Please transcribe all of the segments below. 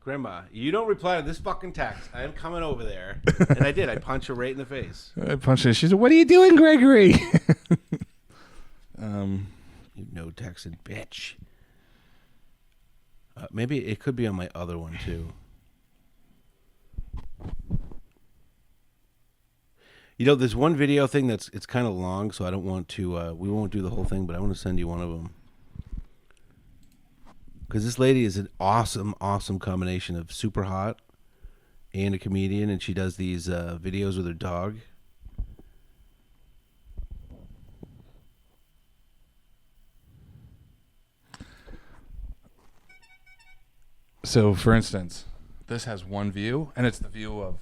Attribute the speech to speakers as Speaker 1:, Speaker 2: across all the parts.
Speaker 1: Grandma, you don't reply to this fucking text. I am coming over there. And I did. I punched her right in the face.
Speaker 2: I punched her. She said, "What are you doing, Gregory?"
Speaker 1: You no texting bitch. Maybe it could be on my other one too. You know, there's one video thing it's kind of long, so I don't want to. We won't do the whole thing, but I want to send you one of them because this lady is an awesome combination of super hot and a comedian, and she does these videos with her dog.
Speaker 2: So, for instance, this has one view, and it's the view of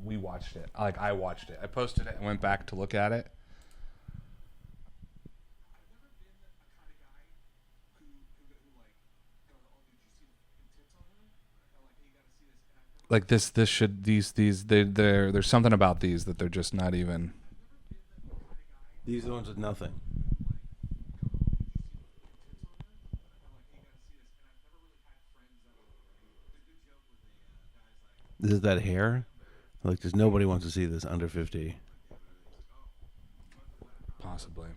Speaker 2: we watched it. Like, I watched it. I posted it and went back to look at it. Like this should there's something about these that they're just not even.
Speaker 1: These are the ones with nothing. This is that hair? Like, there's nobody wants to see this under 50.
Speaker 2: Possibly.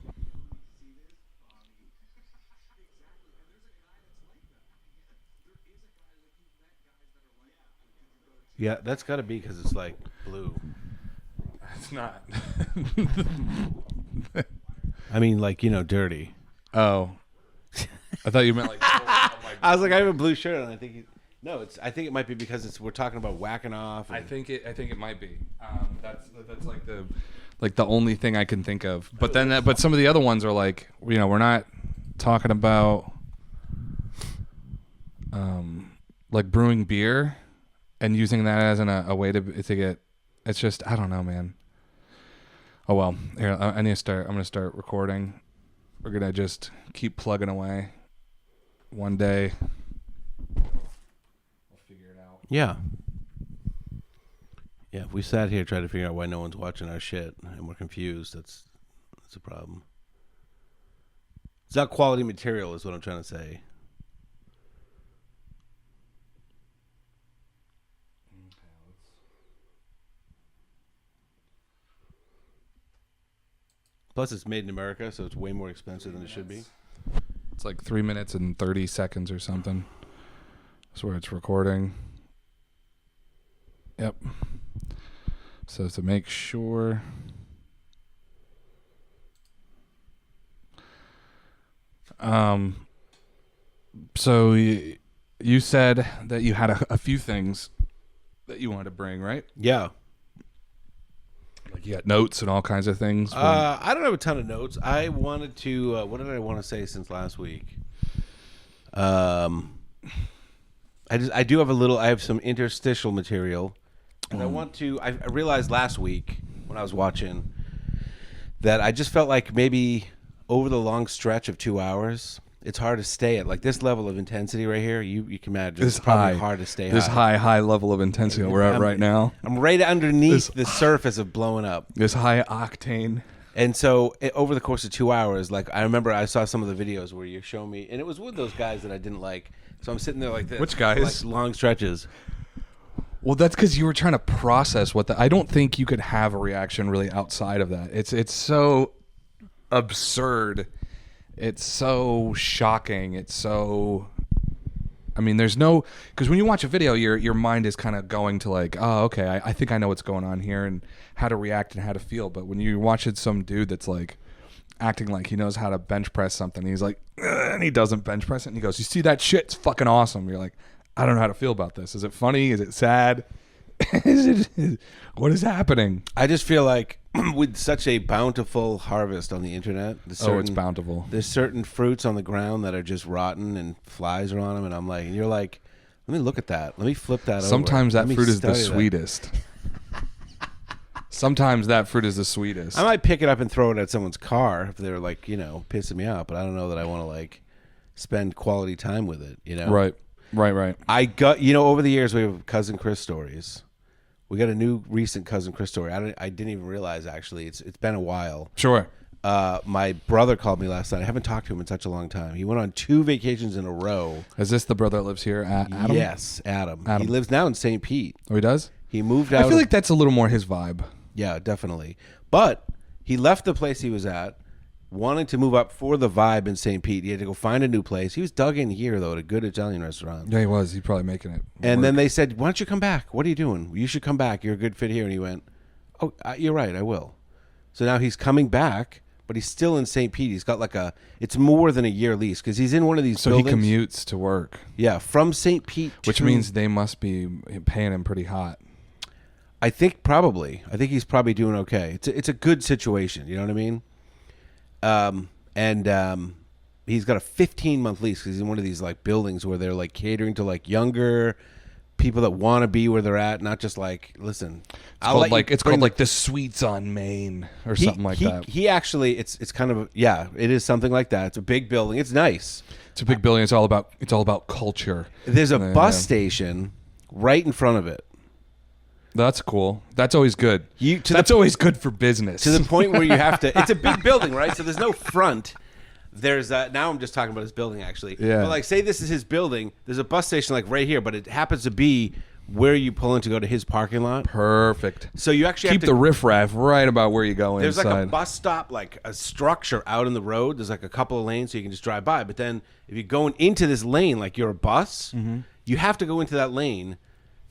Speaker 1: Yeah, that's got to be because it's like blue.
Speaker 2: It's not.
Speaker 1: I mean, like, you know, dirty.
Speaker 2: Oh. I thought you meant like.
Speaker 1: I was like, I have a blue shirt on. I think no, it's. I think it might be because we're talking about whacking off. And,
Speaker 2: I think it might be. That's like the only thing I can think of. But then, but some of the other ones are like, you know, we're not talking about like brewing beer and using that as a way to get. It's just, I don't know, man. Oh well, here I need to start. I'm gonna start recording. We're gonna just keep plugging away. One day.
Speaker 1: Yeah. Yeah, if we sat here trying to figure out why no one's watching our shit and we're confused, that's a problem. It's not quality material is what I'm trying to say. Plus it's made in America, so it's way more expensive than it should be.
Speaker 2: It's like 3 minutes and 30 seconds or something. That's where it's recording. Yep. So to make sure. So you said that you had a few things that you wanted to bring, right?
Speaker 1: Yeah.
Speaker 2: Like you got notes and all kinds of things.
Speaker 1: I don't have a ton of notes. I wanted to. What did I want to say since last week? I do have a little. I have some interstitial material. And I want to. I realized last week when I was watching that I just felt like maybe over the long stretch of 2 hours, it's hard to stay at like this level of intensity right here. You can imagine it's probably hard to stay.
Speaker 2: This high level of intensity we're at right now.
Speaker 1: I'm right underneath the surface of blowing up.
Speaker 2: This high octane.
Speaker 1: And so over the course of 2 hours, like I remember I saw some of the videos where you show me, and it was with those guys that I didn't like. So I'm sitting there like this.
Speaker 2: Which guys?
Speaker 1: Like long stretches.
Speaker 2: Well, that's because you were trying to process I don't think you could have a reaction really outside of that. It's so absurd. It's so shocking. It's so. I mean, there's no because when you watch a video, your mind is kind of going to like, oh, okay, I think I know what's going on here and how to react and how to feel. But when you're watching some dude that's like acting like he knows how to bench press something, he's like, and he doesn't bench press it, and he goes, "You see that shit? It's fucking awesome." You're like, I don't know how to feel about this. Is it funny? Is it sad? What is happening?
Speaker 1: I just feel like with such a bountiful harvest on the internet,
Speaker 2: it's bountiful.
Speaker 1: There's certain fruits on the ground that are just rotten and flies are on them, and I'm like, and you're like, let me look at that. Let me flip that over.
Speaker 2: Sometimes that fruit is the sweetest. Sometimes that fruit is the sweetest.
Speaker 1: I might pick it up and throw it at someone's car if they're like, you know, pissing me off, but I don't know that I want to like spend quality time with it, you know?
Speaker 2: Right.
Speaker 1: I got, you know, over the years we have Cousin Chris stories. We got a new recent Cousin Chris story. I didn't even realize actually. It's been a while.
Speaker 2: Sure.
Speaker 1: My brother called me last night. I haven't talked to him in such a long time. He went on 2 vacations in a row.
Speaker 2: Is this the brother that lives here, Adam?
Speaker 1: Yes, Adam.
Speaker 2: Adam.
Speaker 1: He lives now in St. Pete.
Speaker 2: Oh, he does?
Speaker 1: He moved out.
Speaker 2: I feel like that's a little more his vibe.
Speaker 1: Yeah, definitely. But he left the place he was at, wanting to move up for the vibe in St. Pete. He had to go find a new place. He was dug in here, though, at a good Italian restaurant.
Speaker 2: Yeah, he was. He's probably making it.
Speaker 1: And then they said, why don't you come back? What are you doing? You should come back. You're a good fit here. And he went, oh, you're right. I will. So now he's coming back, but he's still in St. Pete. He's got it's more than a year lease because he's in one of these buildings.
Speaker 2: So he commutes to work.
Speaker 1: Yeah, from St. Pete
Speaker 2: Which means they must be paying him pretty hot.
Speaker 1: I think probably. I think he's probably doing okay. It's a good situation. You know what I mean? And he's got a 15-month lease because he's in one of these like buildings where they're like catering to like younger people that want to be where they're at, not just like listen.
Speaker 2: It's called like the Suites on Main or something like that.
Speaker 1: He actually, it's kind of it is something like that. It's a big building. It's nice.
Speaker 2: It's a big building. It's all about culture.
Speaker 1: There's a bus station right in front of it.
Speaker 2: That's cool. That's always good. That's always good for business.
Speaker 1: To the point where you have to. It's a big building, right? So there's no front. There's now I'm just talking about his building actually.
Speaker 2: Yeah.
Speaker 1: But like, say this is his building. There's a bus station like right here, but it happens to be where you pull in to go to his parking lot.
Speaker 2: Perfect.
Speaker 1: So you actually
Speaker 2: keep
Speaker 1: have to,
Speaker 2: the riffraff right about where you go
Speaker 1: there's
Speaker 2: inside.
Speaker 1: There's like a bus stop, like a structure out in the road. There's like a couple of lanes so you can just drive by. But then if you're going into this lane like you're a bus, you have to go into that lane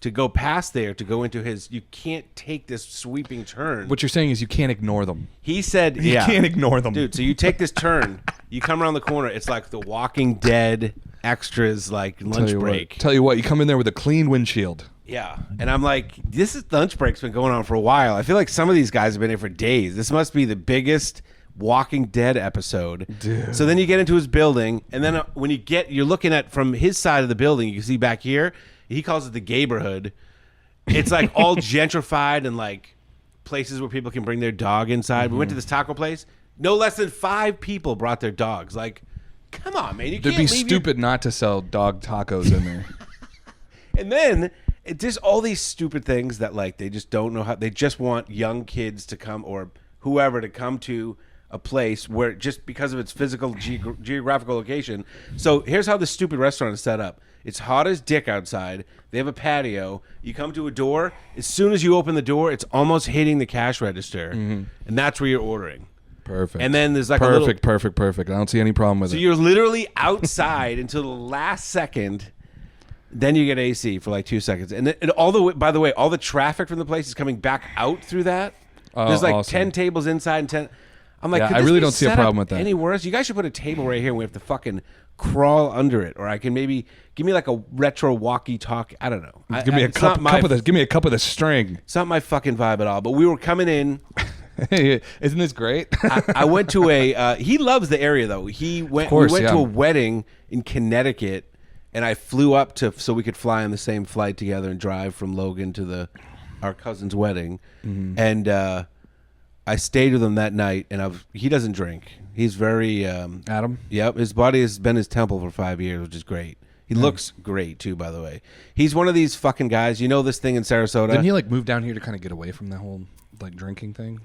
Speaker 1: to go past there to go into his. You can't take this sweeping turn.
Speaker 2: What you're saying is you can't ignore them.
Speaker 1: He said,
Speaker 2: you can't ignore them,
Speaker 1: dude. So you take this turn, you come around the corner. It's like the Walking Dead extras, like lunch break.
Speaker 2: Tell you what, you come in there with a clean windshield.
Speaker 1: Yeah, and I'm like, lunch break's been going on for a while. I feel like some of these guys have been here for days. This must be the biggest Walking Dead episode.
Speaker 2: Dude.
Speaker 1: So then you get into his building, and then when you're looking at from his side of the building, you can see back here. He calls it the gayborhood. It's like all gentrified and like places where people can bring their dog inside. We went to this taco place. No less than 5 people brought their dogs. Like, come on, man.
Speaker 2: They'd be stupid not to sell dog tacos in there.
Speaker 1: And then there's all these stupid things that like they just don't know how. They just want young kids to come or whoever to come to a place where just because of its physical geographical location. So here's how the stupid restaurant is set up. It's hot as dick outside. They have a patio. You come to a door. As soon as you open the door, it's almost hitting the cash register. And that's where you're ordering.
Speaker 2: Perfect.
Speaker 1: And then there's like
Speaker 2: perfect. I don't see any problem with it.
Speaker 1: So you're literally outside until the last second. Then you get AC for like 2 seconds. And all the way, by the way, all the traffic from the place is coming back out through that. There's like
Speaker 2: awesome.
Speaker 1: 10 tables inside and 10. I'm like,
Speaker 2: Yeah,
Speaker 1: could
Speaker 2: I
Speaker 1: this
Speaker 2: really
Speaker 1: be
Speaker 2: don't see a
Speaker 1: set
Speaker 2: problem
Speaker 1: up
Speaker 2: with that.
Speaker 1: any worse? You guys should put a table right here and we have to fucking crawl under it. Or I can maybe give me like a retro walkie-talkie. I don't know.
Speaker 2: Give me a cup of the string.
Speaker 1: It's not my fucking vibe at all. But we were coming in.
Speaker 2: Hey, isn't this great?
Speaker 1: I went to he loves the area though. We went to a wedding in Connecticut. And I flew up so we could fly on the same flight together and drive from Logan to our cousin's wedding. And I stayed with him that night. And he doesn't drink. He's very
Speaker 2: Adam.
Speaker 1: Yep, his body has been his temple for 5 years, which is great. He looks great too, by the way. He's one of these fucking guys. You know this thing in Sarasota.
Speaker 2: Didn't he like move down here to kind of get away from that whole like drinking thing?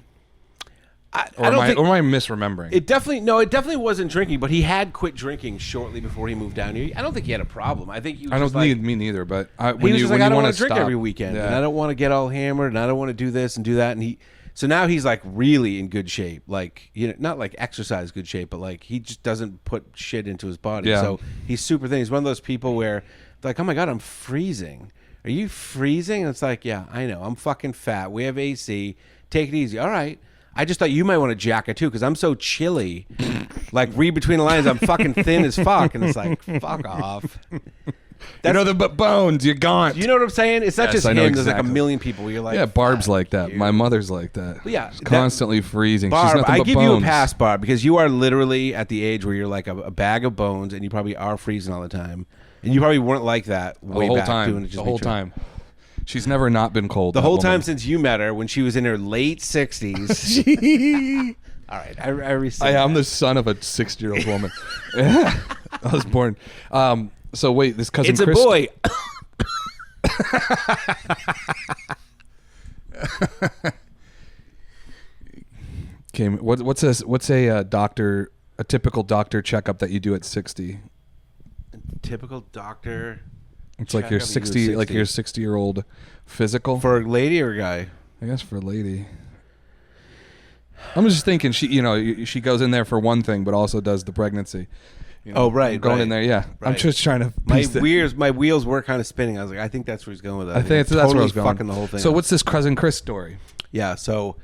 Speaker 1: Or am
Speaker 2: I misremembering?
Speaker 1: It definitely wasn't drinking, but he had quit drinking shortly before he moved down here. I don't think he had a problem. I think he was
Speaker 2: I don't
Speaker 1: just like,
Speaker 2: me neither, but
Speaker 1: he was just like, I don't want to drink
Speaker 2: stop.
Speaker 1: every weekend,
Speaker 2: Yeah.
Speaker 1: and I don't want to get all hammered, and I don't want to do this and do that. And so now he's like really in good shape, like not like exercise good shape, but like he just doesn't put shit into his body.
Speaker 2: Yeah.
Speaker 1: So he's super thin. He's one of those people where they're like, oh my god, I'm freezing. Are you freezing? And it's like, yeah, I know. I'm fucking fat. We have AC. Take it easy. All right. I just thought you might want a jacket too because I'm so chilly. Like read between the lines, I'm fucking thin as fuck, and it's like, fuck off.
Speaker 2: The bones, you're gone.
Speaker 1: You know what I'm saying? It's not
Speaker 2: Yes,
Speaker 1: just
Speaker 2: I
Speaker 1: him.
Speaker 2: know
Speaker 1: There's like a
Speaker 2: exactly.
Speaker 1: million people where you're like,
Speaker 2: Yeah, Barb's
Speaker 1: fuck
Speaker 2: like that.
Speaker 1: you.
Speaker 2: My mother's like that.
Speaker 1: Yeah,
Speaker 2: She's constantly freezing. She's
Speaker 1: Barb,
Speaker 2: nothing
Speaker 1: I
Speaker 2: but
Speaker 1: give
Speaker 2: bones.
Speaker 1: you a pass, Barb, because you are literally at the age where you're like a bag of bones, and you probably are freezing all the time, and you probably weren't like that way
Speaker 2: the whole
Speaker 1: back
Speaker 2: time.
Speaker 1: doing it just
Speaker 2: The
Speaker 1: to be
Speaker 2: whole
Speaker 1: true.
Speaker 2: time. She's never not been cold.
Speaker 1: The
Speaker 2: that
Speaker 1: whole
Speaker 2: woman.
Speaker 1: time since you met her, when she was in her late 60s. All right, I rescind
Speaker 2: I'm
Speaker 1: that.
Speaker 2: the son of a 60-year-old woman. I was born. So wait, this cousin
Speaker 1: It's
Speaker 2: Chris.
Speaker 1: a boy.
Speaker 2: came. What's a doctor, a typical doctor checkup that you do at 60?
Speaker 1: Typical doctor.
Speaker 2: It's like your 60, like your 60-year-old physical
Speaker 1: For a lady or a guy?
Speaker 2: I guess for a lady. I'm just thinking she goes in there for one thing, but also does the pregnancy.
Speaker 1: Oh, right.
Speaker 2: I'm going in there, yeah.
Speaker 1: Right.
Speaker 2: I'm just trying to.
Speaker 1: My wheels were kind of spinning. I was like, I think that's where he's going with that.
Speaker 2: I think that's where I was going.
Speaker 1: Fucking the whole thing.
Speaker 2: So
Speaker 1: up.
Speaker 2: what's this cousin Chris story?
Speaker 1: Yeah. So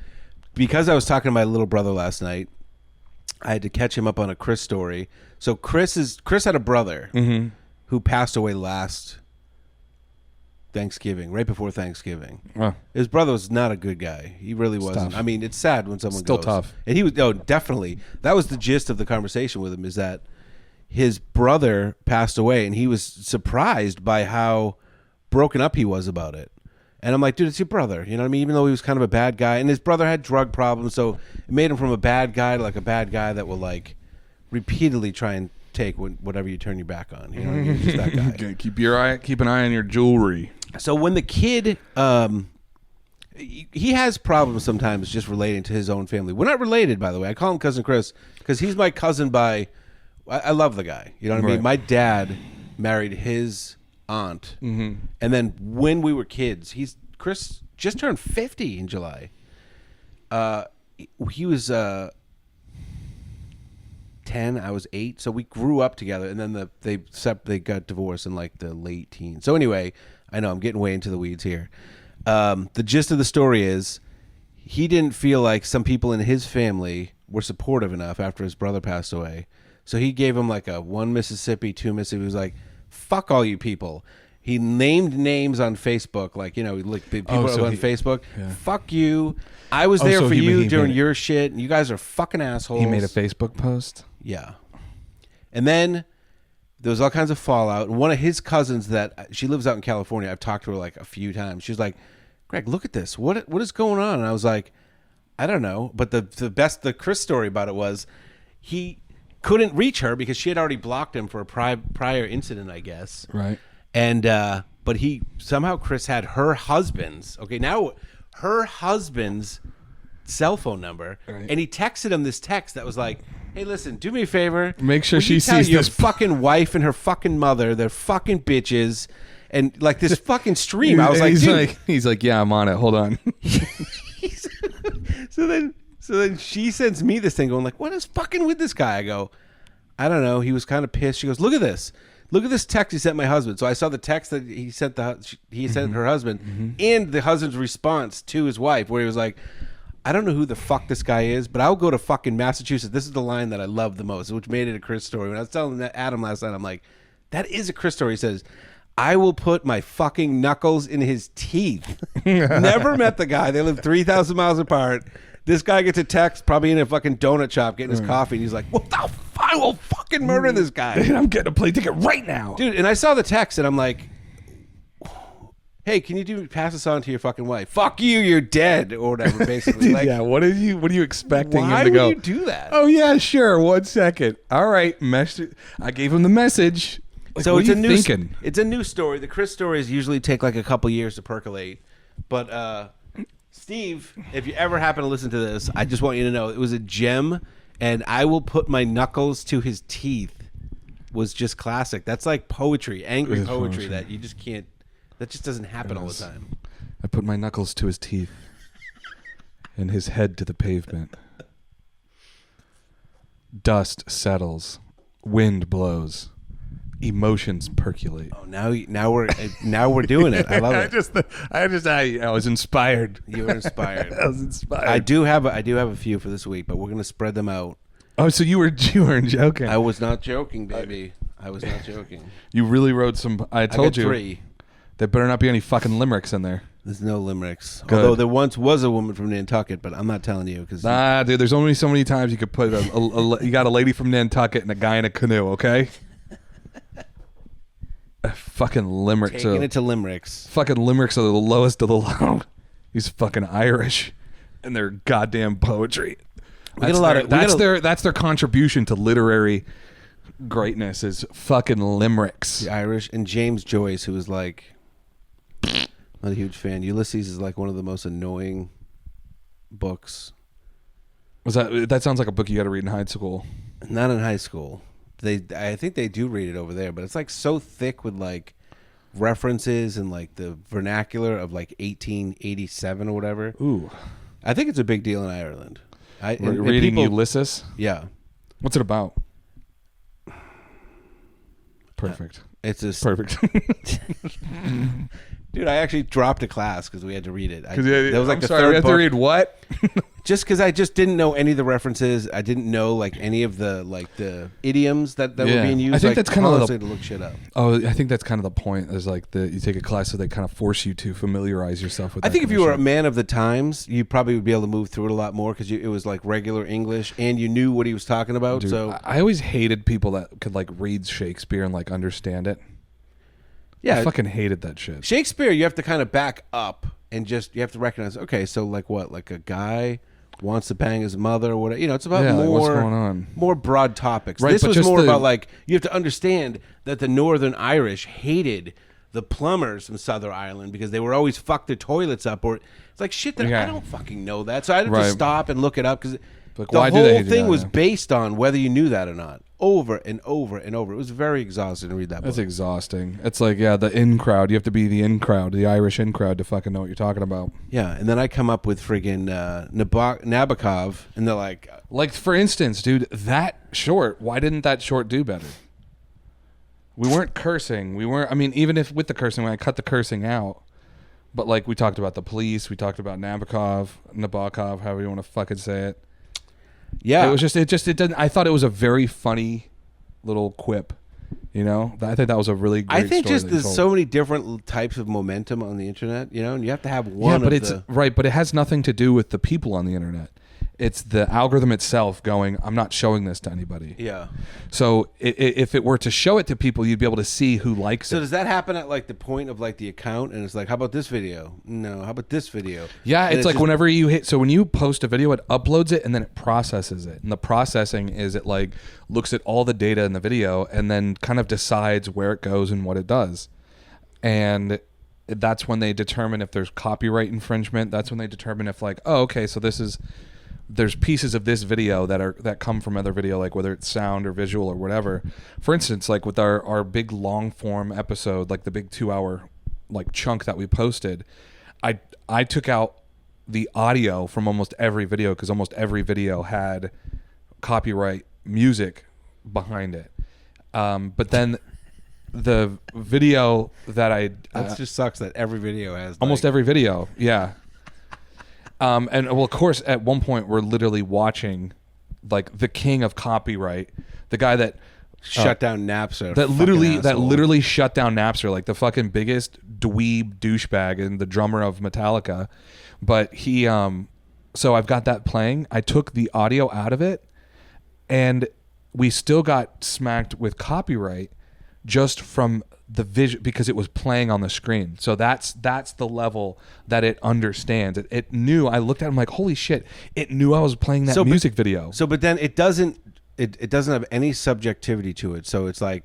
Speaker 1: because I was talking to my little brother last night, I had to catch him up on a Chris story. So Chris had a brother who passed away last Thanksgiving, right before Thanksgiving.
Speaker 2: Oh.
Speaker 1: His brother was not a good guy. He really wasn't.
Speaker 2: Tough.
Speaker 1: I mean, it's sad when someone
Speaker 2: Still
Speaker 1: goes.
Speaker 2: tough.
Speaker 1: And he was, definitely. That was the gist of the conversation with him, is that his brother passed away, and he was surprised by how broken up he was about it. And I'm like, dude, it's your brother. You know what I mean? Even though he was kind of a bad guy, and his brother had drug problems, so it made him from a bad guy to like a bad guy that will like repeatedly try and take whatever you turn your back on. You know what I mean? Just that guy.
Speaker 2: Okay, keep an eye on your jewelry.
Speaker 1: So when the kid, he has problems sometimes just relating to his own family. We're not related, by the way. I call him Cousin Chris because he's my cousin by. I love the guy. You know what I mean?
Speaker 2: Right.
Speaker 1: My dad married his aunt, and then when we were kids, Chris just turned 50 in July. He was 10, I was 8, so we grew up together, and then they got divorced in like the late teens. So anyway, I know I'm getting way into the weeds here. The gist of the story is he didn't feel like some people in his family were supportive enough after his brother passed away. So he gave him like a 1 Mississippi, 2 Mississippi. He was like, fuck all you people. He named names on Facebook, like, like the people on Facebook. Yeah. Fuck you. I was there for you during your shit, and you guys are fucking assholes.
Speaker 2: He made a Facebook post?
Speaker 1: Yeah. And then there was all kinds of fallout. And one of his cousins she lives out in California. I've talked to her like a few times. She was like, Greg, look at this. What is going on? And I was like, I don't know. But the Chris story about it was he couldn't reach her because she had already blocked him for a prior incident, I guess.
Speaker 2: Right.
Speaker 1: And but somehow Chris had her husband's cell phone number, right. And he texted him this text that was like, hey, listen, do me a favor.
Speaker 2: Make sure she sees
Speaker 1: your
Speaker 2: this
Speaker 1: fucking wife and her fucking mother, they're fucking bitches, and like this fucking stream. I was like, dude.
Speaker 2: He's like, yeah, I'm on it. Hold on.
Speaker 1: So then she sends me this thing going like, what is fucking with this guy? I go, I don't know. He was kind of pissed. She goes, look at this. Look at this text he sent my husband. So I saw the text that he sent her husband, and the husband's response to his wife, where he was like, I don't know who the fuck this guy is, but I'll go to fucking Massachusetts. This is the line that I love the most, which made it a Chris story. When I was telling Adam last night, I'm like, that is a Chris story. He says, I will put my fucking knuckles in his teeth. Never met the guy. They live 3,000 miles apart. This guy gets a text, probably in a fucking donut shop getting his coffee, and he's like, what the fuck? I will fucking murder this guy.
Speaker 2: I'm getting a plane ticket right now.
Speaker 1: Dude, and I saw the text, and I'm like, hey, can you pass this on to your fucking wife? Fuck you, you're dead, or whatever, basically. Like,
Speaker 2: yeah, what are you expecting him to
Speaker 1: why
Speaker 2: go?
Speaker 1: would you do that?
Speaker 2: Oh, yeah, sure, 1 second. All right, I gave him the message. Like,
Speaker 1: so
Speaker 2: what are you thinking?
Speaker 1: It's a new story. The Chris stories usually take like a couple years to percolate. But Steve, if you ever happen to listen to this, I just want you to know it was a gem, and I will put my knuckles to his teeth was just classic. That's like poetry, angry poetry that you just can't, that just doesn't happen all the time.
Speaker 2: I put my knuckles to his teeth and his head to the pavement. Dust settles. Wind blows. Emotions percolate.
Speaker 1: Oh, now we're doing it. I love it.
Speaker 2: I was inspired.
Speaker 1: You were inspired.
Speaker 2: I was inspired.
Speaker 1: I do have a few for this week, but we're gonna spread them out.
Speaker 2: Oh, so you weren't joking?
Speaker 1: I was not joking, baby. I was not joking.
Speaker 2: You really wrote some. I told you.
Speaker 1: 3.
Speaker 2: There better not be any fucking limericks in there.
Speaker 1: There's no limericks.
Speaker 2: Good.
Speaker 1: Although there once was a woman from Nantucket, but I'm not telling you because.
Speaker 2: Nah, dude. There's only so many times you could put you got a lady from Nantucket and a guy in a canoe. Okay. Fucking limericks.
Speaker 1: Taking it to limericks.
Speaker 2: Fucking limericks are the lowest of the low. He's fucking Irish, and their goddamn poetry. That's their contribution to literary greatness is fucking limericks.
Speaker 1: The Irish and James Joyce, who was like, not a huge fan. Ulysses is like one of the most annoying books.
Speaker 2: That sounds like a book you got to read in high school.
Speaker 1: Not in high school. I think they do read it over there, but it's like so thick with like references and like the vernacular of like 1887 or whatever.
Speaker 2: Ooh.
Speaker 1: I think it's a big deal in Ireland.
Speaker 2: Reading Ulysses?
Speaker 1: Yeah.
Speaker 2: What's it about? Perfect.
Speaker 1: It's just
Speaker 2: Perfect.
Speaker 1: Dude, I actually dropped a class because we had to read it. That was like
Speaker 2: I'm
Speaker 1: the
Speaker 2: sorry,
Speaker 1: third
Speaker 2: we have
Speaker 1: book.
Speaker 2: to read what?
Speaker 1: Just because I just didn't know any of the references. I didn't know like any of the like the idioms that were
Speaker 2: Yeah.
Speaker 1: being used.
Speaker 2: I think
Speaker 1: like,
Speaker 2: that's kind of
Speaker 1: constantly to look shit up.
Speaker 2: Oh, I think that's kind of the point. Is like you take a class so they kind of force you to familiarize yourself with.
Speaker 1: I
Speaker 2: that
Speaker 1: think if
Speaker 2: kind
Speaker 1: you
Speaker 2: of
Speaker 1: were a
Speaker 2: shit.
Speaker 1: man of the times, you probably would be able to move through it a lot more because it was like regular English and you knew what he was talking about.
Speaker 2: Dude,
Speaker 1: so
Speaker 2: I always hated people that could like read Shakespeare and like understand it.
Speaker 1: yeah,
Speaker 2: I fucking hated that shit.
Speaker 1: Shakespeare, you have to kind of back up and just you have to recognize. Okay, so like what? Like a guy wants to bang his mother or whatever. You know, it's about
Speaker 2: Yeah,
Speaker 1: more
Speaker 2: like, what's going on?
Speaker 1: more broad topics.
Speaker 2: Right,
Speaker 1: This
Speaker 2: but
Speaker 1: was
Speaker 2: just
Speaker 1: more
Speaker 2: the-
Speaker 1: about like you have to understand that the Northern Irish hated the plumbers from Southern Ireland because they were always fuck their toilets up, or it's like shit that
Speaker 2: Yeah.
Speaker 1: I don't fucking know that, so I had to
Speaker 2: Right.
Speaker 1: stop and look it up because
Speaker 2: Like,
Speaker 1: the
Speaker 2: why do they
Speaker 1: whole
Speaker 2: hate
Speaker 1: thing
Speaker 2: that,
Speaker 1: was
Speaker 2: yeah?
Speaker 1: based on whether you knew that or not, over and over and over. It was very exhausting to read that
Speaker 2: That's
Speaker 1: book.
Speaker 2: exhausting. It's like, yeah, the in crowd. You have to be the in crowd, the Irish in crowd, to fucking know what you're talking about.
Speaker 1: Yeah, and then I come up with friggin' Nabokov, and they're like,
Speaker 2: Like, for instance, dude, that short, why didn't that short do better? We weren't cursing. We weren't, I mean, even if with the cursing, when I cut the cursing out, but like we talked about the police, we talked about Nabokov, however you want to fucking say it.
Speaker 1: yeah,
Speaker 2: It didn't, I thought it was a very funny little quip, you know? I think that was a really great
Speaker 1: I think
Speaker 2: story
Speaker 1: just
Speaker 2: that you
Speaker 1: there's
Speaker 2: told.
Speaker 1: so many different types of momentum on the internet, you know, and you have to have one.
Speaker 2: Yeah, but
Speaker 1: of
Speaker 2: it's
Speaker 1: the,
Speaker 2: right, but it has nothing to do with the people on the internet. It's the algorithm itself going, I'm not showing this to anybody.
Speaker 1: yeah.
Speaker 2: So if it were to show it to people, you'd be able to see who likes
Speaker 1: So
Speaker 2: it.
Speaker 1: does that happen at like the point of like the account, and it's like, how about this video? No, how about this video?
Speaker 2: Yeah,
Speaker 1: And
Speaker 2: it's like
Speaker 1: just-
Speaker 2: whenever you hit. So when you post a video, it uploads it and then it processes it. And the processing is it like looks at all the data in the video and then kind of decides where it goes and what it does. And that's when they determine if there's copyright infringement. That's when they determine if like, oh, okay, so there's pieces of this video that come from other video, like whether it's sound or visual or whatever. For instance, like with our big long form episode, like the big 2-hour like chunk that we posted, I took out the audio from almost every video because almost every video had copyright music behind it. But then the video that I
Speaker 1: that just sucks that every video has
Speaker 2: almost
Speaker 1: like,
Speaker 2: every video, yeah. And well, of course, at one point we're literally watching like the king of copyright, the guy that
Speaker 1: shut down Napster.
Speaker 2: that
Speaker 1: fucking
Speaker 2: literally
Speaker 1: asshole.
Speaker 2: shut down Napster, like the fucking biggest dweeb douchebag and the drummer of Metallica. But he, so I've got that playing. I took the audio out of it, and we still got smacked with copyright just from the vision because it was playing on the screen. So that's the level that it understands. It knew. I looked at him like, holy shit! It knew I was playing that
Speaker 1: So, but-
Speaker 2: music video.
Speaker 1: So, but then it doesn't have any subjectivity to it. So it's like,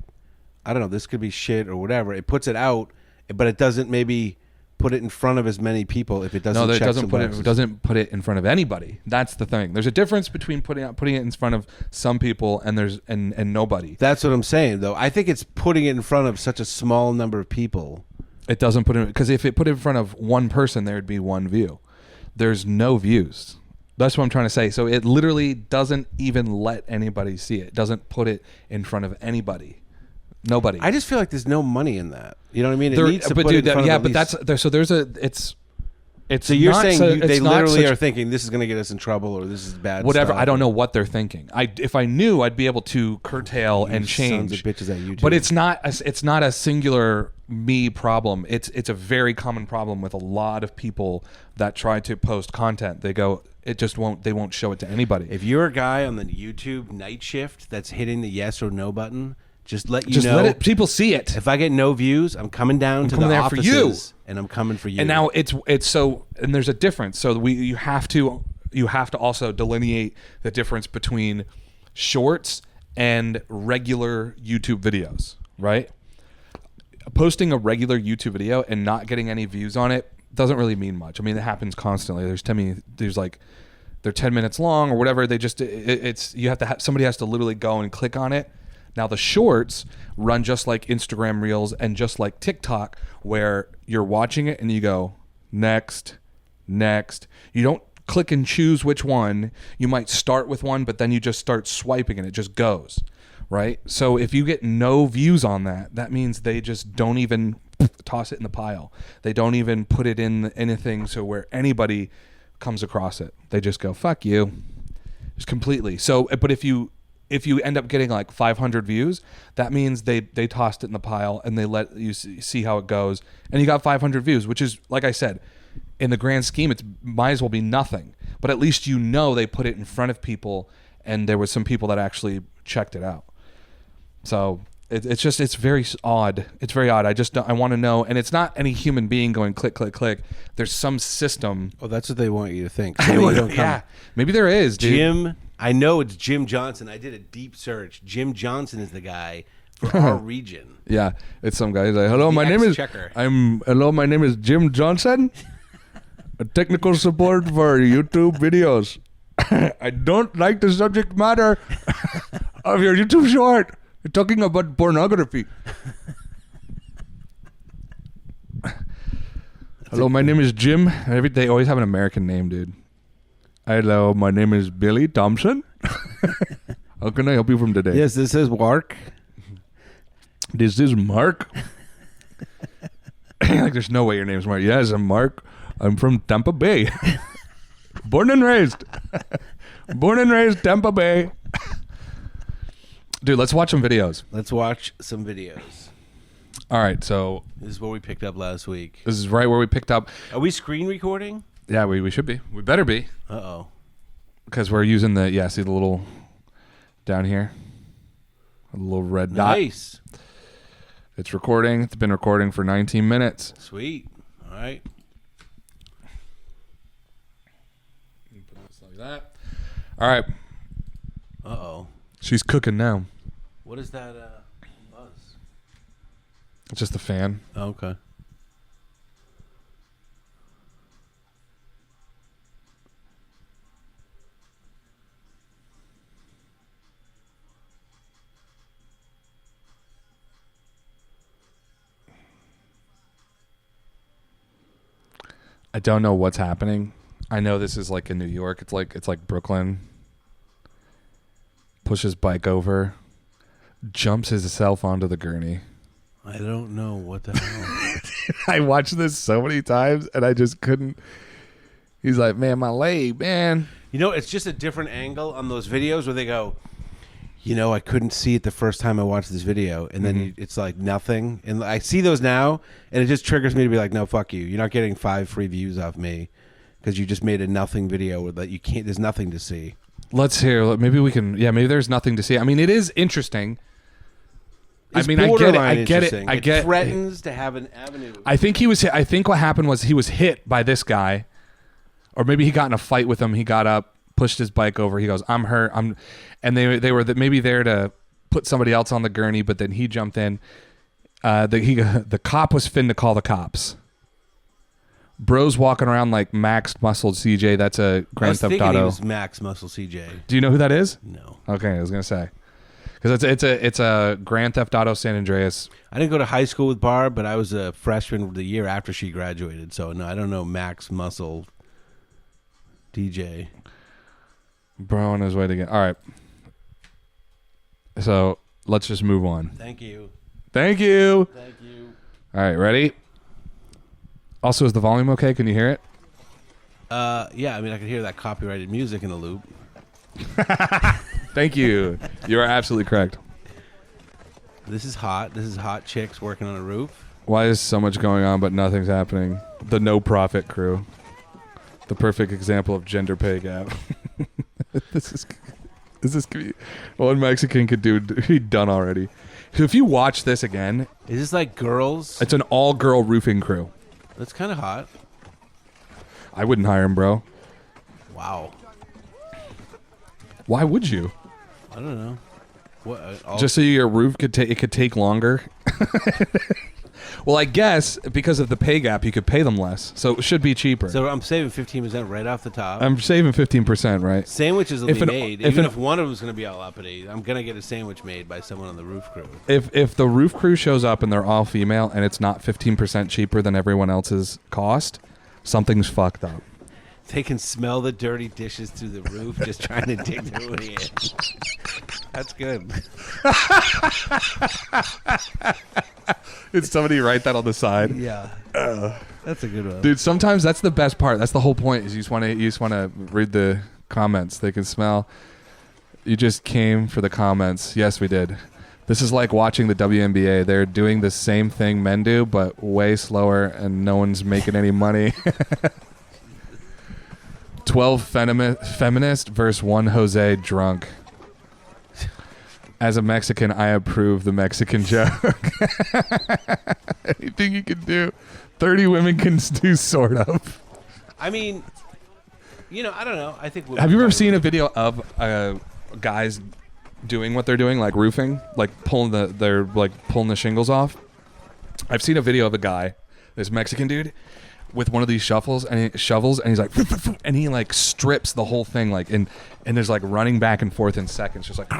Speaker 1: I don't know, this could be shit or whatever. It puts it out, but it doesn't maybe put it in front of as many people if it doesn't.
Speaker 2: No, it
Speaker 1: check
Speaker 2: doesn't
Speaker 1: some
Speaker 2: put
Speaker 1: boxes.
Speaker 2: it doesn't put it in front of anybody. That's the thing. There's a difference between putting it in front of some people and and nobody.
Speaker 1: That's what I'm saying, though. I think it's putting it in front of such a small number of people.
Speaker 2: It doesn't put it because if it put it in front of one person, there'd be one view. There's no views. That's what I'm trying to say. So it literally doesn't even let anybody see it. It doesn't put it in front of anybody. Nobody.
Speaker 1: I just feel like there's no money in that. You know what I mean? It
Speaker 2: There-
Speaker 1: needs to
Speaker 2: but
Speaker 1: put
Speaker 2: dude,
Speaker 1: it in front
Speaker 2: yeah,
Speaker 1: of
Speaker 2: but
Speaker 1: at
Speaker 2: that's
Speaker 1: least-
Speaker 2: there. So there's a it's.
Speaker 1: So you're
Speaker 2: not
Speaker 1: saying
Speaker 2: so-
Speaker 1: they
Speaker 2: it's not
Speaker 1: literally
Speaker 2: such-
Speaker 1: are thinking this is going to get us in trouble or this is bad.
Speaker 2: whatever.
Speaker 1: stuff.
Speaker 2: I don't know what they're thinking. If I knew, I'd be able to curtail and change.
Speaker 1: Sons of bitches at YouTube.
Speaker 2: But it's not a singular me problem. It's a very common problem with a lot of people that try to post content. They go, it just won't. They won't show it to anybody.
Speaker 1: If you're a guy on the YouTube night shift that's hitting the yes or no button, just let you
Speaker 2: just
Speaker 1: know.
Speaker 2: let people see it.
Speaker 1: If I get no views, I'm coming down to
Speaker 2: coming
Speaker 1: the
Speaker 2: there for
Speaker 1: offices
Speaker 2: you.
Speaker 1: and I'm coming for you.
Speaker 2: And now it's so, and there's a difference. So you have to also delineate the difference between shorts and regular YouTube videos, right? Posting a regular YouTube video and not getting any views on it doesn't really mean much. I mean, it happens constantly. There's they're 10 minutes long or whatever. They just it's you have to have somebody has to literally go and click on it. Now the shorts run just like Instagram Reels and just like TikTok, where you're watching it and you go next, next. You don't click and choose which one. You might start with one, but then you just start swiping and it just goes, right? So if you get no views on that, that means they just don't even toss it in the pile. They don't even put it in anything so where anybody comes across it. They just go, fuck you. Just completely. So, but if you end up getting like 500 views, that means they tossed it in the pile and they let you see how it goes. And you got 500 views, which is, like I said, in the grand scheme, it might as well be nothing. But at least you know they put it in front of people and there was some people that actually checked it out. So it's very odd. It's very odd. I want to know. And it's not any human being going click, click, click. There's some system.
Speaker 1: Oh, that's what they want you to think. So you don't come.
Speaker 2: Yeah. Maybe there is, dude.
Speaker 1: Jim, I know it's Jim Johnson. I did a deep search. Jim Johnson is the guy for our region.
Speaker 2: Yeah, it's some guy. He's like, hello, my name is Jim Johnson, a technical support for YouTube videos. I don't like the subject matter of your YouTube short. You're talking about pornography. Hello, my name is Jim. They always have an American name, dude. Hello, my name is Billy Thompson. How can I help you from today?
Speaker 1: Yes, this is Mark.
Speaker 2: This is Mark. Like, there's no way your name's Mark. Yes, I'm Mark. I'm from Tampa Bay. Born and raised. Born and raised Tampa Bay. Dude, let's watch some videos.
Speaker 1: Let's watch some videos.
Speaker 2: All right, so
Speaker 1: This is what we picked up last week.
Speaker 2: this is right where we picked up.
Speaker 1: Are we screen recording?
Speaker 2: Yeah, we should be. We better be.
Speaker 1: Uh-oh.
Speaker 2: Because we're using see the little down here? A little red dot.
Speaker 1: Nice.
Speaker 2: It's recording. It's been recording for 19 minutes.
Speaker 1: Sweet. All right.
Speaker 2: Put this like that. All right.
Speaker 1: Uh-oh.
Speaker 2: She's cooking now.
Speaker 1: What is that buzz?
Speaker 2: It's just the fan.
Speaker 1: Oh, okay.
Speaker 2: I don't know what's happening. I know this is like in New York. It's like Brooklyn. Pushes bike over, jumps himself onto the gurney.
Speaker 1: I don't know what the hell.
Speaker 2: I watched this so many times and I just couldn't. He's like, man, my leg, man.
Speaker 1: You know, it's just a different angle on those videos where they go, I couldn't see it the first time I watched this video. And then it's like nothing. And I see those now and it just triggers me to be like, no, fuck you. You're not getting 5 free views off me because you just made a nothing video that you can't, there's nothing to see.
Speaker 2: Let's hear. Maybe we can. Yeah, maybe there's nothing to see. I mean, it is interesting.
Speaker 1: It's
Speaker 2: I get it.
Speaker 1: borderline
Speaker 2: I get it.
Speaker 1: interesting.
Speaker 2: I get.
Speaker 1: It threatens to have an avenue.
Speaker 2: I think he was. I think what happened was he was hit by this guy, or maybe he got in a fight with him. He got up, pushed his bike over. He goes, "I'm hurt." And they were maybe there to put somebody else on the gurney, but then he jumped in. The cop was fin to call the cops. Bro's walking around like Max Muscle CJ. That's a Grand Theft
Speaker 1: He
Speaker 2: Auto.
Speaker 1: was Max Muscle CJ.
Speaker 2: Do you know who that is?
Speaker 1: No.
Speaker 2: Okay, I was gonna say because it's a Grand Theft Auto San Andreas.
Speaker 1: I didn't go to high school with Barb, but I was a freshman the year after she graduated. So no, I don't know Max Muscle DJ.
Speaker 2: Bro on his way to get. All right. So let's just move on.
Speaker 1: Thank you.
Speaker 2: Thank you.
Speaker 1: Thank you.
Speaker 2: All right, ready? Also, is the volume okay? Can you hear it?
Speaker 1: Yeah, I mean, I could hear that copyrighted music in the loop.
Speaker 2: Thank you. You are absolutely correct.
Speaker 1: This is hot. This is hot chicks working on a roof.
Speaker 2: Why is so much going on but nothing's happening? The no profit crew. The perfect example of gender pay gap. This is one Mexican could do be done already. So if you watch this again,
Speaker 1: Is this like girls?
Speaker 2: it's an all-girl roofing crew.
Speaker 1: That's kind of hot.
Speaker 2: I wouldn't hire him, bro.
Speaker 1: Wow.
Speaker 2: Why would you?
Speaker 1: I don't know. What?
Speaker 2: Just so your roof could take longer. Well, I guess because of the pay gap, you could pay them less, so it should be cheaper.
Speaker 1: So I'm saving 15% right off the top.
Speaker 2: I'm saving 15%, right?
Speaker 1: Sandwiches will
Speaker 2: If
Speaker 1: be
Speaker 2: an-
Speaker 1: made.
Speaker 2: if
Speaker 1: Even
Speaker 2: an-
Speaker 1: if one of them's going to be all uppity, I'm going to get a sandwich made by someone on the roof crew.
Speaker 2: If the roof crew shows up and they're all female and it's not 15% cheaper than everyone else's cost, something's fucked up.
Speaker 1: They can smell the dirty dishes through the roof just trying to dig their way in. That's good.
Speaker 2: Did somebody write that on the side?
Speaker 1: Yeah. That's a good one.
Speaker 2: Dude, sometimes that's the best part. That's the whole point. Is you just want to read the comments. They can smell. You just came for the comments. Yes, we did. This is like watching the WNBA. They're doing the same thing men do, but way slower, and no one's making any money. 12 feminist versus 1 Jose drunk. As a Mexican, I approve the Mexican joke. Anything you can do. 30 women can do, sort of.
Speaker 1: I mean, I don't know. I think.
Speaker 2: Have you ever seen a video of guys doing what they're doing, like roofing, like pulling the shingles off? I've seen a video of a guy, this Mexican dude, with one of these shovels, and he's like, and he like strips the whole thing, like, and there's like running back and forth in seconds, just like,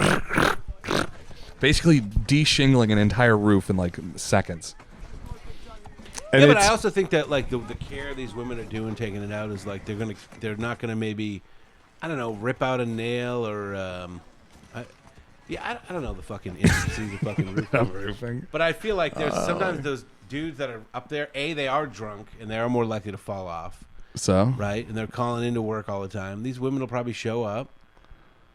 Speaker 2: basically de-shingling an entire roof in like seconds. And
Speaker 1: yeah, but I also think that like the care these women are doing, taking it out, is like they're not gonna maybe, I don't know, rip out a nail or, I don't know the fucking intricacies of fucking roofing. But I feel like there's sometimes those dudes that are up there, they are drunk and they are more likely to fall off.
Speaker 2: So?
Speaker 1: Right? And they're calling into work all the time. These women will probably show up,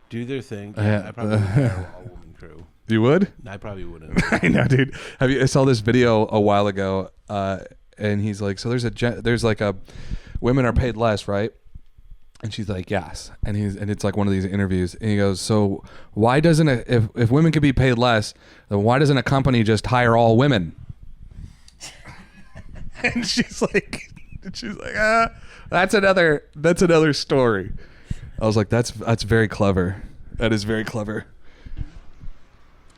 Speaker 1: do their thing.
Speaker 2: Yeah.
Speaker 1: I probably would hire a all-woman crew.
Speaker 2: You would?
Speaker 1: I probably wouldn't.
Speaker 2: I know, dude. I saw this video a while ago, and he's like, so there's like a, women are paid less, right? And she's like, yes. And it's like one of these interviews, and he goes, so why doesn't if women could be paid less, then why doesn't a company just hire all women? And she's like, that's another story. I was like, that's very clever. That is very clever.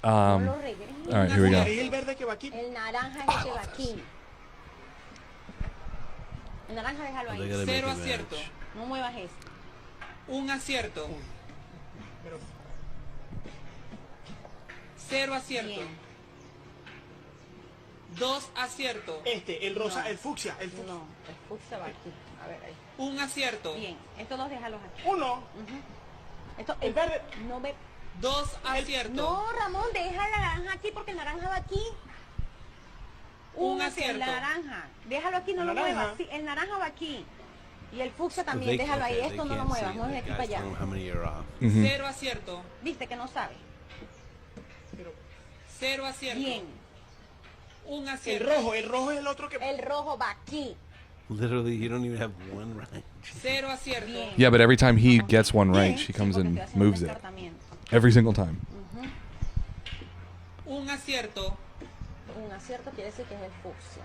Speaker 2: All right, here we go.
Speaker 3: El naranja es el que va aquí. El naranja déjalo
Speaker 1: They
Speaker 3: ahí.
Speaker 1: gotta make
Speaker 4: Cero
Speaker 1: a match.
Speaker 4: acierto.
Speaker 3: No muevas eso.
Speaker 4: Un acierto. Cero acierto.
Speaker 3: Bien.
Speaker 4: 2 aciertos.
Speaker 5: El rosa, el fucsia,
Speaker 3: No, el fucsia va aquí. A ver, ahí.
Speaker 4: Un acierto.
Speaker 3: Bien. Estos dos déjalos aquí.
Speaker 5: Uno,
Speaker 3: Esto,
Speaker 5: el verde.
Speaker 3: no ve.
Speaker 4: 2 aciertos.
Speaker 3: No, Ramón, deja el naranja aquí porque el naranja va aquí.
Speaker 4: Un
Speaker 3: hacia el
Speaker 4: acierto.
Speaker 3: naranja. Déjalo aquí, no
Speaker 5: ¿El
Speaker 3: lo
Speaker 5: naranja?
Speaker 3: muevas. Sí, el naranja va aquí. Y el fucsia también,
Speaker 1: They-
Speaker 3: déjalo ahí.
Speaker 1: okay,
Speaker 3: Esto
Speaker 1: they
Speaker 3: no lo
Speaker 1: can't
Speaker 3: muevas,
Speaker 1: see.
Speaker 3: no es de
Speaker 1: The
Speaker 3: aquí para
Speaker 1: guys
Speaker 3: allá.
Speaker 1: don't know how many are off.
Speaker 4: 0 acierto.
Speaker 3: Viste que no sabe.
Speaker 4: 0 acierto.
Speaker 3: Bien.
Speaker 4: Un
Speaker 5: El
Speaker 4: acierto.
Speaker 5: rojo es el otro que.
Speaker 3: El rojo va aquí.
Speaker 1: Literally, you don't even have one right.
Speaker 4: 0 acierto.
Speaker 3: Bien.
Speaker 2: Yeah, but every time he gets one right,
Speaker 3: Bien.
Speaker 2: she
Speaker 3: Sí,
Speaker 2: comes
Speaker 3: porque
Speaker 2: and
Speaker 3: estoy haciendo
Speaker 2: moves
Speaker 3: un
Speaker 2: it.
Speaker 3: descartamiento.
Speaker 2: Every single time.
Speaker 4: Un acierto.
Speaker 3: Un acierto quiere decir que es el fucsia.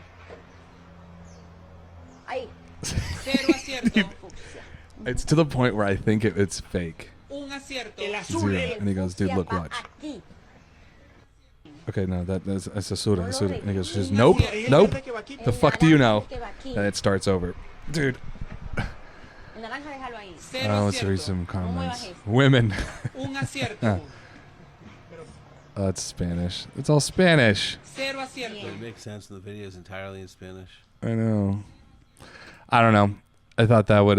Speaker 3: Ahí.
Speaker 4: 0 acierto.
Speaker 3: Fucsia.
Speaker 2: It's to the point where I think it's fake.
Speaker 4: Un acierto.
Speaker 5: El azul,
Speaker 2: Zero.
Speaker 5: el.
Speaker 2: And he goes, dude,
Speaker 3: Fucsia
Speaker 2: look,
Speaker 3: va
Speaker 2: watch.
Speaker 3: Aquí.
Speaker 2: Okay, no, that's Asura. And he goes, she says,
Speaker 4: Un
Speaker 2: nope,
Speaker 4: acierto.
Speaker 2: nope.
Speaker 5: Que va aquí.
Speaker 2: The fuck do you know?
Speaker 3: El naranja es el que va aquí.
Speaker 2: And it starts over. Dude.
Speaker 3: El naranja déjalo ahí.
Speaker 4: 0
Speaker 2: Oh, let's read
Speaker 4: acierto.
Speaker 2: some comments.
Speaker 3: muevas eso.
Speaker 2: Women.
Speaker 4: Un acierto.
Speaker 2: Oh, that's Spanish. It's all Spanish.
Speaker 4: 0 acierto.
Speaker 1: But it makes sense, and the video is entirely in Spanish.
Speaker 2: I know. I don't know. I thought that would,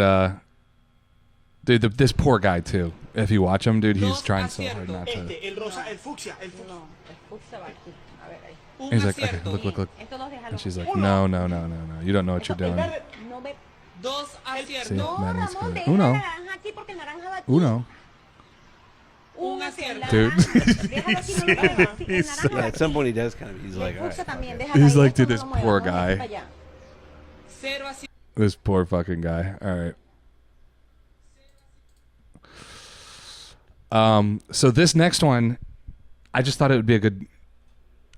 Speaker 2: dude, this poor guy too. If you watch him, dude, he's
Speaker 4: Dos
Speaker 2: trying so hard not to.
Speaker 5: El rosa, el fucsia, el fucsia.
Speaker 3: No, el fucsia va aquí. A ver, ahí.
Speaker 4: Un
Speaker 2: He's like, okay,
Speaker 4: acierto.
Speaker 2: look.
Speaker 3: Estos dos déjalos.
Speaker 2: And she's like, no. You don't know what you're
Speaker 3: Esto-
Speaker 2: doing.
Speaker 3: No ve.
Speaker 4: 2
Speaker 2: Sí.
Speaker 4: aciertos.
Speaker 3: No,
Speaker 2: Maddie's
Speaker 3: Ramón,
Speaker 2: good.
Speaker 3: deja
Speaker 2: Uno.
Speaker 3: el naranja aquí porque el naranja va aquí.
Speaker 2: Uno.
Speaker 3: Un hacia el
Speaker 4: Dude.
Speaker 3: naranja. Déjalo aquí, no lo muevas. Sí, el naranja
Speaker 1: Yeah,
Speaker 3: va
Speaker 1: at some
Speaker 3: aquí.
Speaker 1: point he does kind of. He's
Speaker 3: Y
Speaker 1: like,
Speaker 3: el
Speaker 1: all right.
Speaker 3: fucsia también,
Speaker 1: fuck it.
Speaker 3: déjalo
Speaker 2: He's
Speaker 3: ahí,
Speaker 2: like,
Speaker 3: esto
Speaker 2: dude,
Speaker 3: no
Speaker 2: this
Speaker 3: lo muevas,
Speaker 2: poor
Speaker 3: no es de
Speaker 2: guy.
Speaker 3: aquí para allá.
Speaker 4: 0 acierto.
Speaker 2: This poor fucking guy. All right. So this next one, I just thought it would be a good.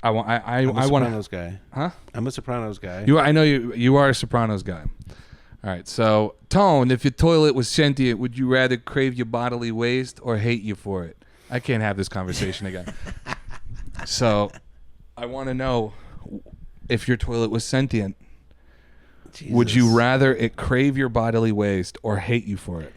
Speaker 1: I'm a
Speaker 2: I want
Speaker 1: Sopranos guy.
Speaker 2: Huh?
Speaker 1: I'm a Sopranos guy.
Speaker 2: I know you are a Sopranos guy. All right. So Tone, if your toilet was sentient, would you rather crave your bodily waste or hate you for it? I can't have this conversation again. So I want to know if your toilet was sentient? Would you
Speaker 1: Jesus.
Speaker 2: rather it crave your bodily waste or hate you for it?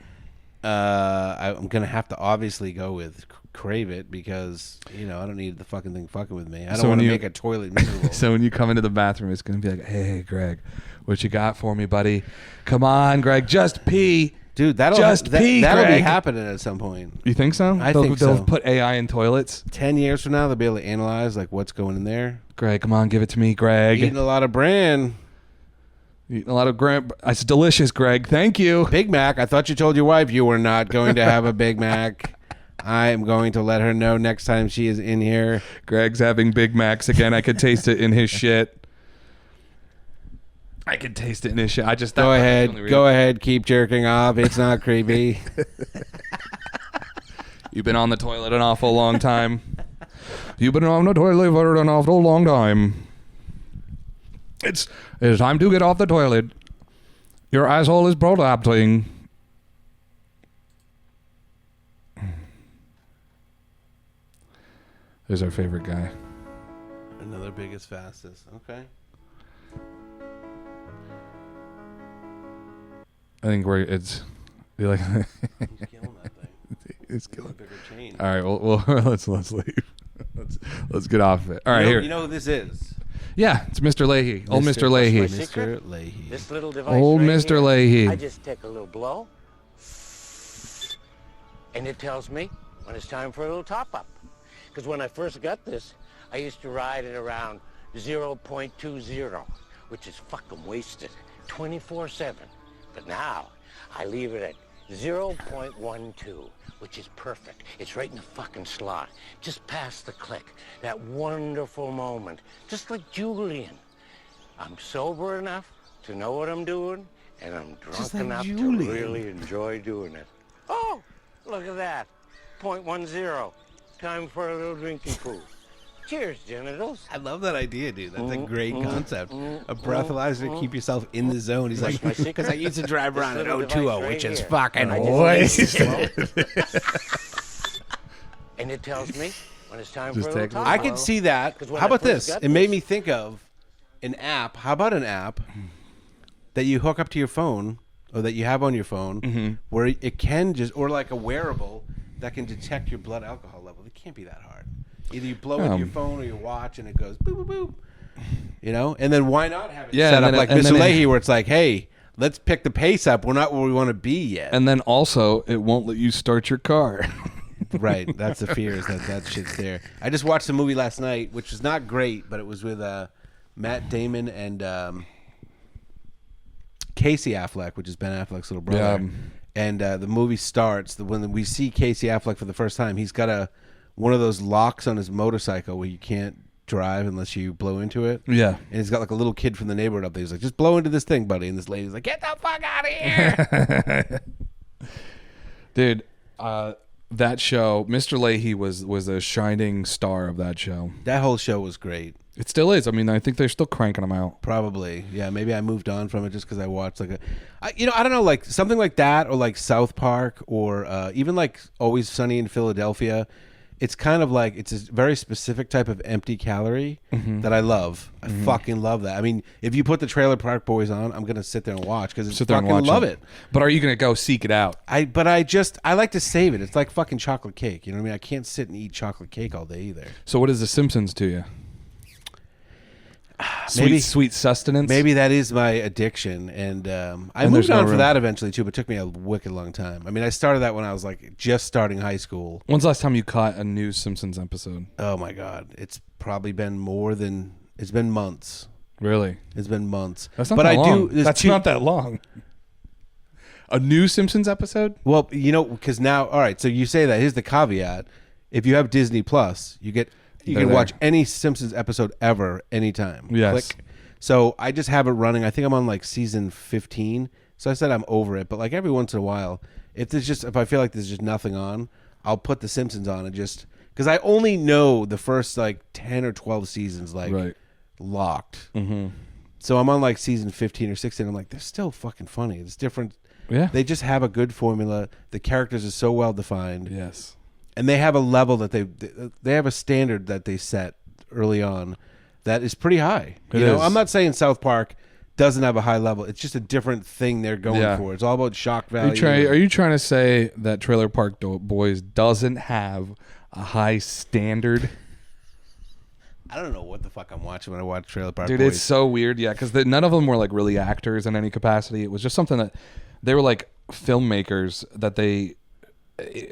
Speaker 1: I'm gonna have to obviously go with crave it because I don't need the fucking thing fucking with me. I
Speaker 2: So
Speaker 1: don't want
Speaker 2: when
Speaker 1: to
Speaker 2: you-
Speaker 1: make a toilet miserable.
Speaker 2: So when you come into the bathroom, it's going to be like, hey, Greg, what you got for me, buddy? Come on, Greg, just pee.
Speaker 1: Dude, that'll
Speaker 2: pee,
Speaker 1: that'll be
Speaker 2: Greg.
Speaker 1: happening at some point.
Speaker 2: You think so?
Speaker 1: I think
Speaker 2: they'll
Speaker 1: so.
Speaker 2: put AI in toilets.
Speaker 1: 10 years from now, they'll be able to analyze like what's going in there.
Speaker 2: Greg, come on, give it to me, Greg.
Speaker 1: Eating a lot of bran.
Speaker 2: Eating a lot of It's delicious, Greg. Thank you.
Speaker 1: Big Mac. I thought you told your wife you were not going to have a Big Mac. I am going to let her know next time she is in here.
Speaker 2: Greg's having Big Macs again. I could taste it in his shit. I could taste it in his shit. I just
Speaker 1: Go ahead. Go ahead. Keep jerking off. It's not creepy.
Speaker 2: You've been on the toilet an awful long time. You've been on the toilet for an awful long time. It's time to get off the toilet. Your asshole is prolapsing. There's our favorite guy.
Speaker 1: Another biggest, fastest. Okay.
Speaker 2: I think you're like
Speaker 1: He's killing that thing.
Speaker 2: it's
Speaker 1: A
Speaker 2: killing.
Speaker 1: bigger chain.
Speaker 2: All right, well let's leave. let's get off of it. All right, here.
Speaker 1: You know who this is?
Speaker 2: Yeah, it's Mr. Leahy. Old Mr. Leahy.
Speaker 1: Mr. Leahy.
Speaker 6: This little device
Speaker 2: Old
Speaker 6: right
Speaker 2: Mr.
Speaker 6: here,
Speaker 2: Leahy.
Speaker 6: I just take a little blow, and it tells me when it's time for a little top-up. Because when I first got this, I used to ride at around 0.20, which is fucking wasted, 24/7. But now, I leave it at 0.12, which is perfect. It's right in the fucking slot, just past the click. That wonderful moment, just like Julian. I'm sober enough to know what I'm doing, and I'm drunk
Speaker 1: like
Speaker 6: enough
Speaker 1: Julian.
Speaker 6: to really enjoy doing it. Oh, look at that, 0.10. Time for a little drinking pool. Cheers, genitals.
Speaker 1: I love that idea, dude. That's a great concept. A breathalyzer to keep yourself in the zone. He's like,
Speaker 6: my secret?
Speaker 1: because I used to drive around at
Speaker 6: This little
Speaker 1: 020,
Speaker 6: device
Speaker 1: which
Speaker 6: right
Speaker 1: is
Speaker 6: here.
Speaker 1: fucking
Speaker 6: I just
Speaker 1: wasted.
Speaker 6: take it, and it tells me when it's time
Speaker 2: Just
Speaker 6: for a little
Speaker 2: take it.
Speaker 6: top
Speaker 1: I
Speaker 6: up.
Speaker 1: can see that.
Speaker 6: 'Cause when
Speaker 1: How
Speaker 6: I
Speaker 1: about
Speaker 6: first
Speaker 1: this?
Speaker 6: got
Speaker 1: It made
Speaker 6: this-
Speaker 1: me think of an app. How about an app that you hook up to your phone or that you have on your phone where it can just, or like a wearable that can detect your blood alcohol level? It can't be that hard. Either you blow into your phone or your watch and it goes boop, boop, boop. And then why not have it
Speaker 2: Yeah,
Speaker 1: set
Speaker 2: and
Speaker 1: up
Speaker 2: then
Speaker 1: like
Speaker 2: and
Speaker 1: Mr.
Speaker 2: then
Speaker 1: Leahy where it's like, hey, let's pick the pace up. We're not where we want to be yet.
Speaker 2: And then also, it won't let you start your car.
Speaker 1: Right. That's the fear is that shit's there. I just watched a movie last night, which was not great, but it was with Matt Damon and Casey Affleck, which is Ben Affleck's little brother.
Speaker 2: Yeah.
Speaker 1: And the movie starts when we see Casey Affleck for the first time. He's got one of those locks on his motorcycle where you can't drive unless you blow into it.
Speaker 2: Yeah.
Speaker 1: And he's got like a little kid from the neighborhood up there. He's like, just blow into this thing, buddy. And this lady's like, get the fuck out of here.
Speaker 2: Dude, that show, Mr. Leahy was a shining star of that show.
Speaker 1: That whole show was great.
Speaker 2: It still is. I mean, I think they're still cranking them out.
Speaker 1: Probably, yeah. Maybe I moved on from it just because I watched I don't know, like something like that, or like South Park, or even like Always Sunny in Philadelphia. It's kind of like it's a very specific type of empty calorie that I love. I fucking love that. I mean, if you put the Trailer Park Boys on, I'm gonna sit there and watch because I
Speaker 2: Sit there and
Speaker 1: fucking
Speaker 2: watch
Speaker 1: love
Speaker 2: them.
Speaker 1: it.
Speaker 2: But are you going to go seek it out?
Speaker 1: I like to save it. It's like fucking chocolate cake. You know what I mean? I can't sit and eat chocolate cake all day either.
Speaker 2: So what is The Simpsons to you?
Speaker 1: Maybe-
Speaker 2: Sweet sustenance?
Speaker 1: Maybe that is my addiction, and I
Speaker 2: And
Speaker 1: moved
Speaker 2: there's no
Speaker 1: on for
Speaker 2: room.
Speaker 1: that eventually too. But it took me a wicked long time. I mean, I started that when I was like just starting high school.
Speaker 2: When's the last time you caught a new Simpsons episode?
Speaker 1: Oh my god, it's probably been it's been months.
Speaker 2: Really?
Speaker 1: It's been months.
Speaker 2: That's not
Speaker 1: but
Speaker 2: that
Speaker 1: I
Speaker 2: long.
Speaker 1: do. there's
Speaker 2: That's
Speaker 1: two-
Speaker 2: not that long. A new Simpsons episode?
Speaker 1: Well, because now, all right. So you say that. Here's the caveat: if you have Disney Plus, you
Speaker 2: They're
Speaker 1: can
Speaker 2: there.
Speaker 1: watch any Simpsons episode ever, anytime.
Speaker 2: Yes.
Speaker 1: Click. So I just have it running. I think I'm on like season 15. So I said I'm over it, but like every once in a while, if I feel like there's just nothing on, I'll put The Simpsons on and just because I only know the first like 10 or 12 seasons like
Speaker 2: Right.
Speaker 1: locked. Mm-hmm. So I'm on like season 15 or 16. I'm like, they're still fucking funny. It's different.
Speaker 2: Yeah.
Speaker 1: They just have a good formula. The characters are so well defined,
Speaker 2: Yes.
Speaker 1: and they have a level that they have a standard that they set early on that is pretty high.
Speaker 2: It
Speaker 1: You know,
Speaker 2: is.
Speaker 1: I'm not saying South Park doesn't have a high level. It's just a different thing they're going
Speaker 2: Yeah.
Speaker 1: for. It's all about shock
Speaker 2: Are
Speaker 1: value.
Speaker 2: you trying to say that Trailer Park Boys doesn't have a high standard?
Speaker 1: I don't know what the fuck I'm watching when I watch Trailer Park
Speaker 2: Dude,
Speaker 1: Boys.
Speaker 2: it's so weird. Yeah, because none of them were like really actors in any capacity. It was just something that they were like filmmakers that they.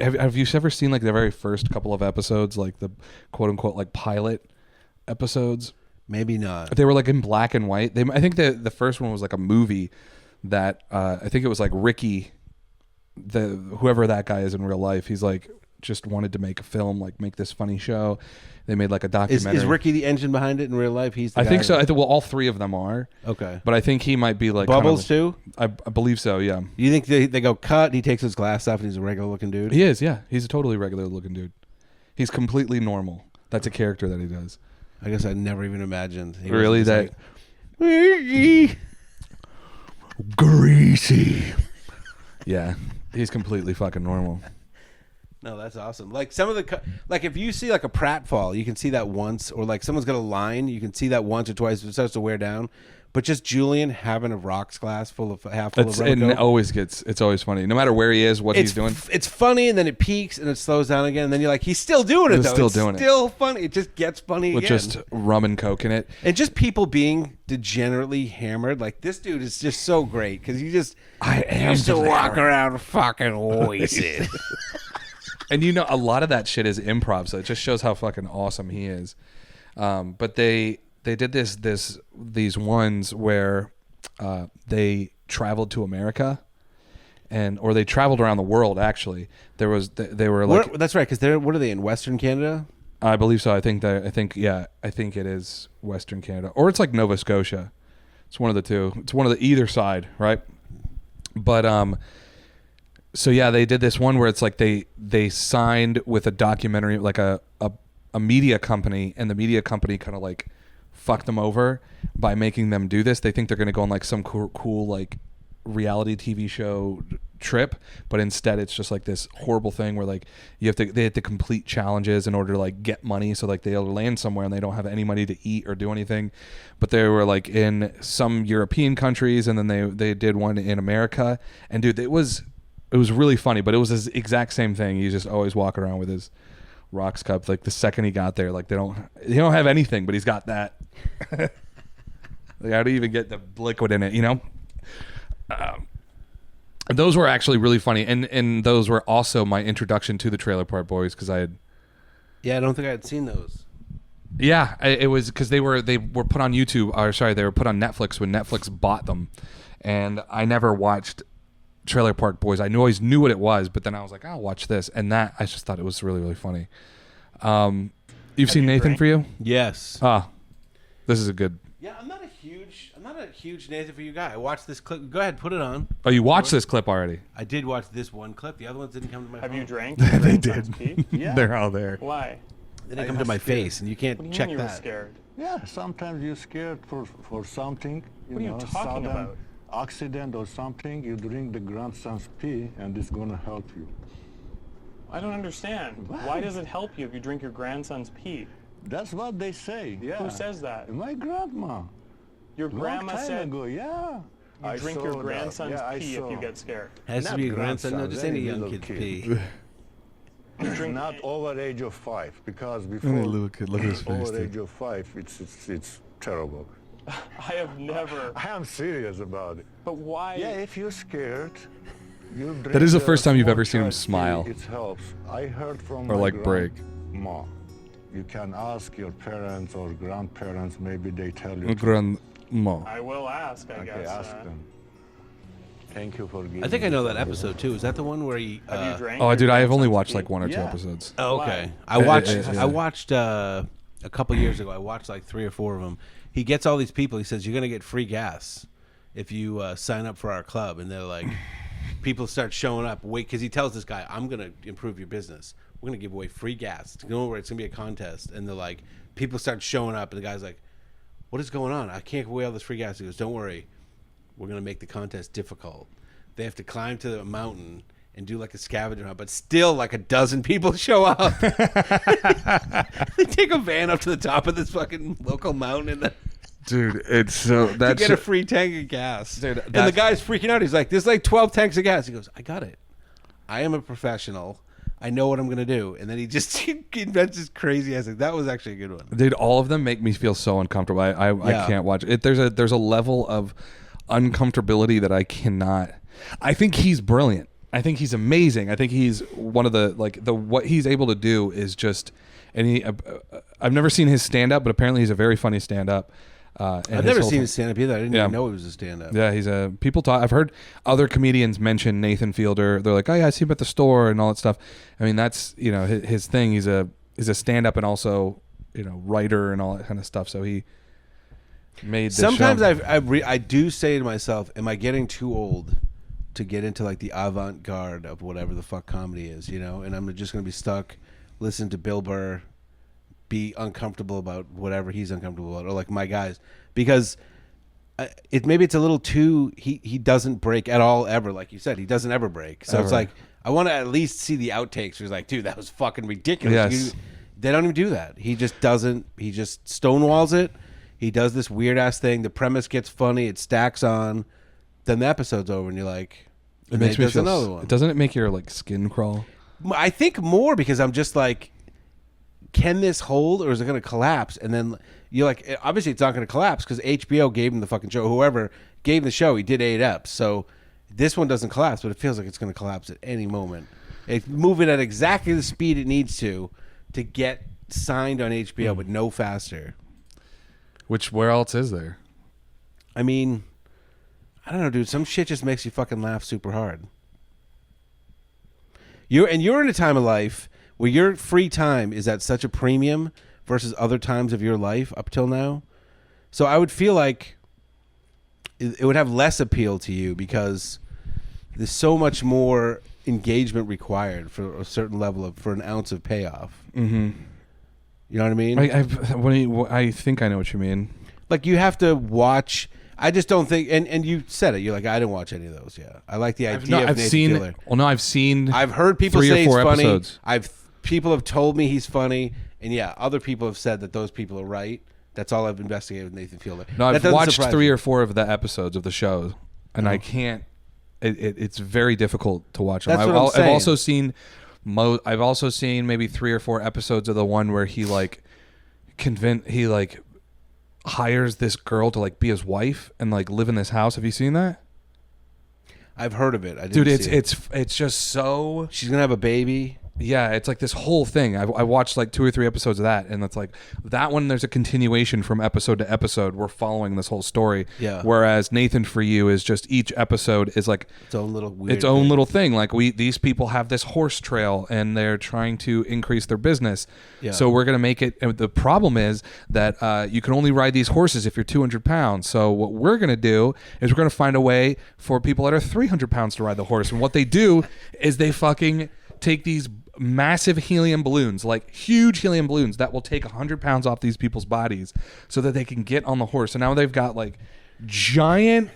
Speaker 2: Have you ever seen like the very first couple of episodes, like the quote unquote like pilot episodes?
Speaker 1: Maybe not.
Speaker 2: They were like in black and white. I think the first one was like a movie that I think it was like Ricky, whoever that guy is in real life. He's like just wanted to make a film, like make this funny show. They made like a documentary.
Speaker 1: Is Ricky the engine behind it in real life? He's the
Speaker 2: I
Speaker 1: guy
Speaker 2: think so.
Speaker 1: that-
Speaker 2: Well, all three of them are.
Speaker 1: Okay.
Speaker 2: But I think he might be like
Speaker 1: Bubbles
Speaker 2: kind of,
Speaker 1: too?
Speaker 2: I believe so. Yeah,
Speaker 1: You think they go cut, he takes his glass off and he's a regular looking dude?
Speaker 2: he is. Yeah, he's a totally regular looking dude. He's completely normal. That's a character that he does.
Speaker 1: I guess I never even imagined. He
Speaker 2: Really,
Speaker 1: was just
Speaker 2: that greasy. Yeah, he's completely fucking normal.
Speaker 1: No, that's awesome. Like some of the, like if you see like a pratfall, you can see that once, or like someone's got a line, you can see that once or twice. It starts to wear down, but just Julian having a rocks glass full of half full of rum
Speaker 2: And
Speaker 1: Coke,
Speaker 2: it's always funny, no matter where he is, what he's doing.
Speaker 1: It's funny, and then it peaks and it slows down again, and then you're like, he's still doing it.
Speaker 2: He's
Speaker 1: Though.
Speaker 2: still
Speaker 1: It's
Speaker 2: doing it.
Speaker 1: Still funny. It just gets funny
Speaker 2: With
Speaker 1: again.
Speaker 2: just rum and coke in it.
Speaker 1: And just people being degenerately hammered. Like this dude is just so great because he just used to walk around fucking wasted.
Speaker 2: And you know, a lot of that shit is improv, so it just shows how fucking awesome he is. But they did these ones where they traveled to America, or they traveled around the world. Actually, they were like,
Speaker 1: That's right, because they're what are they in Western Canada?
Speaker 2: I believe so. I think it is Western Canada, or it's like Nova Scotia. It's one of the two. It's one of the either side, right? But so yeah, they did this one where it's like they signed with a documentary, like a media company, and the media company kind of like fucked them over by making them do this. They think they're going to go on like some cool like reality TV show trip, but instead it's just like this horrible thing where like they have to complete challenges in order to like get money. So like they'll land somewhere and they don't have any money to eat or do anything. But they were like in some European countries, and then they did one in America. And dude, it was really funny, but it was the exact same thing. He just always walk around with his rocks cup. Like the second he got there, like they don't have anything, but he's got that. Like how do you even get the liquid in it, you know? Those were actually really funny, and those were also my introduction to the Trailer Park Boys, because I had.
Speaker 1: Yeah, I don't think I had seen those.
Speaker 2: Yeah, it was because they were put on YouTube. Or sorry, they were put on Netflix when Netflix bought them, and I never watched Trailer Park Boys. I always knew what it was, but then I was like, I'll watch this, and that I just thought it was really, really funny. You've seen Nathan for You?
Speaker 1: Yes.
Speaker 2: This is a good.
Speaker 1: Yeah, I'm not a huge Nathan for You guy. I watched this clip. Go ahead, put it on.
Speaker 2: Oh, you watched this clip already?
Speaker 1: I did watch this one clip. The other ones didn't come to my
Speaker 7: Have
Speaker 1: phone.
Speaker 7: you drank?
Speaker 2: They did.
Speaker 7: Yeah.
Speaker 2: They're all there.
Speaker 7: Why?
Speaker 1: They didn't come to my face, and you can't
Speaker 7: What do you
Speaker 1: check
Speaker 7: mean you were
Speaker 1: that.
Speaker 7: scared?
Speaker 8: Yeah, sometimes you're scared for something.
Speaker 7: What are you talking
Speaker 8: sudden
Speaker 7: about?
Speaker 8: accident or something. You drink the grandson's pee, and it's gonna help you.
Speaker 7: I don't understand. Why does it help you if you drink your grandson's pee?
Speaker 8: That's what they say. Yeah.
Speaker 7: Who says that?
Speaker 8: My grandma.
Speaker 7: Your
Speaker 8: Long
Speaker 7: grandma
Speaker 8: time
Speaker 7: said
Speaker 8: ago, yeah.
Speaker 7: you
Speaker 8: I
Speaker 7: drink
Speaker 8: saw
Speaker 7: your
Speaker 8: that.
Speaker 7: grandson's
Speaker 8: Yeah, I
Speaker 7: pee if you
Speaker 8: saw.
Speaker 7: get scared.
Speaker 1: Has to
Speaker 8: Not
Speaker 1: be a grandson, no,
Speaker 8: grandson,
Speaker 1: just
Speaker 8: very
Speaker 1: any young
Speaker 8: little
Speaker 1: kid's
Speaker 8: kid.
Speaker 1: pee.
Speaker 7: Drink
Speaker 8: Not over age of 5, because before
Speaker 2: little kid, look at his face,
Speaker 8: over
Speaker 2: dude.
Speaker 8: age of 5, it's terrible.
Speaker 7: I have never.
Speaker 8: I am serious about it.
Speaker 7: But why?
Speaker 8: Yeah, if you're scared, you drink.
Speaker 2: That is the first time you've
Speaker 8: small
Speaker 2: ever seen him
Speaker 8: child's
Speaker 2: smile.
Speaker 8: pee, It helps. I heard from
Speaker 2: Or
Speaker 8: my
Speaker 2: like break.
Speaker 8: grandma. You can ask your parents or grandparents. Maybe they tell you.
Speaker 2: Grandma.
Speaker 7: I will ask, I
Speaker 8: Okay,
Speaker 7: guess.
Speaker 8: ask them. Thank you for giving.
Speaker 1: I think I
Speaker 8: me
Speaker 1: know
Speaker 8: the
Speaker 1: that episode too. Is that the one where he?
Speaker 7: Have you drank?
Speaker 2: Oh,
Speaker 7: your
Speaker 2: dude, I have only
Speaker 7: grandson's
Speaker 2: watched
Speaker 7: pee?
Speaker 2: like 1 or 2
Speaker 8: Yeah.
Speaker 2: episodes.
Speaker 1: Oh, okay.
Speaker 7: Why?
Speaker 1: I watched.
Speaker 2: yeah.
Speaker 1: I watched a couple years ago. I watched like 3 or 4 of them. He gets all these people. He says, "You're gonna get free gas if you sign up for our club." And they're like, people start showing up. Wait, because he tells this guy, "I'm gonna improve your business. We're gonna give away free gas to go over. It's gonna be a contest." And they're like, people start showing up, and the guy's like, "What is going on? I can't give away all this free gas." He goes, "Don't worry. We're gonna make the contest difficult. They have to climb to the mountain and do like a scavenger hunt, but still like a dozen people show up. They take a van up to the top of this fucking local mountain and
Speaker 2: Dude, it's so
Speaker 1: to
Speaker 2: that's
Speaker 1: get a free tank of gas.
Speaker 2: Dude,
Speaker 1: and the
Speaker 2: that's-
Speaker 1: guy's freaking out. He's like, "There's like 12 tanks of gas." He goes, "I got it. I am a professional. I know what I'm gonna do." And then he just he invents this crazy ass. That was actually a good one.
Speaker 2: Dude, all of them make me feel so uncomfortable. I
Speaker 1: Yeah.
Speaker 2: can't watch it. There's a level of uncomfortability that I cannot. I think he's brilliant. I think he's amazing. I think he's one of the what he's able to do is just. And I've never seen his stand up, but apparently he's a very funny stand up.
Speaker 1: I've never seen his stand up either. I didn't
Speaker 2: Yeah.
Speaker 1: even know he was a stand up.
Speaker 2: Yeah, he's a people talk. I've heard other comedians mention Nathan Fielder. They're like, "Oh yeah, I see him at the store" and all that stuff. I mean, that's his thing. He's a stand up and also writer and all that kind of stuff. So he made. This
Speaker 1: Sometimes
Speaker 2: show.
Speaker 1: I do say to myself, "Am I getting too old to get into like the avant garde of whatever the fuck comedy is?" And I'm just gonna be stuck, listen to Bill Burr, be uncomfortable about whatever he's uncomfortable about, or like my guys, because maybe it's a little too. He doesn't break at all ever, like you said. He doesn't ever break. So it's
Speaker 2: Ever.
Speaker 1: like I want to at least see the outtakes. Where he's like, "Dude, that was fucking ridiculous."
Speaker 2: Yes.
Speaker 1: They don't even do that. He just doesn't. He just stonewalls it. He does this weird ass thing. The premise gets funny. It stacks on. Then the episode's over, and you're like,
Speaker 2: It makes me
Speaker 1: does
Speaker 2: feel.
Speaker 1: another one.
Speaker 2: Doesn't it make your skin crawl?
Speaker 1: I think more because I'm just like, can this hold or is it going to collapse? And then you're like, obviously it's not going to collapse because HBO gave him the fucking show. Whoever gave the show, he did 8 eps. So this one doesn't collapse, but it feels like it's going to collapse at any moment. It's moving at exactly the speed it needs to get signed on HBO, but no faster.
Speaker 2: Where else is there?
Speaker 1: I mean, I don't know, dude. Some shit just makes you fucking laugh super hard. You're in a time of life where your free time is at such a premium versus other times of your life up till now. So I would feel like it would have less appeal to you because there's so much more engagement required for a certain level for an ounce of payoff.
Speaker 2: Mm-hmm.
Speaker 1: You know what I mean?
Speaker 2: I think I know what you mean.
Speaker 1: Like you have to watch. I just don't think, and you said it. You're like, I didn't watch any of those. Yeah, I like the idea of Nathan Fielder.
Speaker 2: I've seen.
Speaker 1: I've heard people
Speaker 2: 3 or
Speaker 1: say he's
Speaker 2: 4
Speaker 1: funny.
Speaker 2: episodes.
Speaker 1: People have told me he's funny, and yeah, other people have said that those people are right. That's all I've investigated with Nathan Fielder.
Speaker 2: No,
Speaker 1: That
Speaker 2: I've
Speaker 1: doesn't
Speaker 2: watched
Speaker 1: surprise
Speaker 2: 3
Speaker 1: me.
Speaker 2: or 4 of the episodes of the show, and I can't. It's very difficult to watch them.
Speaker 1: That's what I'm saying.
Speaker 2: I've also seen. I've also seen maybe 3 or 4 episodes of the one where he hires this girl to be his wife and live in this house. Have you seen that?
Speaker 1: I've heard of it. I didn't
Speaker 2: Dude,
Speaker 1: see it.
Speaker 2: it's just so.
Speaker 1: She's gonna have a baby.
Speaker 2: Yeah, it's like this whole thing. I watched 2 or 3 episodes of that, and it's like that one. There's a continuation from episode to episode. We're following this whole story.
Speaker 1: Yeah.
Speaker 2: Whereas Nathan For You is just each episode is
Speaker 1: Its own little weird.
Speaker 2: its own
Speaker 1: thing.
Speaker 2: little thing. These people have this horse trail, and they're trying to increase their business.
Speaker 1: Yeah.
Speaker 2: So we're gonna make it. And the problem is that you can only ride these horses if you're 200 pounds. So what we're gonna do is we're gonna find a way for people that are 300 pounds to ride the horse. And what they do is they fucking take these massive helium balloons, huge helium balloons that will take 100 pounds off these people's bodies so that they can get on the horse. So now they've got giant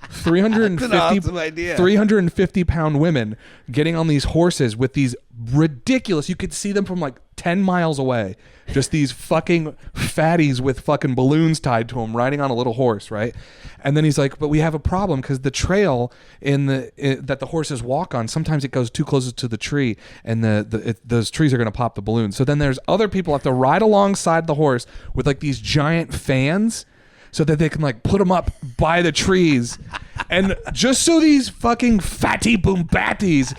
Speaker 2: 350 pound women getting on these horses with these ridiculous, you could see them from 10 miles away, just these fucking fatties with fucking balloons tied to them riding on a little horse, right? And then he's like, but we have a problem because the trail that the horses walk on, sometimes it goes too close to the tree, and those trees are going to pop the balloon. So then there's other people have to ride alongside the horse with these giant fans so that they can put them up by the trees, and just so these fucking fatty boombatties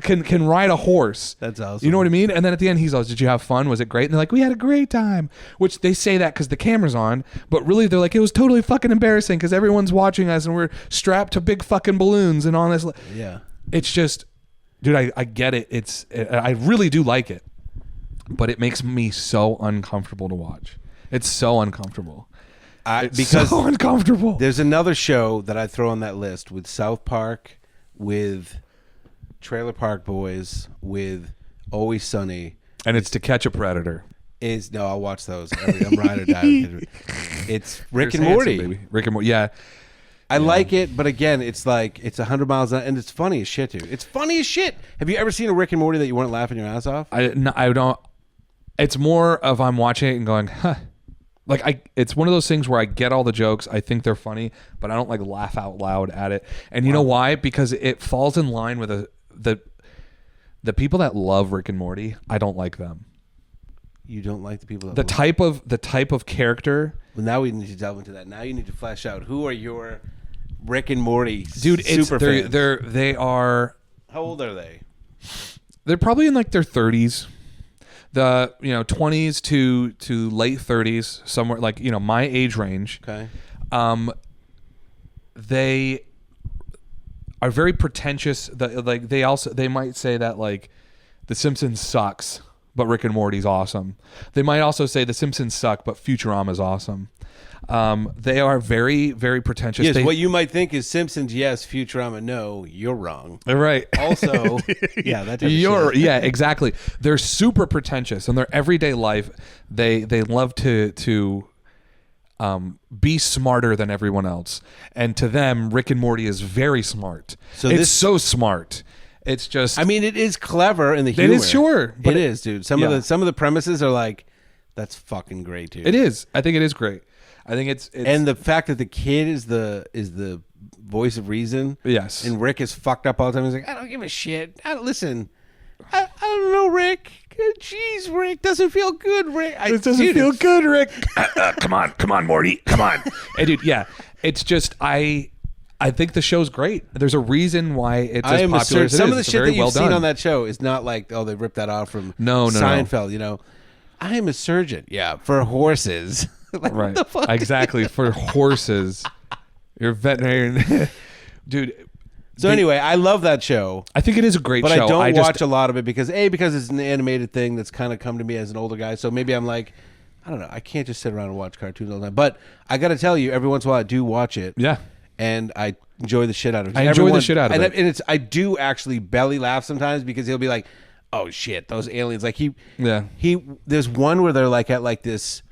Speaker 2: can ride a horse.
Speaker 1: That's awesome.
Speaker 2: You know what I mean? And then at the end, he's like, "Did you have fun? Was it great?" And they're like, "We had a great time." Which they say that because the camera's on, but really they're like, "It was totally fucking embarrassing because everyone's watching us and we're strapped to big fucking balloons and on this."
Speaker 1: Yeah.
Speaker 2: It's just, dude, I get it. I really do like it, but it makes me so uncomfortable to watch. It's so uncomfortable.
Speaker 1: Because
Speaker 2: so uncomfortable.
Speaker 1: There's another show that I throw on that list with South Park, with Trailer Park Boys, with Always Sunny.
Speaker 2: And it's To Catch a Predator.
Speaker 1: I'll watch those. I'm ride or die. It's Rick and
Speaker 2: Here's
Speaker 1: Morty.
Speaker 2: Hanson, baby. Rick and Morty. Yeah.
Speaker 1: I like it, but again, it's like it's 100 miles an hour, and it's funny as shit, dude. It's funny as shit. Have you ever seen a Rick and Morty that you weren't laughing your ass off?
Speaker 2: I don't. It's more of I'm watching it and going, huh. Like it's one of those things where I get all the jokes, I think they're funny, but I don't like laugh out loud at it. And you know why? Because it falls in line with the people that love Rick and Morty. I don't like them.
Speaker 1: You don't like the people that
Speaker 2: The type of character.
Speaker 1: Well, now we need to delve into that. Now you need to flesh out who are your Rick and Morty
Speaker 2: Dude,
Speaker 1: super fans.
Speaker 2: they are.
Speaker 1: How old are they?
Speaker 2: They're probably in like their 30s. The 20s to late 30s, somewhere like my age range.
Speaker 1: Okay.
Speaker 2: They are very pretentious. They might say that like The Simpsons sucks, but Rick and Morty's awesome. They might also say The Simpsons suck, but Futurama's awesome. They are very, very pretentious.
Speaker 1: Yes, what you might think is Simpsons, yes, Futurama, no, you're wrong.
Speaker 2: Right.
Speaker 1: Also, yeah, that type of shit.
Speaker 2: Yeah, exactly. They're super pretentious in their everyday life. They love to be smarter than everyone else, and to them, Rick and Morty is very smart.
Speaker 1: So
Speaker 2: it's
Speaker 1: this-
Speaker 2: so smart. It's just.
Speaker 1: I mean, it is clever in the humor.
Speaker 2: It is, sure, but
Speaker 1: it is, dude. Some of the premises are like, that's fucking great, dude.
Speaker 2: It is. I think it is great. I think it's
Speaker 1: and the fact that the kid is the voice of reason.
Speaker 2: Yes.
Speaker 1: And Rick is fucked up all the time. He's like, I don't give a shit. I don't know, Rick. Jeez, Rick, doesn't feel good, Rick.
Speaker 2: It doesn't feel good, Rick. Come on, Morty. Come on. Hey, dude, yeah. It's just I think the show's great. There's a reason why it's as popular as it is.
Speaker 1: Some of the
Speaker 2: It's
Speaker 1: shit
Speaker 2: very
Speaker 1: that you've
Speaker 2: well
Speaker 1: seen
Speaker 2: done.
Speaker 1: on that show is not like, oh, they ripped that off from
Speaker 2: No.
Speaker 1: Seinfeld. I am a surgeon. Yeah, for horses. Like,
Speaker 2: Right.
Speaker 1: what the fuck?
Speaker 2: Exactly. For horses. You're a veterinarian. Dude.
Speaker 1: So anyway, I love that show.
Speaker 2: I think it is a great
Speaker 1: But
Speaker 2: show.
Speaker 1: I don't
Speaker 2: just-
Speaker 1: watch a lot of it because it's an animated thing that's kind of come to me as an older guy. So maybe I'm like, I don't know. I can't just sit around and watch cartoons all the time. But I got to tell you, every once in a while I do watch it.
Speaker 2: Yeah.
Speaker 1: And I enjoy the shit out of it.
Speaker 2: I enjoy the shit out of it.
Speaker 1: And I do actually belly laugh sometimes because he'll be like, oh shit, those aliens. Like there's one where they're like at like this,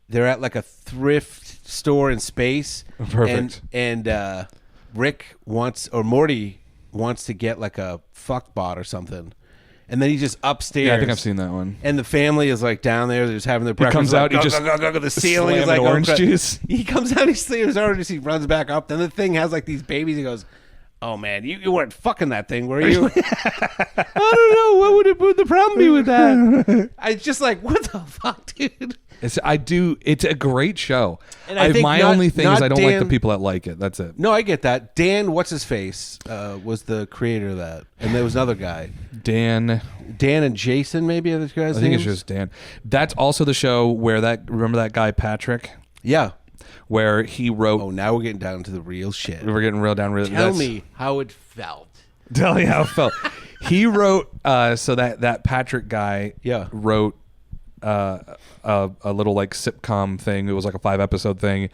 Speaker 1: they're at like a thrift store in space.
Speaker 2: Perfect.
Speaker 1: And Morty wants to get like a fuck bot or something. And then he's just upstairs.
Speaker 2: Yeah, I think I've seen that one.
Speaker 1: And the family is like down there. They're just having their breakfast.
Speaker 2: comes out,
Speaker 1: like,
Speaker 2: he just
Speaker 1: go, the ceiling is
Speaker 2: slamming
Speaker 1: like
Speaker 2: orange juice.
Speaker 1: He comes out, he sleeps already. He runs back up. Then the thing has like these babies. He goes, "Oh man, you weren't fucking that thing, were you?" I don't know. What would the problem be with that? I just like, what the fuck, dude?
Speaker 2: It's a great show.
Speaker 1: And I think
Speaker 2: my
Speaker 1: not-
Speaker 2: only thing is
Speaker 1: not
Speaker 2: I don't like the
Speaker 1: Dan-
Speaker 2: people that like it. That's it.
Speaker 1: No, I get that. Dan, what's his face, was the creator of that, and there was another guy,
Speaker 2: Dan
Speaker 1: and Jason, maybe are the guys'
Speaker 2: I think
Speaker 1: names?
Speaker 2: it's just Dan. That's also the show where remember that guy Patrick,
Speaker 1: Yeah.
Speaker 2: where he wrote.
Speaker 1: Oh, now we're getting down to the real shit.
Speaker 2: We're getting real down.
Speaker 1: Tell me how it felt.
Speaker 2: Tell me how it felt. He wrote. So that Patrick guy.
Speaker 1: Yeah.
Speaker 2: Wrote a little like sitcom thing. It was like a 5-episode thing,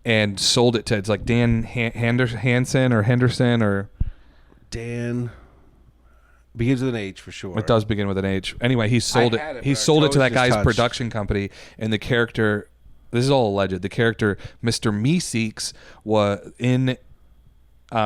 Speaker 2: and sold it to. It's like Dan Henderson or
Speaker 1: Dan begins with an H for sure.
Speaker 2: it does begin with an H. Anyway, he sold
Speaker 1: I had
Speaker 2: it.
Speaker 1: it,
Speaker 2: He
Speaker 1: but I
Speaker 2: sold it to
Speaker 1: totally
Speaker 2: that
Speaker 1: just
Speaker 2: guy's
Speaker 1: touched.
Speaker 2: production company, and the character. This is all alleged. The character Mr. Meeseeks was in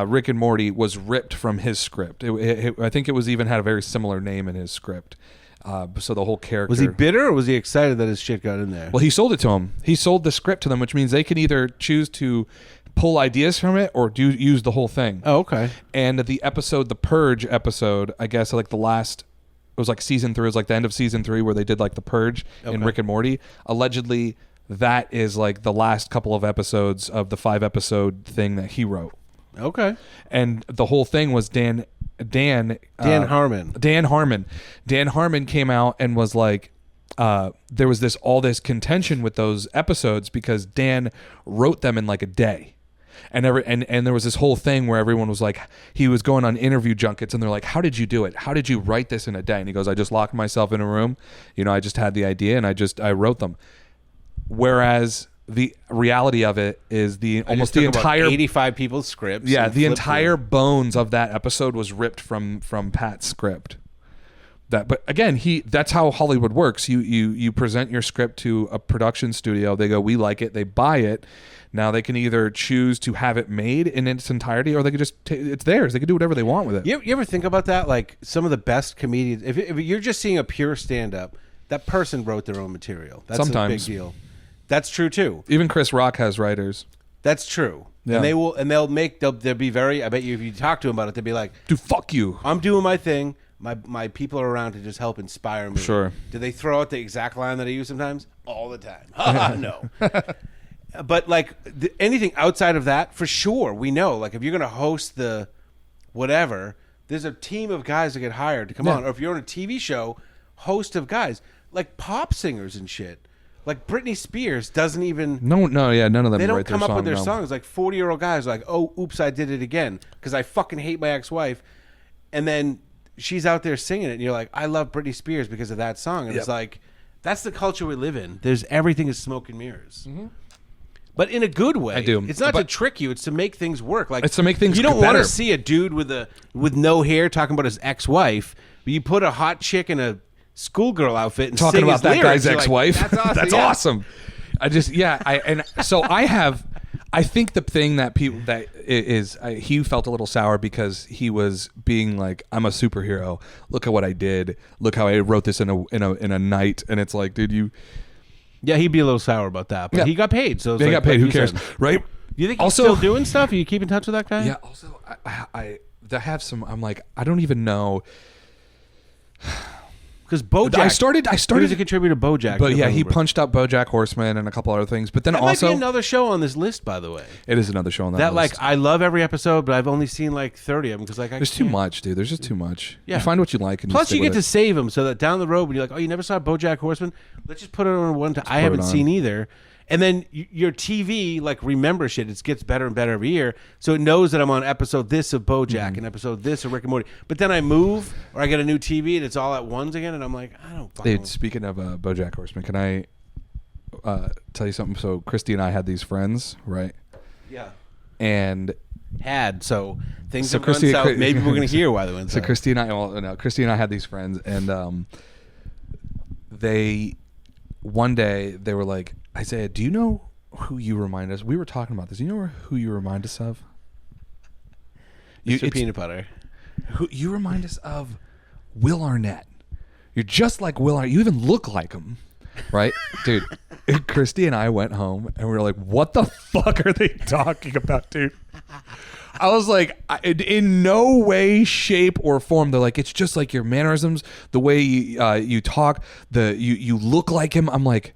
Speaker 2: Rick and Morty was ripped from his script. I think it was even had a very similar name in his script. So the whole character
Speaker 1: Was he bitter or was he excited that his shit got in there?
Speaker 2: Well, he sold it to him. He sold the script to them, which means they can either choose to pull ideas from it or use the whole thing.
Speaker 1: Oh, okay.
Speaker 2: And the Purge episode, I guess like the last, it was like season 3, it was like the end of season 3 where they did like the Purge in Rick and Morty. Allegedly, that is like the last couple of episodes of the 5-episode thing that he wrote.
Speaker 1: Okay.
Speaker 2: And the whole thing was Dan
Speaker 1: Harmon.
Speaker 2: Dan Harmon came out and was like, there was all this contention with those episodes because Dan wrote them in like a day. And there was this whole thing where everyone was like, he was going on interview junkets and they're like, how did you do it? How did you write this in a day? And he goes, I just locked myself in a room. I just had the idea and I wrote them. Whereas the reality of it is almost the entire
Speaker 1: 85 people's scripts.
Speaker 2: yeah,
Speaker 1: and
Speaker 2: the
Speaker 1: flipped
Speaker 2: entire
Speaker 1: through.
Speaker 2: bones of that episode was ripped from Pat's script. that. But again, that's how Hollywood works. You present your script to a production studio. They go, we like it. They buy it. Now they can either choose to have it made in its entirety, or they could just it's theirs. They can do whatever they want with it.
Speaker 1: You ever think about that? Like some of the best comedians, if you're just seeing a pure stand-up, that person wrote their own material. That's
Speaker 2: Sometimes.
Speaker 1: a big deal. That's true too.
Speaker 2: Even Chris Rock has writers.
Speaker 1: That's true.
Speaker 2: Yeah.
Speaker 1: And they'll be very. I bet you if you talk to them about it, they'll be like,
Speaker 2: Dude, fuck you.
Speaker 1: I'm doing my thing. My people are around to just help inspire me.
Speaker 2: Sure.
Speaker 1: Do they throw out the exact line that I use sometimes? All the time. No. But like anything outside of that, for sure, we know. Like if you're going to host the whatever, there's a team of guys that get hired to come on. Or if you're on a TV show, host of guys like pop singers and shit. Like Britney Spears doesn't even.
Speaker 2: No, yeah, none of them.
Speaker 1: They don't
Speaker 2: write
Speaker 1: come
Speaker 2: their
Speaker 1: up with their
Speaker 2: no.
Speaker 1: songs. Like 40-year-old guys are like, oh, oops, I did it again because I fucking hate my ex-wife, and then she's out there singing it, and you're like, I love Britney Spears because of that song, and it's like, that's the culture we live in. There's everything is smoke and mirrors. But in a good way.
Speaker 2: I do.
Speaker 1: It's not to
Speaker 2: But-
Speaker 1: trick you. It's to make things work. Like
Speaker 2: It's to make things
Speaker 1: You don't want
Speaker 2: better.
Speaker 1: to see a dude with no hair talking about his ex-wife. But you put a hot chick in a schoolgirl outfit and
Speaker 2: Talking
Speaker 1: sing
Speaker 2: about
Speaker 1: his
Speaker 2: that
Speaker 1: lyrics,
Speaker 2: guy's
Speaker 1: you're like,
Speaker 2: ex-wife.
Speaker 1: That's awesome.
Speaker 2: That's
Speaker 1: yeah.
Speaker 2: awesome. I think the thing that people that is he felt a little sour because he was being like, I'm a superhero. Look at what I did. Look how I wrote this in a night. And it's like, dude, you.
Speaker 1: Yeah, he'd be a little sour about that, but
Speaker 2: Yeah.
Speaker 1: he got paid. So it's
Speaker 2: They
Speaker 1: like,
Speaker 2: got paid.
Speaker 1: like
Speaker 2: Who
Speaker 1: you
Speaker 2: cares,
Speaker 1: said.
Speaker 2: right?
Speaker 1: You think he's
Speaker 2: Also-
Speaker 1: still doing stuff? Are you keep in touch with that guy?
Speaker 2: Yeah. Also, I have some. I'm like, I don't even know.
Speaker 1: Because BoJack.
Speaker 2: I started.
Speaker 1: He was a contributor to BoJack.
Speaker 2: But yeah, he
Speaker 1: November.
Speaker 2: punched out BoJack Horseman and a couple other things. But then
Speaker 1: That
Speaker 2: also,
Speaker 1: might be another show on this list, by the way.
Speaker 2: it is another show on that.
Speaker 1: That
Speaker 2: list.
Speaker 1: like I love every episode, but I've only seen like 30 of them because like
Speaker 2: There's too much, dude. There's just too much.
Speaker 1: Yeah.
Speaker 2: You find what you like, and
Speaker 1: Plus,
Speaker 2: stick
Speaker 1: you get
Speaker 2: with
Speaker 1: to
Speaker 2: it.
Speaker 1: save them so that down the road when you're like, oh, you never saw BoJack Horseman? Let's just put it on one. I haven't
Speaker 2: on.
Speaker 1: seen either. And then your TV like remembers shit. It gets better and better every year, so it knows that I'm on episode this of BoJack
Speaker 2: Mm-hmm.
Speaker 1: and episode this of Rick and Morty. But then I move or I get a new TV and it's all at once again, and I'm like, I don't fucking.
Speaker 2: Dude, speaking of BoJack Horseman, can I tell you something? So Christy and I had these friends, right?
Speaker 1: Yeah.
Speaker 2: And
Speaker 1: Had so things
Speaker 2: So
Speaker 1: have
Speaker 2: Christy-
Speaker 1: gone south. Maybe we're gonna hear why they went
Speaker 2: so
Speaker 1: south.
Speaker 2: Christy and I had these friends, and they one day they were like, Isaiah, do you know who you remind us? We were talking about this. Do you know who you remind us of?
Speaker 1: Mr. Peanut Butter.
Speaker 2: Who you remind us of? Will Arnett. You're just like Will Arnett. You even look like him, right, dude? Christy and I went home and we were like, "What the fuck are they talking about, dude?" I was like, in no way, shape, or form. They're like, it's just like your mannerisms, the way you talk, you look like him. I'm like,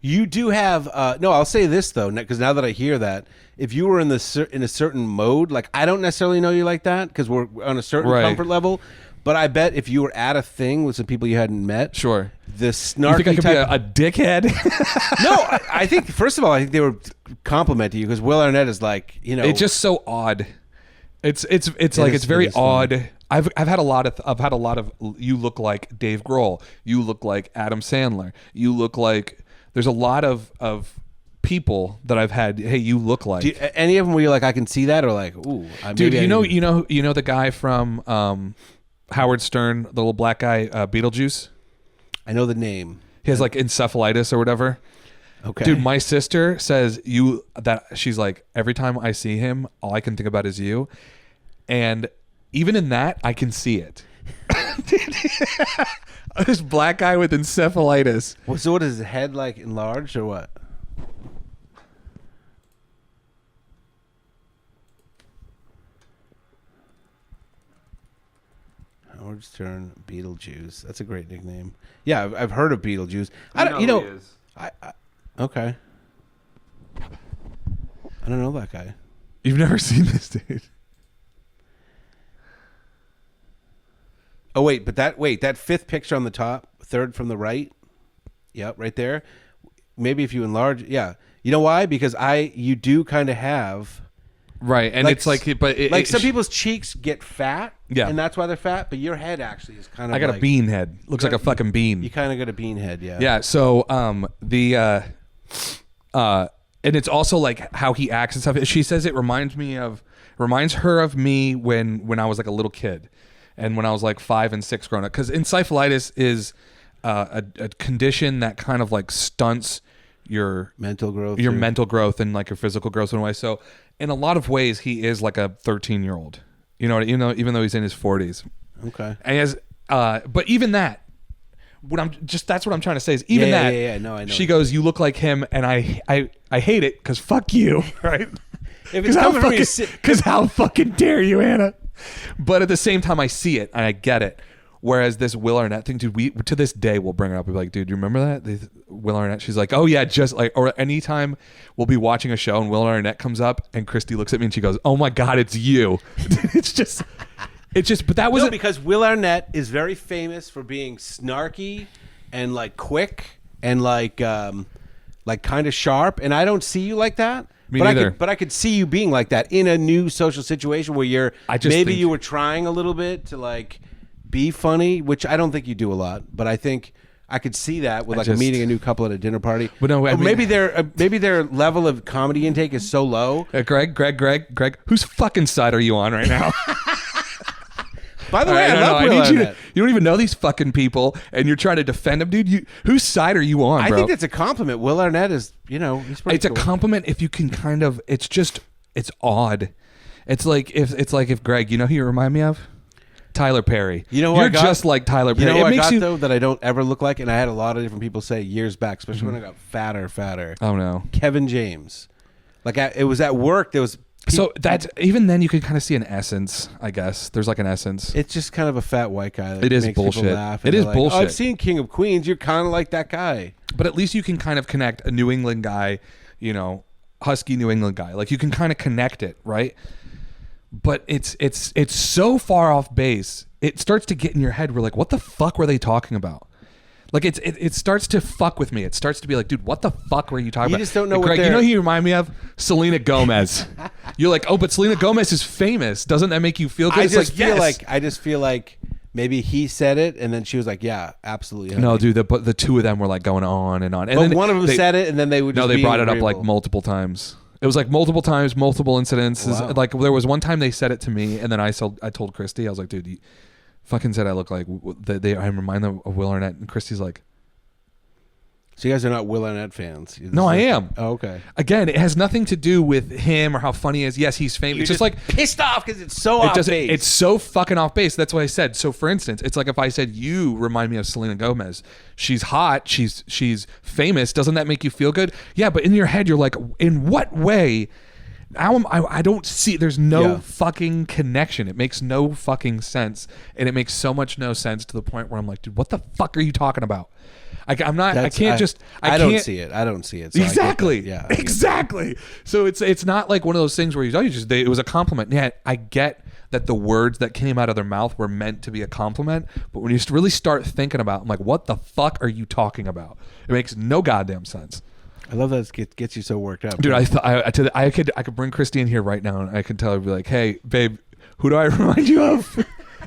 Speaker 1: You do have no. I'll say this though, because now that I hear that, if you were in in a certain mode, like I don't necessarily know you like that because we're on a certain
Speaker 2: Right.
Speaker 1: comfort level. But I bet if you were at a thing with some people you hadn't met,
Speaker 2: sure.
Speaker 1: the
Speaker 2: You
Speaker 1: snarky
Speaker 2: think I could
Speaker 1: type.
Speaker 2: be a dickhead?
Speaker 1: No, I think first of all, I think they were complimenting you because Will Arnett is like, you know,
Speaker 2: It's just so odd. It's like
Speaker 1: is-
Speaker 2: it's very
Speaker 1: it is funny.
Speaker 2: odd. I've had a lot of you look like Dave Grohl. You look like Adam Sandler. You look like there's a lot of people that I've had. Hey, you look like.
Speaker 1: any of them where you're like, I can see that, or like, ooh,
Speaker 2: Dude,
Speaker 1: maybe I didn't-
Speaker 2: you know the guy from Howard Stern, the little black guy, Beetlejuice.
Speaker 1: I know the name.
Speaker 2: He has like encephalitis or whatever.
Speaker 1: Okay,
Speaker 2: Dude, my sister says she's like, every time I see him, all I can think about is you. And even in that, I can see it. This black guy with encephalitis.
Speaker 1: Well, so what is his head like enlarged or what? Howard Stern, Beetlejuice. That's a great nickname. Yeah, I've heard of Beetlejuice. I don't, I okay. I don't know that guy.
Speaker 2: You've never seen this dude.
Speaker 1: Oh wait, that fifth picture on the top, third from the right. Yep, right there. Maybe if you enlarge, yeah. You know why? Because you do kind of have
Speaker 2: Right, and it's like, but
Speaker 1: like some people's cheeks get fat,
Speaker 2: Yeah.
Speaker 1: and that's why they're fat. But your head actually is kind of.
Speaker 2: I got
Speaker 1: like,
Speaker 2: a bean head. Looks like a fucking bean.
Speaker 1: You kind of got a bean head, yeah.
Speaker 2: Yeah. So and it's also like how he acts and stuff. She says it reminds her of me when I was like a little kid, and when I was like 5 and 6 growing up, because encephalitis is a condition that kind of like stunts your
Speaker 1: mental growth,
Speaker 2: and like your physical growth in a way. So in a lot of ways, he is like a 13-year-old. You know, even though he's in his 40s.
Speaker 1: Okay.
Speaker 2: And he has, but even that, that's what I'm trying to say is even that.
Speaker 1: Yeah. No, I know.
Speaker 2: She goes, "You look like him," and I hate it because fuck you, right?
Speaker 1: If it's coming from you,
Speaker 2: Because how fucking dare you, Anna? But at the same time, I see it and I get it. Whereas this Will Arnett thing, dude, we to this day we'll bring it up. We'll be like, dude, you remember that? Will Arnett? She's like, oh yeah, just like, or anytime we'll be watching a show and Will Arnett comes up and Christy looks at me and she goes, oh my God, it's you. it's just, but that wasn't.
Speaker 1: No, because Will Arnett is very famous for being snarky and like quick and like kind of sharp. And I don't see you like that.
Speaker 2: Me
Speaker 1: but
Speaker 2: neither.
Speaker 1: I could see you being like that in a new social situation where you're maybe
Speaker 2: think-
Speaker 1: you were trying a little bit to like be funny, which I don't think you do a lot, but I think I could see that with meeting a new couple at a dinner party.
Speaker 2: But no, I mean-
Speaker 1: maybe their level of comedy intake is so low.
Speaker 2: Greg, whose fucking side are you on right now?
Speaker 1: By the way, I love
Speaker 2: I
Speaker 1: Will
Speaker 2: need you.
Speaker 1: Arnett.
Speaker 2: You don't even know these fucking people, and you're trying to defend them, dude. Whose side are you on,
Speaker 1: I
Speaker 2: bro?
Speaker 1: think that's a compliment. Will Arnett is, he's pretty
Speaker 2: It's
Speaker 1: cool.
Speaker 2: a compliment if you can kind of. It's odd. It's like if Greg, you know who you remind me of? Tyler Perry.
Speaker 1: You know who
Speaker 2: you're
Speaker 1: I got?
Speaker 2: just like Tyler Perry.
Speaker 1: You know what I
Speaker 2: makes
Speaker 1: got, though, that I don't ever look like? And I had a lot of different people say years back, especially when I got fatter.
Speaker 2: Oh, no.
Speaker 1: Kevin James. Like, it was at work. There was...
Speaker 2: So that's even then you can kind of see an essence, I guess. There's like an essence.
Speaker 1: It's just kind of a fat white guy. That
Speaker 2: It is
Speaker 1: makes people
Speaker 2: bullshit.
Speaker 1: laugh,
Speaker 2: It
Speaker 1: and
Speaker 2: is
Speaker 1: they're like,
Speaker 2: bullshit.
Speaker 1: Oh, I've seen King of Queens. You're kind of like that guy.
Speaker 2: But at least you can kind of connect a New England guy, husky New England guy. Like you can kind of connect it, right? But it's so far off base. It starts to get in your head. We're like, what the fuck were they talking about? Like it starts to fuck with me. It starts to be like, dude, what the fuck were you talking about?
Speaker 1: You just don't know
Speaker 2: Like,
Speaker 1: what
Speaker 2: Greg,
Speaker 1: they're...
Speaker 2: you know who you remind me of? Selena Gomez. You're like, oh, but Selena Gomez is famous. Doesn't that make you feel good?
Speaker 1: I
Speaker 2: It's
Speaker 1: just
Speaker 2: like,
Speaker 1: feel
Speaker 2: yes.
Speaker 1: like I just feel like maybe he said it, and then she was like, "Yeah, absolutely."
Speaker 2: No,
Speaker 1: honey."
Speaker 2: dude, but the two of them were like going on and on. And
Speaker 1: But
Speaker 2: then
Speaker 1: one of them said it, and then they would.
Speaker 2: No,
Speaker 1: Just
Speaker 2: they
Speaker 1: be
Speaker 2: brought it up like
Speaker 1: agreeable.
Speaker 2: multiple times. It was like multiple times, multiple incidents.
Speaker 1: Wow.
Speaker 2: Like there was one time they said it to me, and then I told Christy, I was like, dude, you fucking said I look like I remind them of Will Arnett, and Christy's like,
Speaker 1: So you guys are not Will Arnett fans?
Speaker 2: no, I am.
Speaker 1: Oh, okay.
Speaker 2: Again, it has nothing to do with him or how funny he is. Yes, he's famous.
Speaker 1: You're
Speaker 2: It's just like
Speaker 1: pissed off because it's so off base.
Speaker 2: It's so fucking off base. That's what I said. So for instance, it's like if I said you remind me of Selena Gomez. She's hot. She's famous. Doesn't that make you feel good? Yeah, but in your head you're like, in what way? I don't see. There's no fucking connection. It makes no fucking sense, and it makes so much no sense to the point where I'm like, dude, what the fuck are you talking about? I'm not. I can't just.
Speaker 1: I don't see it. I don't see it. So I get
Speaker 2: Exactly.
Speaker 1: that. Yeah.
Speaker 2: Exactly. So it's not like one of those things where it was a compliment. Yeah, I get that the words that came out of their mouth were meant to be a compliment, but when you really start thinking about it, I'm like, what the fuck are you talking about? It makes no goddamn sense.
Speaker 1: I love that it gets you so worked up.
Speaker 2: Dude, I could bring Christy in here right now and I could tell her, be like, hey, babe, who do I remind you of?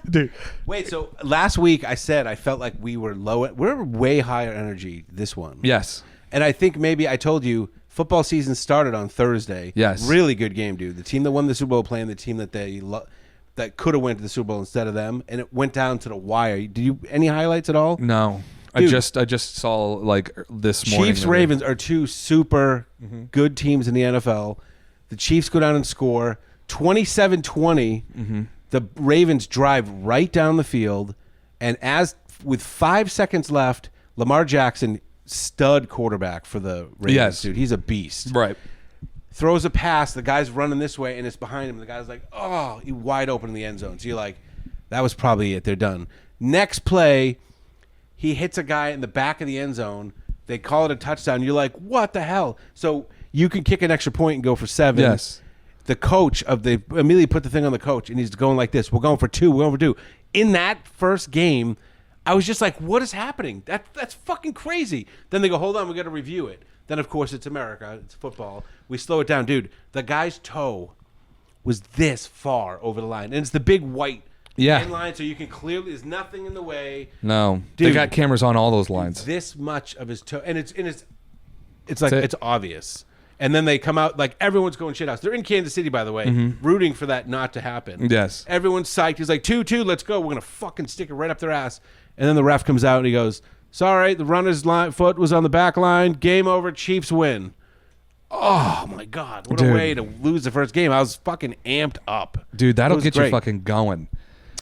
Speaker 2: Dude.
Speaker 1: Wait, so last week I said I felt like we were low. We're way higher energy this one.
Speaker 2: Yes.
Speaker 1: And I think maybe I told you football season started on Thursday.
Speaker 2: Yes.
Speaker 1: Really good game, dude. The team that won the Super Bowl playing the team that that could have went to the Super Bowl instead of them, and it went down to the wire. Did you any highlights at all?
Speaker 2: No.
Speaker 1: Dude.
Speaker 2: I just saw like this morning.
Speaker 1: Chiefs Ravens are two super good teams in the NFL. The Chiefs go down and score 27-20. The Ravens drive right down the field, and with 5 seconds left, Lamar Jackson, stud quarterback for the Ravens,
Speaker 2: Yes.
Speaker 1: dude, he's a beast.
Speaker 2: Right.
Speaker 1: Throws a pass, the guy's running this way, and it's behind him. The guy's like, oh, he wide open in the end zone. So you're like, that was probably it. They're done. Next play, he hits a guy in the back of the end zone. They call it a touchdown. You're like, what the hell? So you can kick an extra point and go for 7.
Speaker 2: Yes.
Speaker 1: The coach immediately put the thing on the coach, and he's going like this. We're going for 2. We're going for 2. In that first game, I was just like, what is happening? That's fucking crazy. Then they go, hold on, we got to review it. Then, of course, it's America. It's football. We slow it down. Dude, the guy's toe was this far over the line. And it's the big white line, so you can clearly, there's nothing in the way.
Speaker 2: No. They
Speaker 1: Dude.
Speaker 2: got cameras on all those lines.
Speaker 1: This much of his toe. And it's like, it's obvious. And then they come out like everyone's going shithouse. They're in Kansas City, by the way, rooting for that not to happen.
Speaker 2: Yes.
Speaker 1: Everyone's psyched. He's like, 2-2, let's go. We're gonna fucking stick it right up their ass. And then the ref comes out and he goes, "Sorry, the runner's foot was on the back line. Game over. Chiefs win." Oh my God! What
Speaker 2: Dude.
Speaker 1: a way to lose the first game. I was fucking amped up,
Speaker 2: Dude, that'll
Speaker 1: It was
Speaker 2: get
Speaker 1: great.
Speaker 2: you fucking going.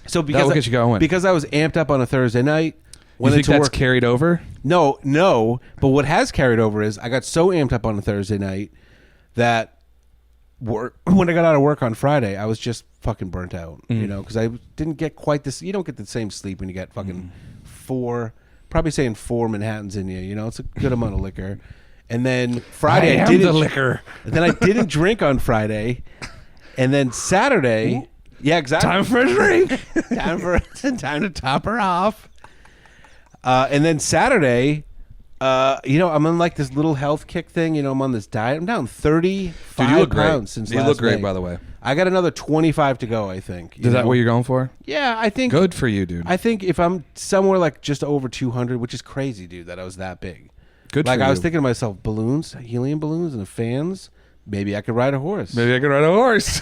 Speaker 1: So because
Speaker 2: will get you going.
Speaker 1: because I was amped up on a Thursday night.
Speaker 2: You think
Speaker 1: into
Speaker 2: that's
Speaker 1: work.
Speaker 2: carried over?
Speaker 1: No. But what has carried over is I got so amped up on a Thursday night that when I got out of work on Friday, I was just fucking burnt out. You know, because I didn't get quite this. You don't get the same sleep when you get fucking four Manhattans in you. You know, it's a good amount of liquor. And then Friday,
Speaker 2: I am
Speaker 1: didn't
Speaker 2: the liquor.
Speaker 1: And then I didn't drink on Friday. And then Saturday, yeah, exactly.
Speaker 2: Time for a drink.
Speaker 1: time to top her off. And then Saturday, I'm on like this little health kick thing. You know, I'm on this diet. I'm down 35
Speaker 2: Dude, you look great.
Speaker 1: pounds since
Speaker 2: You
Speaker 1: last
Speaker 2: look great,
Speaker 1: May.
Speaker 2: by the way.
Speaker 1: I got another 25 to go, I think.
Speaker 2: Is that what you're going for?
Speaker 1: Yeah, I think.
Speaker 2: Good for you, dude.
Speaker 1: I think if I'm somewhere like just over 200, which is crazy, dude, that I was that big.
Speaker 2: Good
Speaker 1: Like
Speaker 2: for
Speaker 1: I
Speaker 2: you.
Speaker 1: was thinking to myself, balloons, helium balloons, and the fans. Maybe I could ride a horse.
Speaker 2: Maybe I could ride a horse.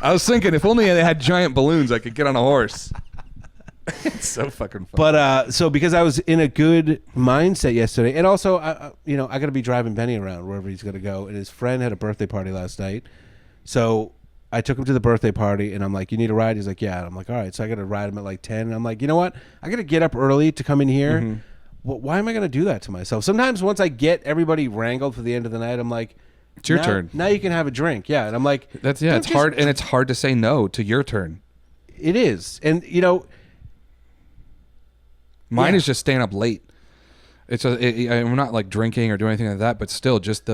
Speaker 2: I was thinking, if only they had giant balloons, I could get on a horse. It's so fucking fun.
Speaker 1: But so because I was in a good mindset yesterday, and also I got to be driving Benny around wherever he's going to go, and his friend had a birthday party last night, so I took him to the birthday party, and I'm like, "You need a ride?" He's like, "Yeah." And I'm like, "All right." So I got to ride him at like 10, and I'm like, "You know what? I got to get up early to come in here. Well, why am I going to do that to myself?" Sometimes once I get everybody wrangled for the end of the night, I'm like,
Speaker 2: It's your
Speaker 1: "Now-
Speaker 2: turn."
Speaker 1: Now you can have a drink. Yeah, and I'm like,
Speaker 2: It's
Speaker 1: "Don't just-
Speaker 2: hard, and it's hard to say no to your turn.
Speaker 1: It is, and
Speaker 2: Mine
Speaker 1: Yeah.
Speaker 2: is just staying up late. I'm not like drinking or doing anything like that, but still, just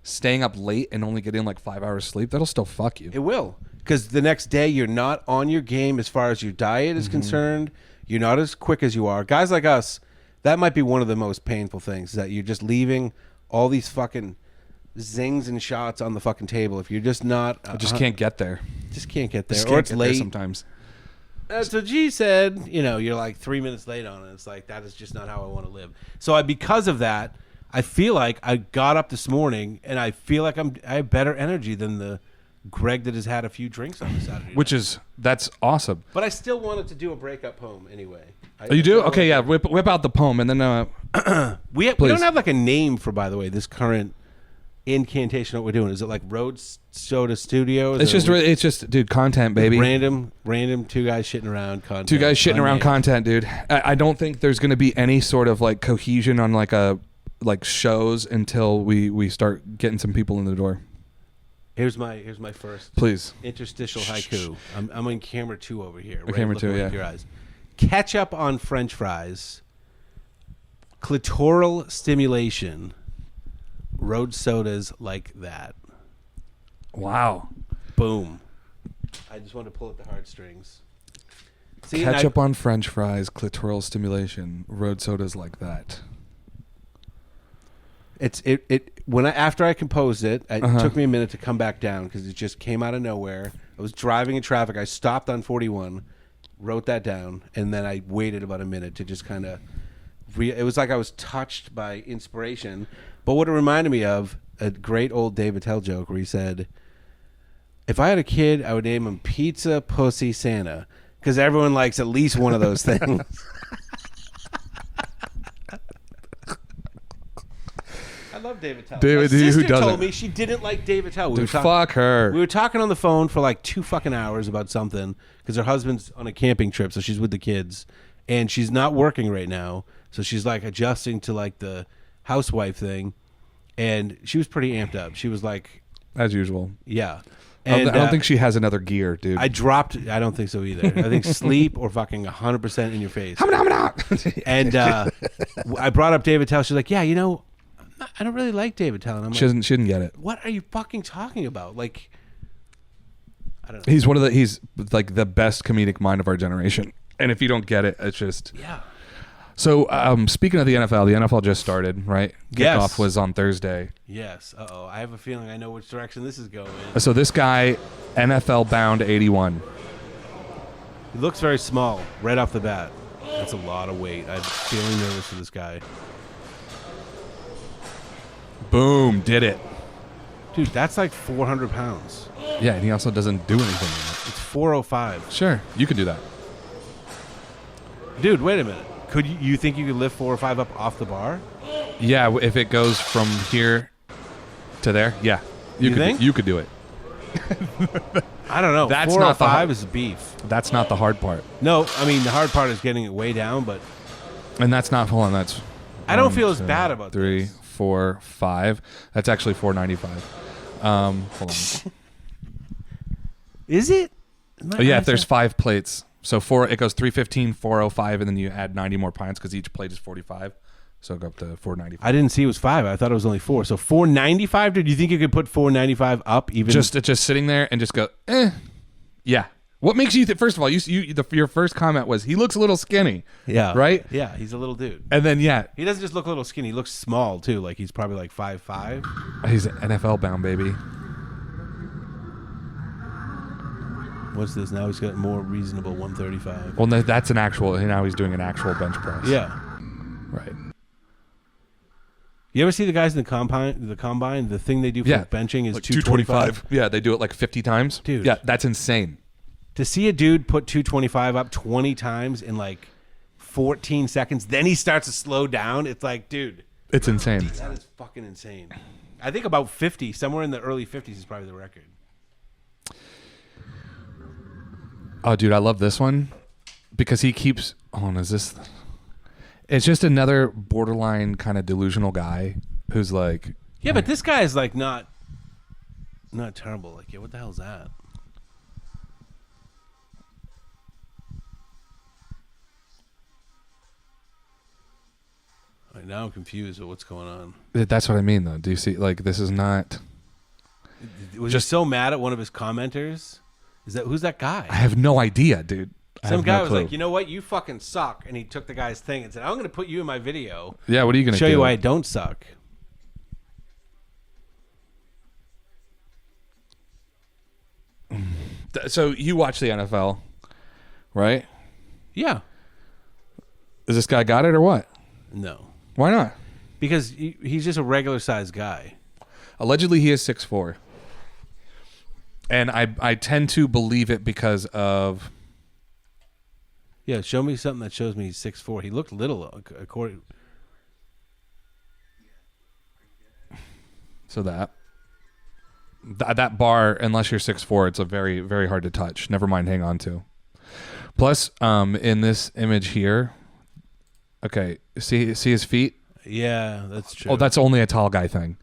Speaker 2: staying up late and only getting like 5 hours sleep, that'll still fuck you.
Speaker 1: It will, because the next day you're not on your game as far as your diet is concerned. You're not as quick as you are. Guys like us, that might be one of the most painful things, that you're just leaving all these fucking zings and shots on the fucking table. If you're just not,
Speaker 2: I just can't get there.
Speaker 1: just can't get there,
Speaker 2: Just
Speaker 1: or
Speaker 2: can't
Speaker 1: it's
Speaker 2: get there
Speaker 1: late.
Speaker 2: sometimes.
Speaker 1: That's what G said. You're like 3 minutes late on it. It's like, that is just not how I want to live. So because of that, I feel like I got up this morning and I feel like I have better energy than the Greg that has had a few drinks on the Saturday night.
Speaker 2: That's awesome.
Speaker 1: But I still wanted to do a breakup poem anyway.
Speaker 2: Oh, you do? Okay, yeah. Whip out the poem, and then
Speaker 1: We
Speaker 2: Please.
Speaker 1: don't have like a name for, by the way, this current incantation. What we're doing, is it like Road Soda Studios?
Speaker 2: it's just, dude, content, baby.
Speaker 1: random two guys shitting around content.
Speaker 2: Two guys shitting around
Speaker 1: Unnamed.
Speaker 2: content, dude. I don't think there's going to be any sort of like cohesion on like shows until we start getting some people in the door.
Speaker 1: Here's my first
Speaker 2: Please.
Speaker 1: interstitial haiku. I'm on camera 2 over here. Right?
Speaker 2: camera
Speaker 1: Looking
Speaker 2: 2,
Speaker 1: right
Speaker 2: yeah.
Speaker 1: into your eyes. Ketchup on French fries. Clitoral stimulation. Road sodas like that.
Speaker 2: Wow.
Speaker 1: Boom. I just wanted to pull at the heartstrings. See, and
Speaker 2: Ketchup on French fries, clitoral stimulation, road sodas like that.
Speaker 1: After I composed it, it took me a minute to come back down because it just came out of nowhere. I was driving in traffic. I stopped on 41, wrote that down, and then I waited about a minute to just kind of. It was like I was touched by inspiration. But what it reminded me of, a great old Dave Attell joke where he said, "If I had a kid, I would name him Pizza Pussy Santa, because everyone likes at least one of those things." I love David Attell.
Speaker 2: David,
Speaker 1: My
Speaker 2: who
Speaker 1: sister
Speaker 2: doesn't?
Speaker 1: told me she didn't like David Attell.
Speaker 2: Dude, fuck her.
Speaker 1: We were talking on the phone for like 2 fucking hours about something because her husband's on a camping trip, so she's with the kids, and she's not working right now, so she's like adjusting to like the housewife thing, and she was pretty amped up. She was like,
Speaker 2: As usual.
Speaker 1: "Yeah."
Speaker 2: I
Speaker 1: And
Speaker 2: don't think she has another gear, dude.
Speaker 1: I don't think so either. I think sleep or fucking 100% in your face. And I brought up David Attell. She's like, "Yeah, I don't really like David Attell." And I'm
Speaker 2: She
Speaker 1: like,
Speaker 2: didn't get it.
Speaker 1: "What are you fucking talking about?" Like, I don't know.
Speaker 2: He's like the best comedic mind of our generation. And if you don't get it, it's just.
Speaker 1: Yeah.
Speaker 2: So speaking of the NFL just started, right?
Speaker 1: Yes.
Speaker 2: Kickoff was on Thursday.
Speaker 1: Yes. Uh-oh. I have a feeling I know which direction this is going.
Speaker 2: So this guy, NFL bound 81.
Speaker 1: He looks very small right off the bat. That's a lot of weight. I'm feeling nervous for this guy.
Speaker 2: Boom, did it.
Speaker 1: Dude, that's like 400 pounds.
Speaker 2: Yeah, and he also doesn't do anything with
Speaker 1: It's 405.
Speaker 2: it. Sure, you can do that.
Speaker 1: Dude, wait a minute. Could you think you could lift 405 up off the bar?
Speaker 2: Yeah, if it goes from here to there, yeah. You could
Speaker 1: think?
Speaker 2: You could do it.
Speaker 1: I don't know.
Speaker 2: That's not the
Speaker 1: 405 is beef.
Speaker 2: That's not the hard part.
Speaker 1: No, I mean the hard part is getting it way down, but
Speaker 2: And that's not, hold on, that's
Speaker 1: I don't
Speaker 2: 1,
Speaker 1: feel as
Speaker 2: 2,
Speaker 1: bad about
Speaker 2: 3,
Speaker 1: this.
Speaker 2: 4, 5. That's actually 495. Hold on.
Speaker 1: Is it?
Speaker 2: Oh, yeah, if there's 5 plates. So it goes 315, 405, and then you add 90 more pints because each plate is 45. So go up to 495.
Speaker 1: I didn't see it was 5. I thought it was only 4. So 495. Did you think you could put 495 up even?
Speaker 2: Just sitting there and just go, yeah. What makes you first of all, your first comment was he looks a little skinny.
Speaker 1: Yeah.
Speaker 2: Right?
Speaker 1: Yeah, he's a little dude.
Speaker 2: And then
Speaker 1: He doesn't just look a little skinny. He looks small too. Like he's probably like 5'5".
Speaker 2: he's NFL bound, baby.
Speaker 1: What's this? Now he's got more reasonable 135.
Speaker 2: Well, no, that's an actual. Now he's doing an actual bench press.
Speaker 1: Yeah.
Speaker 2: Right.
Speaker 1: You ever see the guys in the combine? The thing they do for benching is
Speaker 2: like
Speaker 1: 225.
Speaker 2: Yeah, they do it like 50 times.
Speaker 1: Dude.
Speaker 2: Yeah, that's insane.
Speaker 1: To see a dude put 225 up 20 times in like 14 seconds, then he starts to slow down. It's like, dude,
Speaker 2: It's insane.
Speaker 1: that is fucking insane. I think about 50, somewhere in the early 50s is probably the record.
Speaker 2: Oh, dude, I love this one because he keeps. Oh, is this? It's just another borderline kind of delusional guy who's like.
Speaker 1: Yeah, but this guy is like not terrible. Like, yeah, what the hell's that? All right, now I'm confused with what's going on.
Speaker 2: That's what I mean, though. Do you see? Like, this is not.
Speaker 1: Was just so mad at one of his commenters? Who's that guy?
Speaker 2: I have no idea, dude.
Speaker 1: Some guy was like, you know what? You fucking suck. And he took the guy's thing and said, I'm going to put you in my video.
Speaker 2: Yeah, what are you going to
Speaker 1: show
Speaker 2: do?
Speaker 1: you why I don't suck.
Speaker 2: So you watch the NFL, right?
Speaker 1: Yeah.
Speaker 2: Is this guy got it or what?
Speaker 1: No.
Speaker 2: Why not?
Speaker 1: Because he's just a regular sized guy.
Speaker 2: Allegedly, he is 6'4". And I tend to believe it because of...
Speaker 1: Yeah, show me something that shows me he's 6'4". He looked little according...
Speaker 2: So that bar, unless you're 6'4", it's a very, very hard to touch. Never mind hang on to. Plus, in this image here, okay, see his feet?
Speaker 1: Yeah, that's true.
Speaker 2: Oh, that's only a tall guy thing.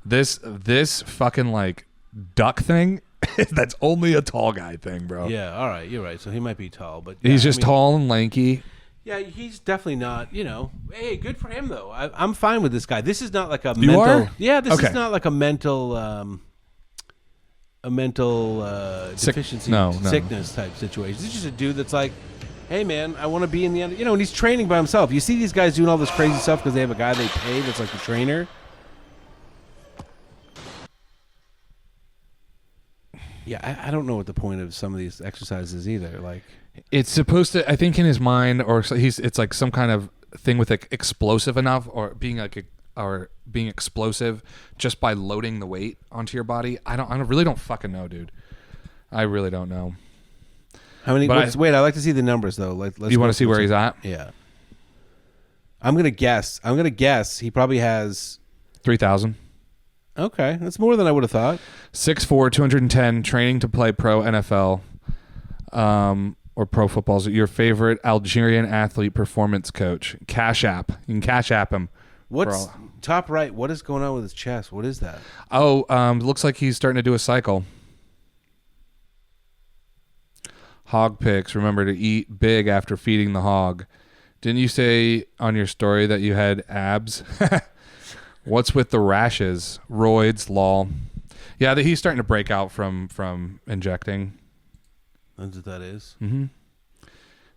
Speaker 2: This fucking like duck thing, that's only a tall guy thing, bro.
Speaker 1: Yeah, all right, you're right. So he might be tall, but
Speaker 2: He's just tall and lanky.
Speaker 1: Yeah, he's definitely not. Hey, good for him though. I'm fine with this guy. This is not like a
Speaker 2: You
Speaker 1: mental.
Speaker 2: are?
Speaker 1: Yeah, this
Speaker 2: Okay.
Speaker 1: is not like a mental deficiency,
Speaker 2: no.
Speaker 1: sickness type situation. This is just a dude that's like, hey man, I want to be in the end. And he's training by himself. You see these guys doing all this crazy stuff because they have a guy they pay that's like the trainer. Yeah, I don't know what the point of some of these exercises is either. Like,
Speaker 2: It's supposed to, I think, in his mind, or it's like some kind of thing with like explosive enough, or being explosive just by loading the weight onto your body. I really don't fucking know, dude. I really don't know.
Speaker 1: how many?
Speaker 2: But
Speaker 1: Wait, I like to see the numbers though. Let's
Speaker 2: You want to see where he's at?
Speaker 1: Yeah. I'm gonna guess. He probably has
Speaker 2: 3,000.
Speaker 1: Okay, that's more than I would have thought.
Speaker 2: 6'4", 210, training to play pro NFL, or pro football. Your favorite Algerian athlete performance coach, Cash App. You can Cash App him.
Speaker 1: What's top right? What is going on with his chest? What is that?
Speaker 2: Oh, looks like he's starting to do a cycle. Hog picks. Remember to eat big after feeding the hog. Didn't you say on your story that you had abs? What's with the rashes? Roids, lol. Yeah, he's starting to break out from injecting.
Speaker 1: That's what that is.
Speaker 2: Mm-hmm.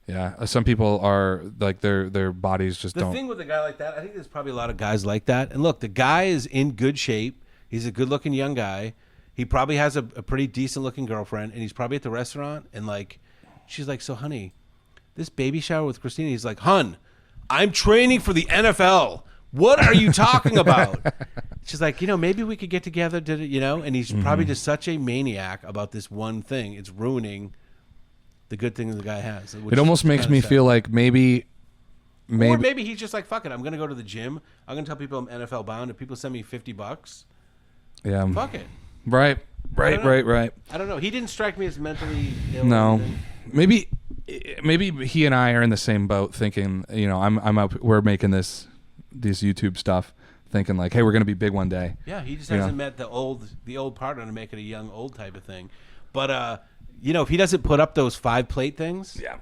Speaker 2: Yeah, some people are like their bodies just
Speaker 1: The
Speaker 2: don't.
Speaker 1: thing with a guy like that, I think there's probably a lot of guys like that. And look, the guy is in good shape. He's a good-looking young guy. He probably has a pretty decent-looking girlfriend, and he's probably at the restaurant, and like, she's like, so honey, this baby shower with Christina. He's like, hun, I'm training for the NFL. What are you talking about? she's like, maybe we could get together, and he's probably just such a maniac about this one thing. It's ruining the good thing the guy has.
Speaker 2: It almost makes me feel like maybe
Speaker 1: or maybe he's just like, fuck it, I'm gonna go to the gym. I'm gonna tell people I'm NFL bound. If people send me $50,
Speaker 2: yeah,
Speaker 1: fuck it.
Speaker 2: Right.
Speaker 1: I
Speaker 2: I
Speaker 1: don't know. He didn't strike me as mentally ill.
Speaker 2: No, maybe he and I are in the same boat, thinking, I'm up. We're making this YouTube stuff, thinking like, hey, we're gonna be big one day.
Speaker 1: Yeah, he just hasn't met the old partner to make it a young old type of thing. But if he doesn't put up those 5-plate things,
Speaker 2: Yeah.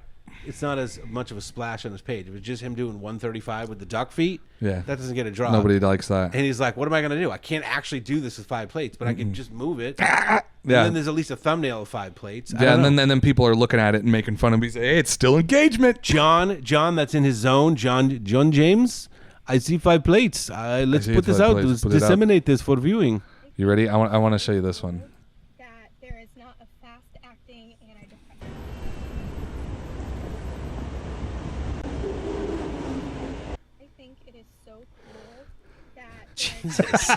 Speaker 1: it's not as much of a splash on his page. If it's just him doing 135 with the duck feet,
Speaker 2: Yeah.
Speaker 1: that doesn't get a draw.
Speaker 2: Nobody likes that.
Speaker 1: And he's like, what am I going to do? I can't actually do this with 5 plates, but I can just move it.
Speaker 2: Yeah.
Speaker 1: And then there's at least a thumbnail of 5 plates. I
Speaker 2: Yeah,
Speaker 1: don't
Speaker 2: and
Speaker 1: know.
Speaker 2: then people are looking at it and making fun of me. Say, hey, it's still engagement.
Speaker 1: John, that's in his zone. John James, I see 5 plates. Let's
Speaker 2: see
Speaker 1: put this
Speaker 2: 5
Speaker 1: out.
Speaker 2: plates.
Speaker 1: Let's
Speaker 2: Put it out.
Speaker 1: disseminate this for viewing.
Speaker 2: You ready? I want to show you this one.
Speaker 3: That there is not a fast-acting antidepressant. I think it is so cool that
Speaker 1: Jesus.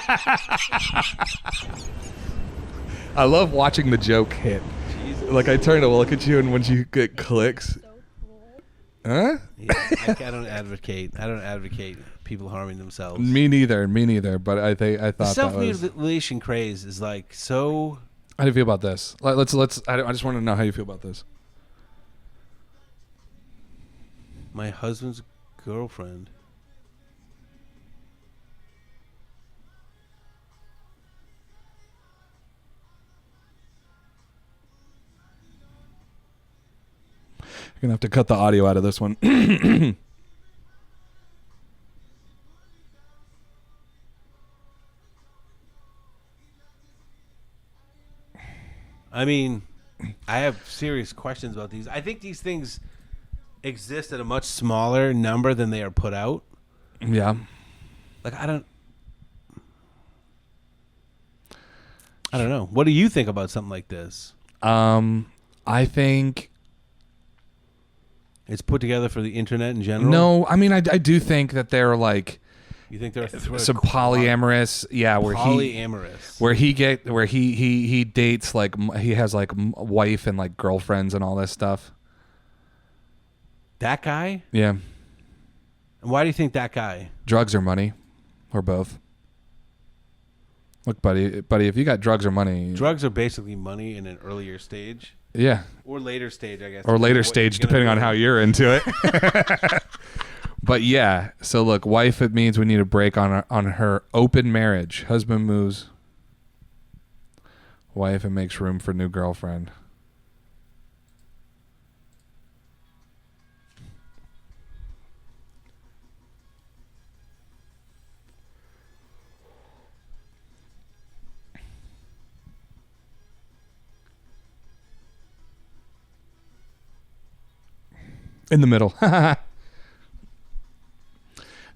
Speaker 2: I love watching the joke hit. Like I turn to look at you, and when you get clicks,
Speaker 3: so cool.
Speaker 2: huh?
Speaker 1: Yeah, I don't advocate people harming themselves.
Speaker 2: Me neither. But I
Speaker 1: The
Speaker 2: thought that was.
Speaker 1: self-mutilation craze is like so.
Speaker 2: How do you feel about this? Let's. I just want to know how you feel about this.
Speaker 1: My husband's girlfriend.
Speaker 2: You're gonna have to cut the audio out of this one.
Speaker 1: I mean, I have serious questions about these. I think these things exist at a much smaller number than they are put out.
Speaker 2: Yeah.
Speaker 1: Like I don't know. What do you think about something like this?
Speaker 2: I think
Speaker 1: It's put together for the internet in general.
Speaker 2: no. I mean, I do think that they're like
Speaker 1: You think they're
Speaker 2: some polyamorous. Yeah, where he dates like he has like wife and like girlfriends and all this stuff.
Speaker 1: That guy?
Speaker 2: Yeah.
Speaker 1: And why do you think that guy?
Speaker 2: Drugs or money, or both. Look, buddy, if you got drugs or money,
Speaker 1: Drugs are basically money in an earlier stage.
Speaker 2: yeah,
Speaker 1: Or later stage, I guess.
Speaker 2: or later
Speaker 1: What
Speaker 2: stage,
Speaker 1: you're gonna
Speaker 2: depending on
Speaker 1: do.
Speaker 2: how you're into it. But yeah, so look, wife, it means we need a break on her open marriage. Husband moves. Wife, it makes room for new girlfriend. In the middle.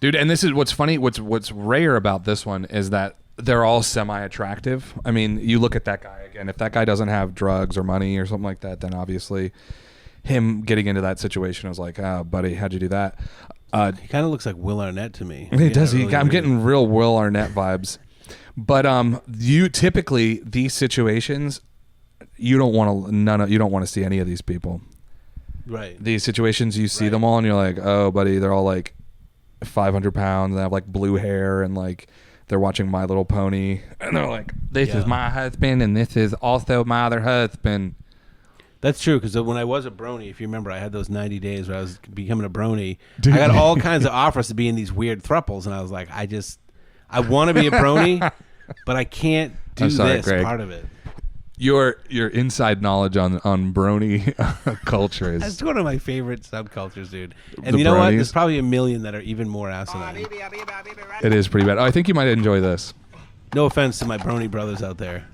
Speaker 2: Dude, and this is what's funny, what's rare about this one is that they're all semi-attractive. I mean, you look at that guy again. If that guy doesn't have drugs or money or something like that, then obviously him getting into that situation, I was like, oh, buddy, how'd you do that?
Speaker 1: He kind of looks like Will Arnett to me.
Speaker 2: He does.
Speaker 1: Really
Speaker 2: I'm
Speaker 1: weird.
Speaker 2: getting real Will Arnett vibes. But you typically, these situations, you don't want to see any of these people.
Speaker 1: Right.
Speaker 2: These situations, you see them all and you're like, oh, buddy, they're all like 500 pounds and they have like blue hair and like they're watching My Little Pony and they're like, this is my husband and this is also my other husband.
Speaker 1: That's true, because when I was a brony, if you remember, I had those 90 days where I was becoming a brony. I got all kinds of offers to be in these weird thruples, and I was like, I want to be a brony, but I can't do this
Speaker 2: Greg.
Speaker 1: part of it.
Speaker 2: Your inside knowledge on brony culture is
Speaker 1: That's one of my favorite subcultures, dude. And
Speaker 2: The
Speaker 1: you know what?
Speaker 2: bronies?
Speaker 1: There's probably a million that are even more asinine.
Speaker 2: it is pretty bad. Oh, I think you might enjoy this.
Speaker 1: No offense to my brony brothers out there.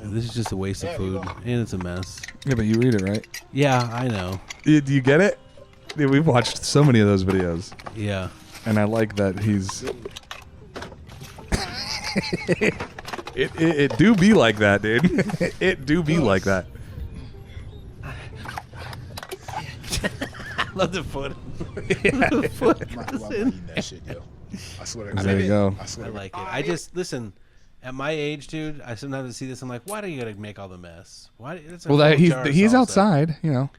Speaker 1: This is just a waste of food, and it's a mess.
Speaker 2: Yeah, but you read it, right?
Speaker 1: Yeah, I know.
Speaker 2: Do you get it? Dude, we've watched so many of those videos.
Speaker 1: Yeah.
Speaker 2: And I like that he's. it do be like that, dude. It do be like that.
Speaker 1: love the foot.
Speaker 9: I'm not eating that shit, yo. I swear to
Speaker 2: There you go.
Speaker 9: I swear
Speaker 1: I
Speaker 9: to
Speaker 1: like it. I just listen. At my age, dude, I sometimes see this. I'm like, why do you gotta make all the mess? Why? It's a
Speaker 2: Well,
Speaker 1: whole
Speaker 2: that
Speaker 1: jar of
Speaker 2: he's
Speaker 1: salsa.
Speaker 2: outside, you know.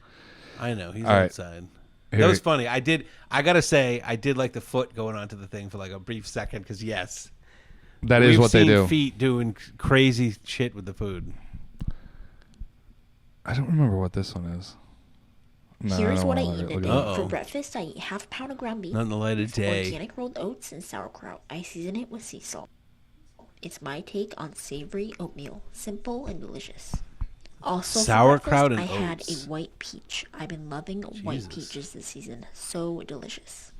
Speaker 1: I know he's
Speaker 2: All right.
Speaker 1: outside.
Speaker 2: Here
Speaker 1: That was
Speaker 2: we-
Speaker 1: funny. I gotta say, I did like the foot going onto the thing for like a brief second because yes,
Speaker 2: That is
Speaker 1: we've
Speaker 2: what they
Speaker 1: seen
Speaker 2: do.
Speaker 1: Feet doing crazy shit with the food.
Speaker 2: I don't remember what this one is. No,
Speaker 10: Here's
Speaker 2: don't
Speaker 10: what I
Speaker 2: wanna
Speaker 10: eat
Speaker 2: look
Speaker 10: in a
Speaker 2: it
Speaker 10: day.
Speaker 2: up.
Speaker 1: Uh-oh.
Speaker 10: For breakfast, I eat half a pound of ground beef.
Speaker 1: Not in the light of
Speaker 10: with
Speaker 1: day.
Speaker 10: Organic rolled oats and sauerkraut. I season it with sea salt. It's my take on savory oatmeal. Simple and delicious. Also,
Speaker 1: Sauerkraut
Speaker 10: for
Speaker 1: and
Speaker 10: breakfast, I had
Speaker 1: oats.
Speaker 10: a white peach. I've been loving white peaches this season. So delicious.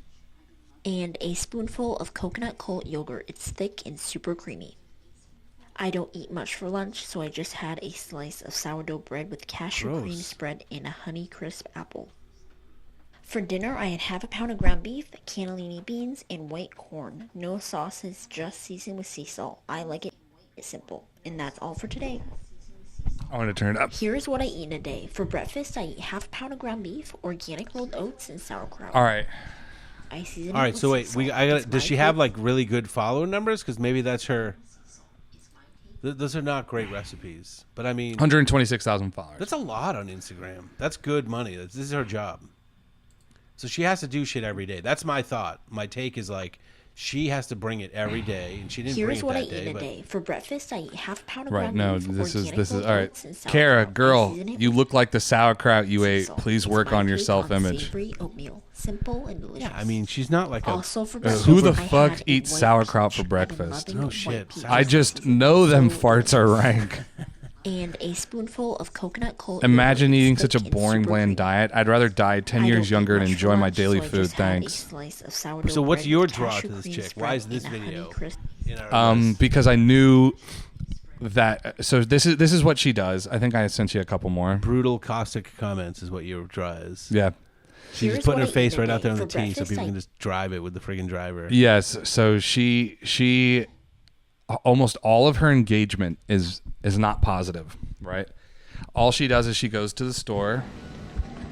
Speaker 10: And a spoonful of coconut cold yogurt. It's thick and super creamy. I don't eat much for lunch, so I just had a slice of sourdough bread with cashew cream
Speaker 1: Gross.
Speaker 10: spread and a Honey Crisp apple. For dinner, I had half a pound of ground beef, cannellini beans, and white corn. No sauces, just seasoned with sea salt. I like it simple. And that's all for today.
Speaker 2: I want to turn it up.
Speaker 10: Here's what I eat in a day. For breakfast, I eat half a pound of ground beef, organic rolled oats, and sauerkraut.
Speaker 2: All right.
Speaker 10: I season
Speaker 1: All
Speaker 10: it
Speaker 1: right,
Speaker 10: with
Speaker 1: so
Speaker 10: sea
Speaker 1: wait,
Speaker 10: salt.
Speaker 1: I got.
Speaker 10: It's
Speaker 1: Does
Speaker 10: my
Speaker 1: she have
Speaker 10: take.
Speaker 1: like really good follower numbers? Because maybe that's her. Those are not great recipes, but I mean,
Speaker 2: 126,000 followers.
Speaker 1: that's a lot on Instagram. That's good money. This is her job. So she has to do shit every day. That's my thought. My take is like she has to bring it every day, and she didn't bring
Speaker 10: Here's
Speaker 1: it
Speaker 10: what I
Speaker 1: that
Speaker 10: eat
Speaker 1: day.
Speaker 10: in a
Speaker 1: But
Speaker 10: day. For breakfast, I eat half a pound of
Speaker 2: Right,
Speaker 10: ground
Speaker 2: no,
Speaker 10: beef,
Speaker 2: this
Speaker 10: organic
Speaker 2: is
Speaker 10: rolled
Speaker 2: all right.
Speaker 10: oats, and
Speaker 2: Kara,
Speaker 10: sauerkraut. I
Speaker 2: girl,
Speaker 10: season it
Speaker 2: you
Speaker 10: with
Speaker 2: look like the sauerkraut you
Speaker 10: sea
Speaker 2: ate.
Speaker 10: salt.
Speaker 2: Please
Speaker 10: It's
Speaker 2: work
Speaker 10: my
Speaker 2: on your
Speaker 10: take
Speaker 2: self-image.
Speaker 10: Savory oatmeal, simple and delicious.
Speaker 1: yeah, I mean, she's not like a.
Speaker 10: Also for
Speaker 2: Who the
Speaker 10: breakfast, I
Speaker 2: fuck
Speaker 10: had a
Speaker 2: eats
Speaker 10: white
Speaker 2: sauerkraut
Speaker 10: peach.
Speaker 2: for
Speaker 10: I've been
Speaker 2: breakfast?
Speaker 10: loving
Speaker 1: No
Speaker 10: white
Speaker 1: shit.
Speaker 10: peaches
Speaker 2: I just know them farts are rank.
Speaker 10: and a spoonful of coconut cold.
Speaker 2: Imagine
Speaker 10: yogurt.
Speaker 2: eating
Speaker 10: It's
Speaker 2: such a
Speaker 10: thick and
Speaker 2: boring,
Speaker 10: super
Speaker 2: bland
Speaker 10: creamy.
Speaker 2: diet. I'd rather die 10
Speaker 10: I
Speaker 2: years
Speaker 10: don't eat
Speaker 2: younger and
Speaker 10: much for
Speaker 2: enjoy my
Speaker 10: lunch,
Speaker 2: daily
Speaker 10: so I
Speaker 2: food.
Speaker 10: just had a
Speaker 2: Thanks.
Speaker 10: slice of sourdough
Speaker 1: So what's
Speaker 10: bread
Speaker 1: your
Speaker 10: with
Speaker 1: draw
Speaker 10: cashew
Speaker 1: to this
Speaker 10: cream
Speaker 1: chick?
Speaker 10: spread
Speaker 1: Why is this
Speaker 10: and a Honey
Speaker 1: video?
Speaker 10: Crisp.
Speaker 1: in our list?
Speaker 2: Because I knew that. So this is what she does. I think I sent you a couple more.
Speaker 1: Brutal, caustic comments is what your draw is.
Speaker 2: Yeah.
Speaker 1: She's
Speaker 10: Here's
Speaker 1: just putting
Speaker 10: what
Speaker 1: her
Speaker 10: I eat
Speaker 1: face
Speaker 10: in a
Speaker 1: right out
Speaker 10: day.
Speaker 1: there on the
Speaker 10: For
Speaker 1: tee so
Speaker 10: breakfast,
Speaker 1: people
Speaker 10: I-
Speaker 1: can just drive it with the friggin' driver.
Speaker 2: Yes. So she almost all of her engagement is not positive, right? All she does is she goes to the store.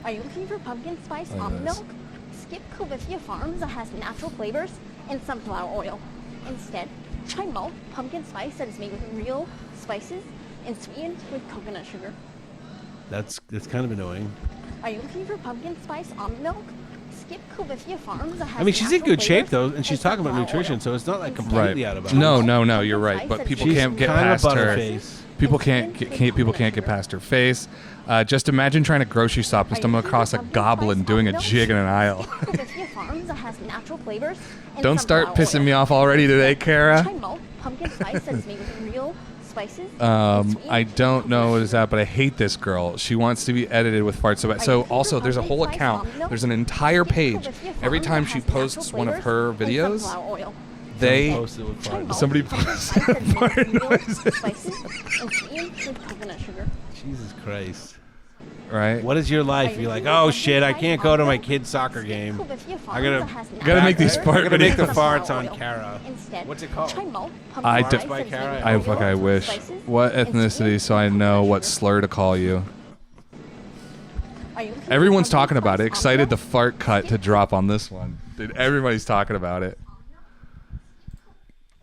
Speaker 11: Are you looking for pumpkin spice
Speaker 2: Like
Speaker 11: almond
Speaker 2: this.
Speaker 11: milk? Skip Covifia Farms that has natural flavors and sunflower oil. Instead, try malt pumpkin spice that is made with real spices and sweetened with coconut sugar.
Speaker 1: That's kind of annoying.
Speaker 11: Are you looking for pumpkin spice almond milk? Skip Covifia Farms that has
Speaker 1: I mean, she's in
Speaker 11: natural
Speaker 1: good shape
Speaker 11: flavors
Speaker 1: though, and she's talking about
Speaker 11: sunflower
Speaker 1: nutrition,
Speaker 11: oil.
Speaker 1: so it's not like
Speaker 11: Instead,
Speaker 1: completely
Speaker 2: Right.
Speaker 1: out of bounds.
Speaker 2: No, you're right. But people
Speaker 1: She's
Speaker 2: can't get
Speaker 1: kind of
Speaker 2: past her.
Speaker 1: butterface.
Speaker 2: People can't get past her face. Just imagine trying to grocery shop and stumble across a goblin doing a jig in an aisle.
Speaker 11: Covifia Farms that has natural flavors and
Speaker 2: Don't start
Speaker 11: sunflower
Speaker 2: pissing
Speaker 11: oil.
Speaker 2: me off already today, Kara.
Speaker 11: Try malt pumpkin spice that is made with real spices.
Speaker 2: I don't know what is that, but I hate this girl. She wants to be edited with farts so bad. So also, there's a whole account. There's an entire page. Every time she posts one of her videos, they
Speaker 1: Posted with farts.
Speaker 2: somebody posts fart noises.
Speaker 1: Jesus Christ.
Speaker 2: Right?
Speaker 1: What is your life? You're like, oh shit, I can't go to my kid's soccer game. I
Speaker 2: Gotta make these fart
Speaker 1: I gotta make the
Speaker 2: videos.
Speaker 1: farts on Kara. What's it called?
Speaker 2: I
Speaker 1: Farts
Speaker 2: d-
Speaker 1: by Kara?
Speaker 2: I wish. What ethnicity so I know what slur to call you. Everyone's talking about it. Excited the fart cut to drop on this one. Dude, everybody's talking about it.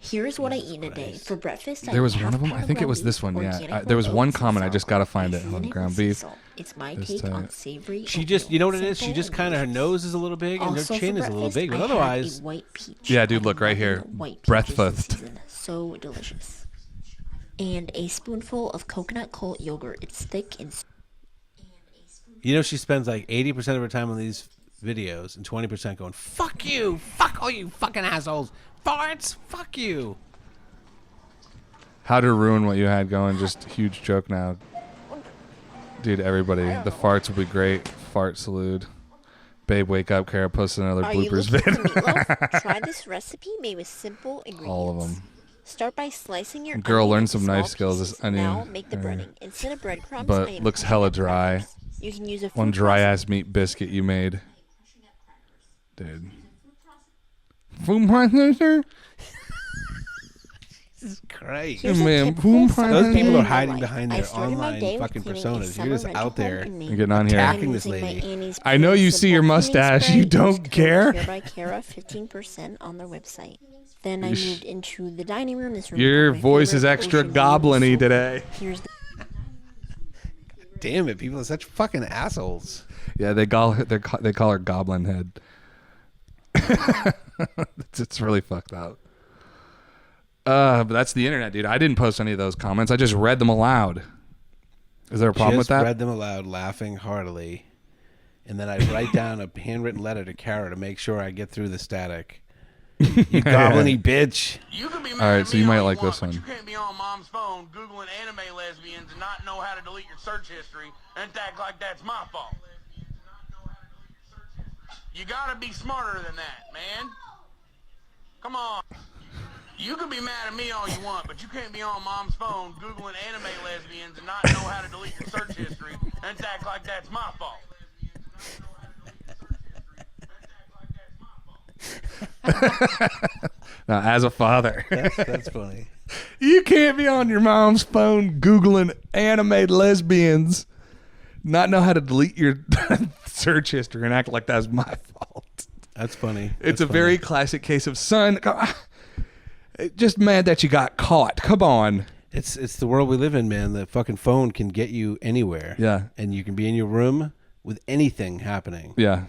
Speaker 10: Here's what I eat in a day. For breakfast, I
Speaker 2: There was
Speaker 10: eat
Speaker 2: one
Speaker 10: half
Speaker 2: of them.
Speaker 10: a
Speaker 2: I
Speaker 10: pound
Speaker 2: think it
Speaker 10: ground
Speaker 2: was
Speaker 10: beef,
Speaker 2: this one. Yeah.
Speaker 10: organic
Speaker 2: There was
Speaker 10: rolled
Speaker 2: one
Speaker 10: oats, and
Speaker 2: comment. I just gotta
Speaker 10: sauerkraut.
Speaker 2: find
Speaker 10: I
Speaker 2: it
Speaker 10: season
Speaker 2: on
Speaker 10: with
Speaker 2: ground
Speaker 10: sea
Speaker 2: beef.
Speaker 10: salt. It's my
Speaker 2: Just
Speaker 10: take
Speaker 2: tell
Speaker 10: on
Speaker 2: you.
Speaker 10: savory.
Speaker 1: She just, you know what it is? She
Speaker 10: Simple
Speaker 1: just
Speaker 10: and
Speaker 1: kind of, her
Speaker 10: delicious.
Speaker 1: nose is a little big and her
Speaker 10: Also for
Speaker 1: chin is a little
Speaker 10: breakfast,
Speaker 1: big, but
Speaker 10: I had
Speaker 1: otherwise,
Speaker 10: a white peach.
Speaker 2: Yeah, dude,
Speaker 10: I've
Speaker 2: look
Speaker 10: been
Speaker 2: right here.
Speaker 10: loving white peaches
Speaker 2: Breakfast.
Speaker 10: this season. So delicious. And a spoonful of coconut cold yogurt. It's thick and
Speaker 1: you know, she spends like 80% of her time on these videos and 20% going, fuck you, fuck all you fucking assholes, farts, fuck you.
Speaker 2: How to ruin what you had going. Just huge joke now. Dude, everybody. The farts will be great. Fart salute. Babe, wake up. Kara posted another
Speaker 10: Are you
Speaker 2: bloopers
Speaker 10: looking
Speaker 2: vid.
Speaker 10: for meatloaf? Try this recipe made with simple ingredients.
Speaker 2: All of them.
Speaker 10: Start by slicing your
Speaker 2: Girl,
Speaker 10: onion
Speaker 2: learn
Speaker 10: into
Speaker 2: some
Speaker 10: small
Speaker 2: knife skills.
Speaker 10: pieces.
Speaker 2: This onion.
Speaker 10: Now make the
Speaker 2: uh,
Speaker 10: breading. Instead of breadcrumbs, I
Speaker 2: But
Speaker 10: am
Speaker 2: looks
Speaker 10: crushing
Speaker 2: hella
Speaker 10: up
Speaker 2: dry.
Speaker 10: crackers. You can use a
Speaker 2: One
Speaker 10: food
Speaker 2: dry
Speaker 10: processor.
Speaker 2: ass meat biscuit you made. Dude. Food processor?
Speaker 1: Jesus Christ.
Speaker 10: Here's a
Speaker 2: Man,
Speaker 10: typical
Speaker 2: boom,
Speaker 10: summer
Speaker 1: Those
Speaker 10: day
Speaker 1: people
Speaker 10: in
Speaker 1: are
Speaker 10: my
Speaker 1: hiding
Speaker 10: life.
Speaker 1: behind
Speaker 10: I
Speaker 1: their
Speaker 10: started my
Speaker 1: online
Speaker 10: day with
Speaker 1: fucking
Speaker 10: cleaning a
Speaker 1: personas. You're
Speaker 10: summer
Speaker 1: just
Speaker 10: rental
Speaker 1: out there
Speaker 10: home in Maine.
Speaker 2: You're getting on here.
Speaker 1: attacking this
Speaker 10: Using my
Speaker 1: lady.
Speaker 10: Annie's
Speaker 2: I know
Speaker 10: Pure
Speaker 2: you see your
Speaker 10: Simple Cleaning
Speaker 2: mustache.
Speaker 10: Spray.
Speaker 2: You
Speaker 10: Use
Speaker 2: don't
Speaker 10: code
Speaker 2: care.
Speaker 10: Care by Kara, 15% on their website. Then I moved into the dining room. This room
Speaker 2: Your
Speaker 10: had my
Speaker 2: voice is
Speaker 10: favorite
Speaker 2: extra
Speaker 10: ocean view
Speaker 2: goblin-y
Speaker 10: sofa.
Speaker 2: today.
Speaker 10: Here's the
Speaker 1: Damn it, people are such fucking assholes.
Speaker 2: Yeah, they call her Goblin Head. It's really fucked up. But that's the internet, dude. I didn't post any of those comments. I just read them aloud. Is there a problem with
Speaker 1: Just
Speaker 2: that?
Speaker 1: read them aloud, laughing heartily, and then I write down a handwritten letter to Kara to make sure I get through the static. You goblin-y bitch.
Speaker 6: You can be
Speaker 2: All right, so you might like this one.
Speaker 6: You can't be on mom's phone Googling anime lesbians and not know how to delete your search history and act like that's my fault. You gotta be smarter than that, man. Come on. You can be mad at me all you want, but you can't be on mom's phone Googling anime lesbians and not know how to delete your search history and act like that's my fault.
Speaker 2: Now, as a father,
Speaker 1: That's funny.
Speaker 2: you can't be on your mom's phone Googling anime lesbians, not know how to delete your search history and act like that's my fault.
Speaker 1: That's funny.
Speaker 2: It's
Speaker 1: That's
Speaker 2: a very
Speaker 1: funny.
Speaker 2: classic case of son. Just mad that you got caught. Come on.
Speaker 1: It's the world we live in, man. The fucking phone can get you anywhere.
Speaker 2: Yeah.
Speaker 1: And you can be in your room with anything happening.
Speaker 2: Yeah.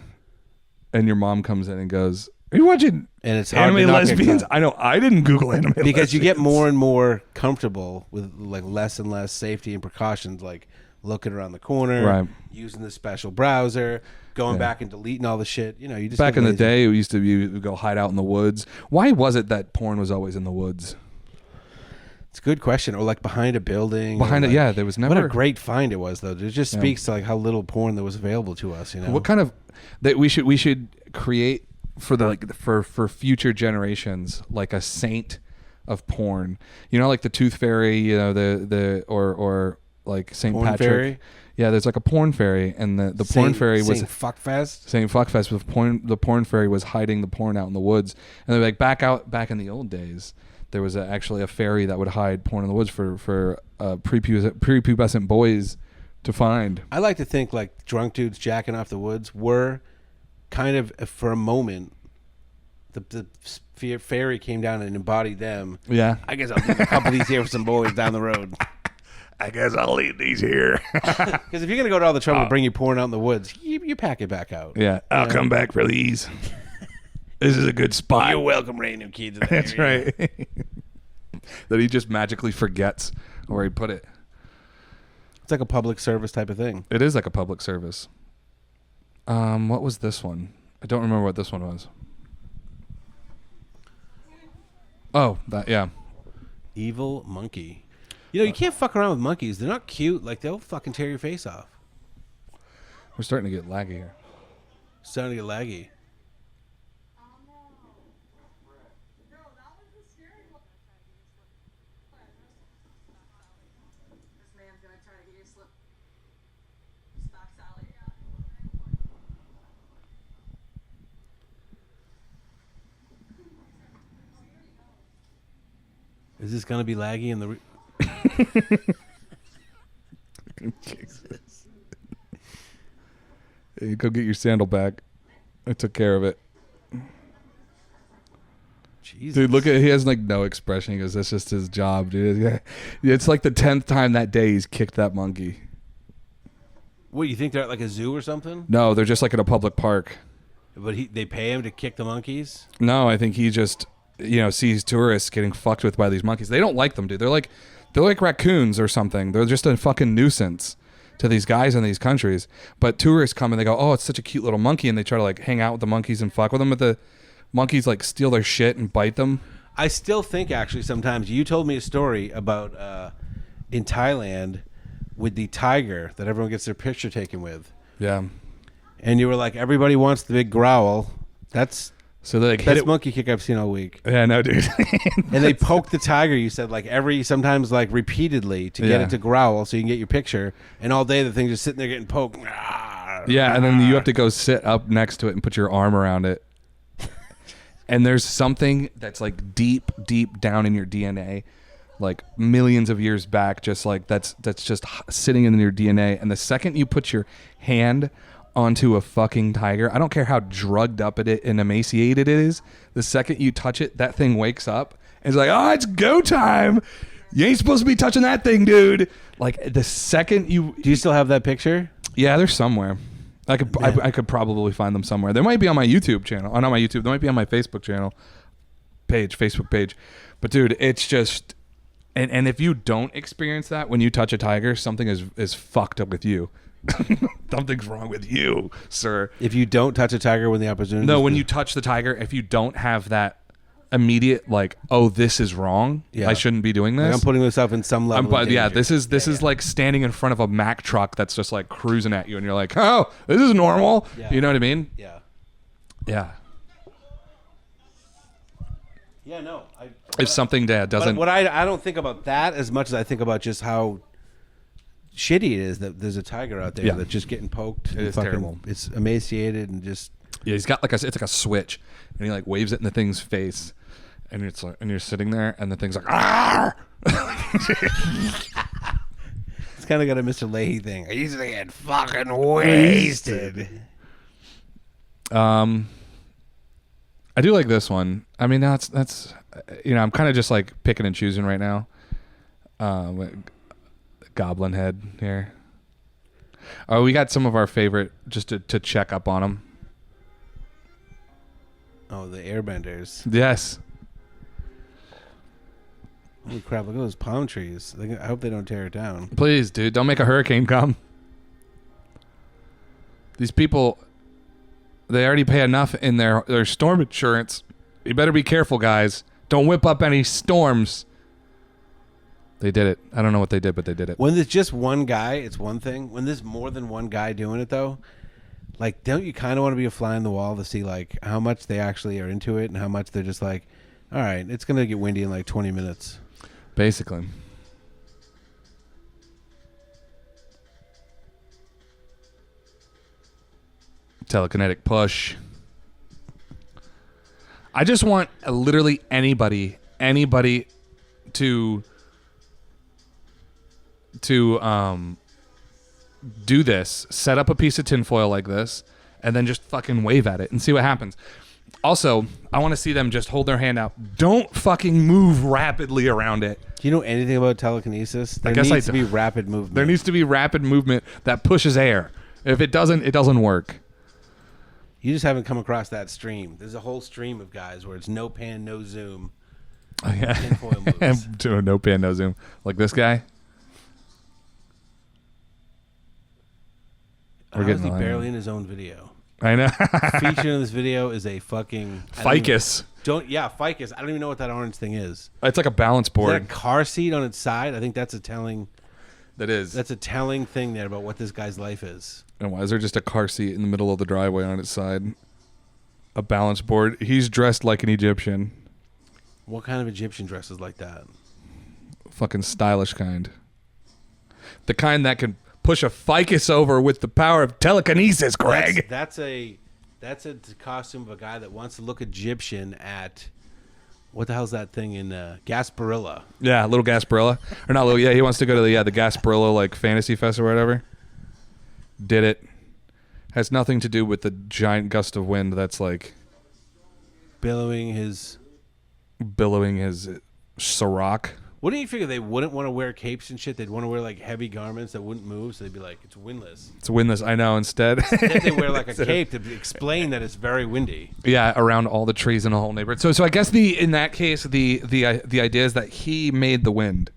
Speaker 2: And your mom comes in and goes, "Are you watching
Speaker 1: And it's hard
Speaker 2: anime
Speaker 1: to not get
Speaker 2: lesbians?"
Speaker 1: caught.
Speaker 2: I know I didn't Google anime
Speaker 1: Because you get
Speaker 2: lesbians.
Speaker 1: more and more comfortable with like less and less safety and precautions, like looking around the corner,
Speaker 2: Right.
Speaker 1: using the special browser, going
Speaker 2: Yeah.
Speaker 1: back and deleting all the shit. You know, you just
Speaker 2: Back
Speaker 1: get
Speaker 2: in the
Speaker 1: lazy.
Speaker 2: day, it used to be you would go hide out in the woods. Why was it that porn was always in the woods?
Speaker 1: It's a good question. Or like behind a building.
Speaker 2: Behind
Speaker 1: or
Speaker 2: it,
Speaker 1: like-
Speaker 2: yeah, there was
Speaker 1: What
Speaker 2: never-
Speaker 1: a great find it was, though. It just
Speaker 2: Yeah.
Speaker 1: speaks to like how little porn there was available to us. You know,
Speaker 2: What kind of that we should create for the for future generations like a saint of porn. You know, like the Tooth Fairy. You know, the or like Saint
Speaker 1: Porn
Speaker 2: Patrick.
Speaker 1: fairy?
Speaker 2: Yeah, there's like a porn fairy, and the porn fairy was
Speaker 1: Saint Fuckfest.
Speaker 2: Saint Fuckfest. With the porn fairy was hiding the porn out in the woods, and they're like back in the old days. There was actually a fairy that would hide porn in the woods for prepubescent boys to find.
Speaker 1: I like to think like drunk dudes jacking off the woods were kind of for a moment. The fairy came down and embodied them.
Speaker 2: Yeah.
Speaker 1: I guess I'll leave a couple of these here for some boys down the road.
Speaker 2: I guess I'll leave these here.
Speaker 1: Because if you're gonna go to all the trouble to bring your porn out in the woods, you pack it back out.
Speaker 2: Yeah, I'll come back for these. This is a good spot.
Speaker 1: You're welcome, random kids. In the
Speaker 2: That's
Speaker 1: area.
Speaker 2: right. That he just magically forgets where he put it.
Speaker 1: It's like a public service type of thing.
Speaker 2: It is like a public service. What was this one? I don't remember what this one was. Oh, that yeah.
Speaker 1: Evil monkey. You know, you can't fuck around with monkeys. They're not cute. Like they'll fucking tear your face off.
Speaker 2: We're starting to get laggy here.
Speaker 1: Starting to get laggy. Is this gonna be laggy in the?
Speaker 2: Jesus. Hey, go get your sandal back. I took care of it.
Speaker 1: Jesus.
Speaker 2: Dude, look at he has like no expression. He goes, "That's just his job, dude." Yeah, it's like the 10th time that day he's kicked that monkey.
Speaker 1: What, you think they're at like a zoo or something?
Speaker 2: No, they're just like at a public park.
Speaker 1: But they pay him to kick the monkeys?
Speaker 2: No, I think he just sees tourists getting fucked with by these monkeys. They don't like them, dude. They're like raccoons or something. They're just a fucking nuisance to these guys in these countries. But tourists come and they go, "Oh, it's such a cute little monkey," and they try to like hang out with the monkeys and fuck with them. But the monkeys like steal their shit and bite them.
Speaker 1: I still think actually sometimes you told me a story about in Thailand with the tiger that everyone gets their picture taken with.
Speaker 2: Yeah.
Speaker 1: And you were like, everybody wants the big growl. That's
Speaker 2: so they like hit
Speaker 1: best
Speaker 2: it.
Speaker 1: monkey kick I've seen all week.
Speaker 2: Yeah, no, dude.
Speaker 1: And they poke the tiger, you said, like sometimes like repeatedly to get
Speaker 2: Yeah.
Speaker 1: it to growl so you can get your picture. And all day the thing's just sitting there getting poked.
Speaker 2: Yeah, and then you have to go sit up next to it and put your arm around it. And there's something that's like deep, deep down in your DNA like millions of years back, just like that's just sitting in your DNA. And the second you put your hand onto a fucking tiger, I don't care how drugged up it and emaciated it is, the second you touch it, that thing wakes up and it's like, oh, it's go time. You ain't supposed to be touching that thing, dude. Like the second you...
Speaker 1: Do you still have that picture?
Speaker 2: Yeah, they're somewhere. I could probably find them somewhere. They might be on my YouTube channel. Oh, not my YouTube. They might be on my Facebook Facebook page. But dude, it's just... And if you don't experience that when you touch a tiger, something is fucked up with you. Something's wrong with you, sir.
Speaker 1: If you don't touch a tiger when the opportunity...
Speaker 2: No, when you touch the tiger, if you don't have that immediate, like, oh, this is wrong. I shouldn't be doing this.
Speaker 1: Like I'm putting myself in some level of danger.
Speaker 2: This is like standing in front of a Mack truck that's just like cruising at you, and you're like, oh, this is normal.
Speaker 1: Yeah.
Speaker 2: You know what I mean?
Speaker 1: Yeah.
Speaker 2: Yeah.
Speaker 1: Yeah, no.
Speaker 2: If something doesn't...
Speaker 1: But I don't think about that as much as I think about just how shitty it is that there's a tiger out there that's just getting poked.
Speaker 2: It is terrible.
Speaker 1: It's emaciated and just...
Speaker 2: Yeah, he's got it's like a switch, and he like waves it in the thing's face, and it's like, and you're sitting there, and the thing's like, "Arr!"
Speaker 1: It's kind of got a Mr. Leahy thing. I used to get fucking wasted.
Speaker 2: I do like this one. I mean, that's I'm kind of just like picking and choosing right now. Goblin head here. Oh, we got some of our favorite just to check up on them.
Speaker 1: Oh, the airbenders.
Speaker 2: Yes.
Speaker 1: Holy crap, look at those palm trees. I hope they don't tear it down.
Speaker 2: Please, dude, don't make a hurricane come. These people, they already pay enough in their storm insurance. You better be careful, guys. Don't whip up any storms. They did it. I don't know what they did, but they did it.
Speaker 1: When there's just one guy, it's one thing. When there's more than one guy doing it, though, like, don't you kind of want to be a fly on the wall to see, like, how much they actually are into it and how much they're just like, all right, it's going to get windy in, like, 20 minutes.
Speaker 2: Basically. Telekinetic push. I just want literally anybody to do this, set up a piece of tinfoil like this, and then just fucking wave at it and see what happens. Also, I want to see them just hold their hand out. Don't fucking move rapidly around it.
Speaker 1: Do you know anything about telekinesis? There
Speaker 2: guess
Speaker 1: needs to be rapid movement.
Speaker 2: There needs to be rapid movement that pushes air. If it doesn't, it doesn't work.
Speaker 1: You just haven't come across that stream. There's a whole stream of guys where it's no pan, no zoom.
Speaker 2: Oh, yeah.
Speaker 1: Tinfoil moves.
Speaker 2: Doing no pan, no zoom. Like this guy.
Speaker 1: How is he barely in his own video?
Speaker 2: I know.
Speaker 1: Featured in this video is a fucking...
Speaker 2: Ficus.
Speaker 1: Ficus. I don't even know what that orange thing is.
Speaker 2: It's like a balance board.
Speaker 1: Is that a car seat on its side? I think that's a telling...
Speaker 2: That is.
Speaker 1: That's a telling thing there about what this guy's life is.
Speaker 2: And why is there just a car seat in the middle of the driveway on its side? A balance board. He's dressed like an Egyptian.
Speaker 1: What kind of Egyptian dresses like that?
Speaker 2: Fucking stylish kind. The kind that can push a ficus over with the power of telekinesis, Greg.
Speaker 1: That's a costume of a guy that wants to look Egyptian at... What the hell's that thing in Gasparilla?
Speaker 2: Yeah, little Gasparilla. Or not little, yeah, he wants to go to the Gasparilla like Fantasy Fest or whatever. Did it. Has nothing to do with the giant gust of wind that's like
Speaker 1: billowing his
Speaker 2: Ciroc.
Speaker 1: Wouldn't you figure they wouldn't want to wear capes and shit? They'd want to wear like heavy garments that wouldn't move, so they'd be like, it's windless.
Speaker 2: It's windless, I know, instead
Speaker 1: they wear like a cape to explain that it's very windy.
Speaker 2: Yeah, around all the trees in the whole neighborhood. So I guess in that case the idea is that he made the wind.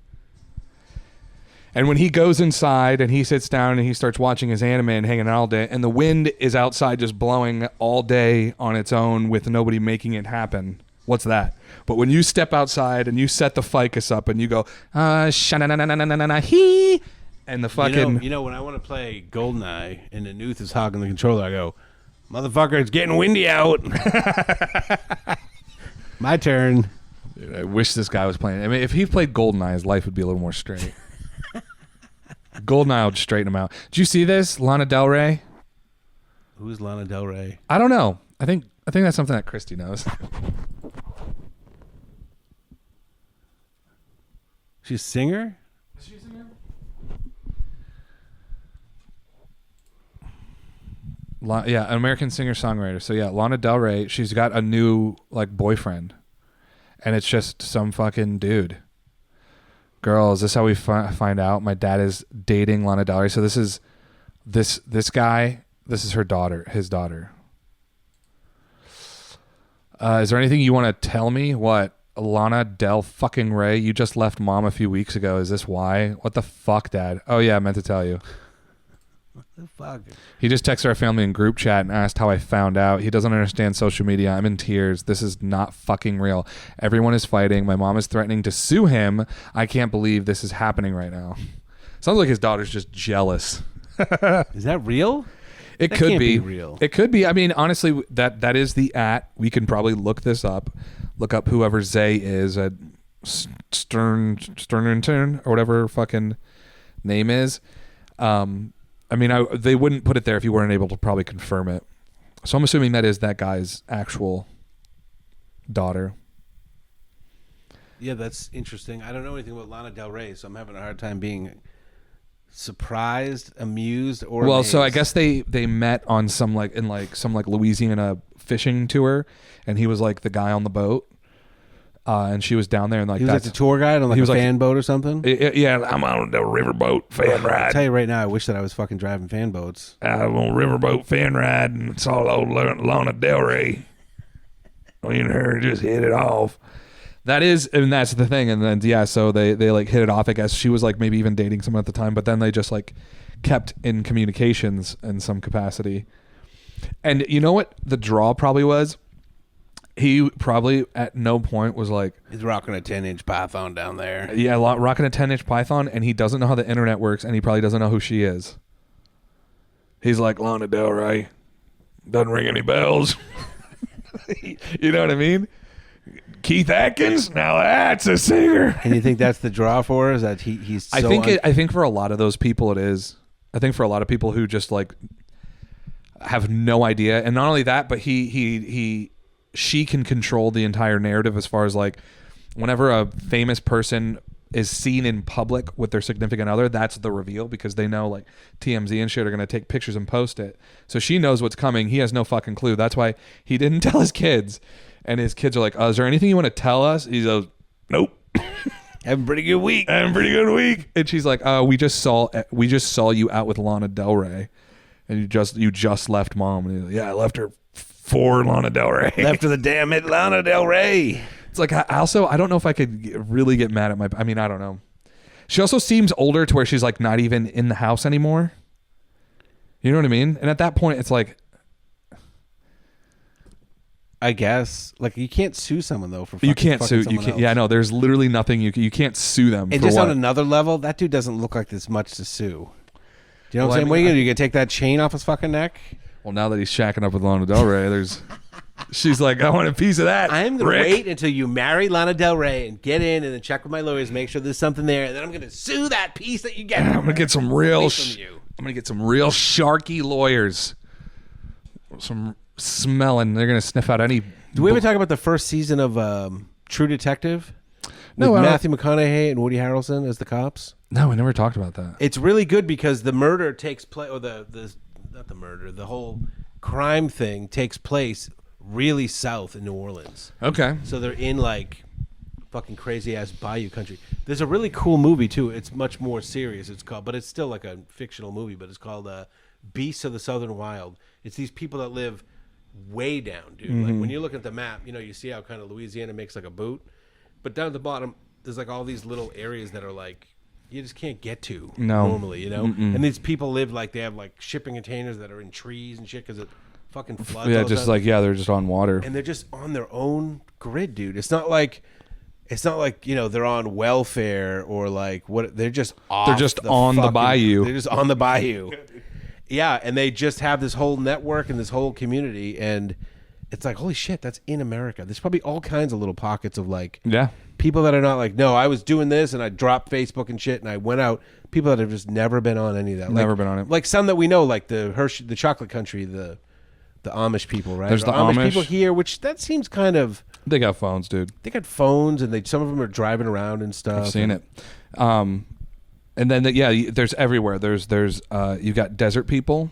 Speaker 2: And when he goes inside and he sits down and he starts watching his anime and hanging out all day, and the wind is outside just blowing all day on its own with nobody making it happen, what's that? But when you step outside and you set the ficus up and you go, sha-na-na-na-na-na-na-hee, and the fucking...
Speaker 1: You know, when I want to play GoldenEye and the Nuth is hogging the controller, I go, motherfucker, it's getting windy out. My turn.
Speaker 2: Dude, I wish this guy was playing. I mean, if he played GoldenEye, his life would be a little more straight. GoldenEye would straighten him out. Did you see this? Lana Del Rey?
Speaker 1: Who's Lana Del Rey?
Speaker 2: I don't know. I think that's something that Christy knows.
Speaker 1: She's a singer?
Speaker 2: Is she a singer? Yeah, an American singer-songwriter. So yeah, Lana Del Rey, she's got a new like boyfriend. And it's just some fucking dude. Girl, is this how we find out? My dad is dating Lana Del Rey. So this is this guy, this is her daughter, his daughter. Is there anything you want to tell me? What? Lana Del fucking Rey, you just left mom a few weeks ago. Is this why? What the fuck, Dad? Oh yeah, I meant to tell you.
Speaker 1: What the fuck?
Speaker 2: He just texted our family in group chat and asked how I found out. He doesn't understand social media. I'm in tears. This is not fucking real. Everyone is fighting. My mom is threatening to sue him. I can't believe this is happening right now. Sounds like his daughter's just jealous.
Speaker 1: Is that real?
Speaker 2: It
Speaker 1: That
Speaker 2: could
Speaker 1: can't
Speaker 2: be
Speaker 1: real.
Speaker 2: It could be. I mean, honestly, that is the @ we can probably look this up. Look up whoever Zay is at Sternington or whatever fucking name is. I mean, they wouldn't put it there if you weren't able to probably confirm it. So I'm assuming that is that guy's actual daughter.
Speaker 1: Yeah, that's interesting. I don't know anything about Lana Del Rey, so I'm having a hard time being surprised, amused, or
Speaker 2: Well,
Speaker 1: amazed.
Speaker 2: so I guess they met on some Louisiana fishing tour, and he was like the guy on the boat. And she was down there, and like
Speaker 1: he was like the tour guide on like a fan boat or something.
Speaker 2: Yeah, I'm on the riverboat fan
Speaker 1: I'll
Speaker 2: ride.
Speaker 1: tell you right now, I wish that I was fucking driving fan boats.
Speaker 2: I'm on riverboat fan ride, and saw old Lana Del Rey. Me and her just hit it off. That's the thing. And then yeah, so they like hit it off. I guess she was like maybe even dating someone at the time, but then they just like kept in communications in some capacity. And you know what the draw probably was? He probably at no point was like,
Speaker 1: he's rocking a 10-inch python down there.
Speaker 2: Yeah, rocking a 10-inch python, and he doesn't know how the internet works, and he probably doesn't know who she is. He's like, Lana Del Rey, doesn't ring any bells. You know what I mean? Keith Atkins, now that's a singer.
Speaker 1: And you think that's the draw for her? Is that he's so
Speaker 2: I think for a lot of those people it is. I think for a lot of people who just like have no idea, and not only that, but she can control the entire narrative as far as like whenever a famous person is seen in public with their significant other, that's the reveal, because they know like TMZ and shit are going to take pictures and post it. So she knows what's coming. He has no fucking clue. That's why he didn't tell his kids, and his kids are like, is there anything you want to tell us? He goes, nope.
Speaker 1: Having a pretty good week.
Speaker 2: And she's like, we just saw you out with Lana Del Rey, and you just left mom. And he's like, yeah, I left her for Lana Del Rey.
Speaker 1: Left her the damn it, Lana Del Rey.
Speaker 2: It's like, I don't know if I could really get mad at I mean, I don't know. She also seems older to where she's like not even in the house anymore. You know what I mean? And at that point, it's like,
Speaker 1: I guess like you can't sue someone though for
Speaker 2: you can't sue.
Speaker 1: fucking
Speaker 2: You can't.
Speaker 1: someone
Speaker 2: Yeah,
Speaker 1: else.
Speaker 2: no. There's literally nothing you can't sue them.
Speaker 1: And
Speaker 2: for
Speaker 1: just
Speaker 2: what?
Speaker 1: on another level, that dude doesn't look like there's much to sue. Do you know what I'm saying?
Speaker 2: I
Speaker 1: What are you
Speaker 2: mean,
Speaker 1: gonna do? You gonna take that chain off his fucking neck?
Speaker 2: Well, now that he's shacking up with Lana Del Rey, she's like, I want a piece of that.
Speaker 1: I'm gonna
Speaker 2: Rick.
Speaker 1: wait until you marry Lana Del Rey and get in, and then check with my lawyers, make sure there's something there, and then I'm gonna sue that piece that you get.
Speaker 2: I'm gonna get some real.
Speaker 1: Away from you.
Speaker 2: I'm gonna get some real sharky lawyers. Some smelling. They're gonna sniff out any.
Speaker 1: Do we ever talk about the first season of True Detective?
Speaker 2: No,
Speaker 1: with
Speaker 2: I don't-
Speaker 1: Matthew McConaughey and Woody Harrelson as the cops.
Speaker 2: No, we never talked about that.
Speaker 1: It's really good because the murder takes place, or not the murder, the whole crime thing takes place really south in New Orleans.
Speaker 2: Okay.
Speaker 1: So they're in like fucking crazy ass bayou country. There's a really cool movie too. It's much more serious. It's called, but it's still like a fictional movie. But it's called Beasts of the Southern Wild. It's these people that live way down, dude. Like when you look at the map, you see how kind of Louisiana makes like a boot, but down at the bottom there's like all these little areas that are like you just can't get to normally, And these people live like they have like shipping containers that are in trees and shit because it fucking floods.
Speaker 2: Yeah,
Speaker 1: all the
Speaker 2: just
Speaker 1: time.
Speaker 2: like they're just on water.
Speaker 1: And they're just on their own grid, dude. It's not like they're on welfare or like what. They're just off.
Speaker 2: They're just on the bayou.
Speaker 1: They're just on the bayou. Yeah, and they just have this whole network and this whole community, and it's like, holy shit, that's in America. There's probably all kinds of little pockets of like people that are not like, no, I was doing this and I dropped Facebook and shit and I went out. People that have just never been on any of that.
Speaker 2: Never been on it.
Speaker 1: Like some that we know, like the Chocolate Country, the Amish people, right?
Speaker 2: There's
Speaker 1: Or
Speaker 2: the Amish
Speaker 1: people here, which that seems kind of
Speaker 2: They got phones, dude.
Speaker 1: They got phones, and some of them are driving around and stuff.
Speaker 2: I've seen it. And then there's everywhere. There's you got desert people.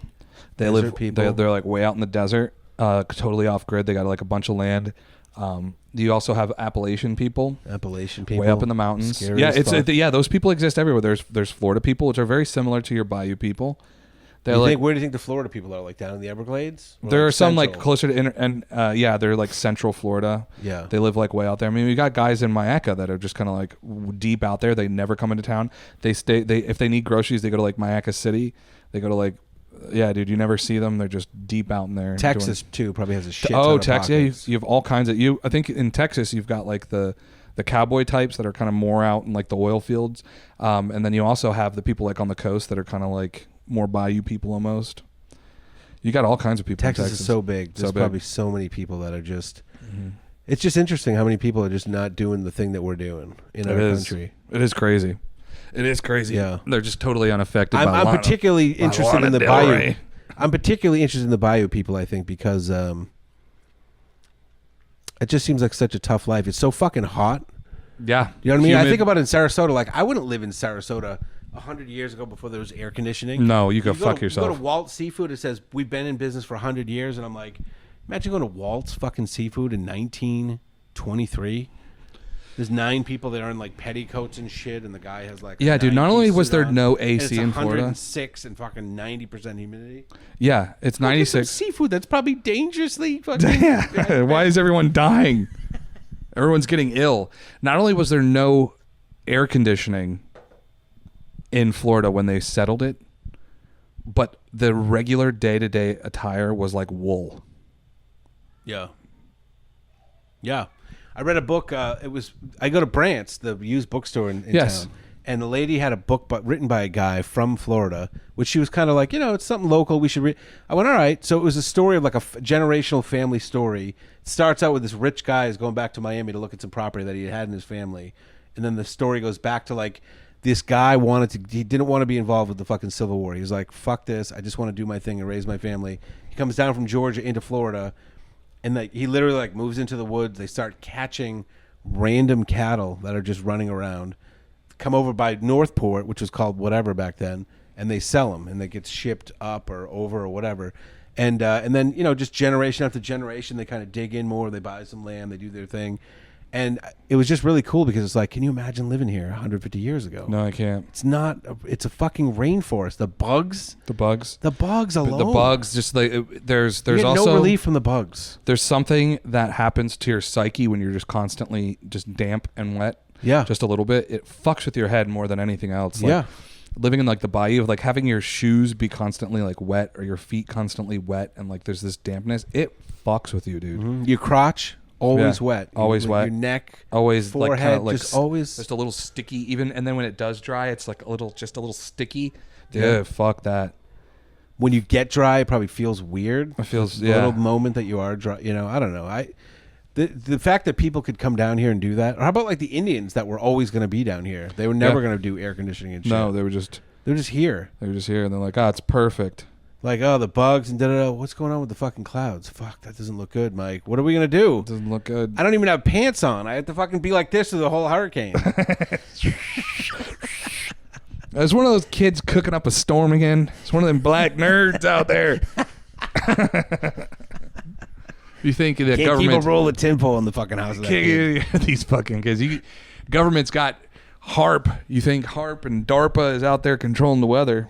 Speaker 2: They're like way out in the desert, totally off grid. They got like a bunch of land. You also have Appalachian people.
Speaker 1: Way
Speaker 2: up in the mountains.
Speaker 1: Scary as fuck.
Speaker 2: Those people exist everywhere. There's Florida people, which are very similar to your Bayou people. They're
Speaker 1: where do you think the Florida people are? Like down in the Everglades? Or
Speaker 2: there
Speaker 1: like
Speaker 2: are some
Speaker 1: central?
Speaker 2: like closer to they're like central Florida.
Speaker 1: Yeah.
Speaker 2: They live like way out there. I mean, we got guys in Mayaca that are just kind of like deep out there. They never come into town. If they need groceries, they go to like Mayaca City. They go to like, yeah, dude, you never see them. They're just deep out in there.
Speaker 1: Texas too probably has a shit ton of
Speaker 2: Texas.
Speaker 1: pockets.
Speaker 2: Yeah, you have all kinds of I think in Texas you've got like the cowboy types that are kind of more out in like the oil fields, and then you also have the people like on the coast that are kind of like more bayou people almost. You got all kinds of people.
Speaker 1: Texas
Speaker 2: in Texas.
Speaker 1: is so big. There's probably so many people that are just. It's just interesting how many people are just not doing the thing that we're doing in our country.
Speaker 2: It is crazy. It is crazy.
Speaker 1: Yeah,
Speaker 2: they're just totally unaffected.
Speaker 1: I'm particularly interested in the Bayou. I'm particularly interested in the Bayou people. I think because it just seems like such a tough life. It's so fucking hot.
Speaker 2: Yeah,
Speaker 1: you know what I mean.
Speaker 2: Humid.
Speaker 1: I think about it in Sarasota. Like I wouldn't live in Sarasota 100 years ago before there was air conditioning.
Speaker 2: No, you go fuck yourself.
Speaker 1: You go to Walt's Seafood. It says we've been in business for 100 years, and I'm like, imagine going to Walt's fucking Seafood in 1923. There's 9 people that are in like petticoats and shit, and the guy has like
Speaker 2: dude. Not only was there no AC in Florida,
Speaker 1: 106 and fucking 90% humidity.
Speaker 2: Yeah, it's 96.
Speaker 1: Seafood that's probably dangerously fucking.
Speaker 2: Yeah. Why is everyone dying? Everyone's getting ill. Not only was there no air conditioning in Florida when they settled it, but the regular day-to-day attire was like wool.
Speaker 1: Yeah. I read a book. I go to Brandt's, the used bookstore in
Speaker 2: Yes.
Speaker 1: town, and the lady had a book written by a guy from Florida, which she was kind of like, it's something local. We should read. I went, all right. So it was a story of like a generational family story. It starts out with this rich guy is going back to Miami to look at some property that he had in his family, and then the story goes back to like this guy he didn't want to be involved with the fucking Civil War. He was like, fuck this. I just want to do my thing and raise my family. He comes down from Georgia into Florida. And like he literally like moves into the woods. They start catching random cattle that are just running around. Come over by Northport, which was called whatever back then, and they sell them, and they get shipped up or over or whatever. And then just generation after generation, they kind of dig in more. They buy some land. They do their thing. And it was just really cool because it's like, can you imagine living here 150 years ago?
Speaker 2: No, I can't.
Speaker 1: It's not. It's a fucking rainforest. The bugs alone.
Speaker 2: The bugs. Just like there's
Speaker 1: you get
Speaker 2: also
Speaker 1: no relief from the bugs.
Speaker 2: There's something that happens to your psyche when you're just constantly just damp and wet.
Speaker 1: Yeah,
Speaker 2: just a little bit. It fucks with your head more than anything else. Like,
Speaker 1: yeah.
Speaker 2: Living in like the bayou, like having your shoes be constantly like wet or your feet constantly wet, and like there's this dampness. It fucks with you, dude.
Speaker 1: Mm-hmm. Your crotch. Always wet.
Speaker 2: Always wet.
Speaker 1: Your neck.
Speaker 2: Always
Speaker 1: forehead.
Speaker 2: like kind of like
Speaker 1: just always.
Speaker 2: Just a little sticky. Even and then when it does dry, it's like just a little sticky.
Speaker 1: Yeah.
Speaker 2: Dude, fuck that.
Speaker 1: When you get dry, it probably feels weird.
Speaker 2: It feels
Speaker 1: the little moment that you are dry. I don't know. The fact that people could come down here and do that. Or how about like the Indians that were always going to be down here? They were never going to do air conditioning and shit.
Speaker 2: No, they were just
Speaker 1: here.
Speaker 2: They were just here, and they're like, it's perfect.
Speaker 1: Like, the bugs and da-da-da. What's going on with the fucking clouds? Fuck, that doesn't look good, Mike. What are we going to do?
Speaker 2: It doesn't look good.
Speaker 1: I don't even have pants on. I have to fucking be like this through the whole hurricane.
Speaker 2: There's one of those kids cooking up a storm again. It's one of them black nerds out there. You think the
Speaker 1: Can't
Speaker 2: government
Speaker 1: keep a roll of tinfoil in the fucking house of that kid.
Speaker 2: These fucking kids. Government's got HARP. You think HARP and DARPA is out there controlling the weather?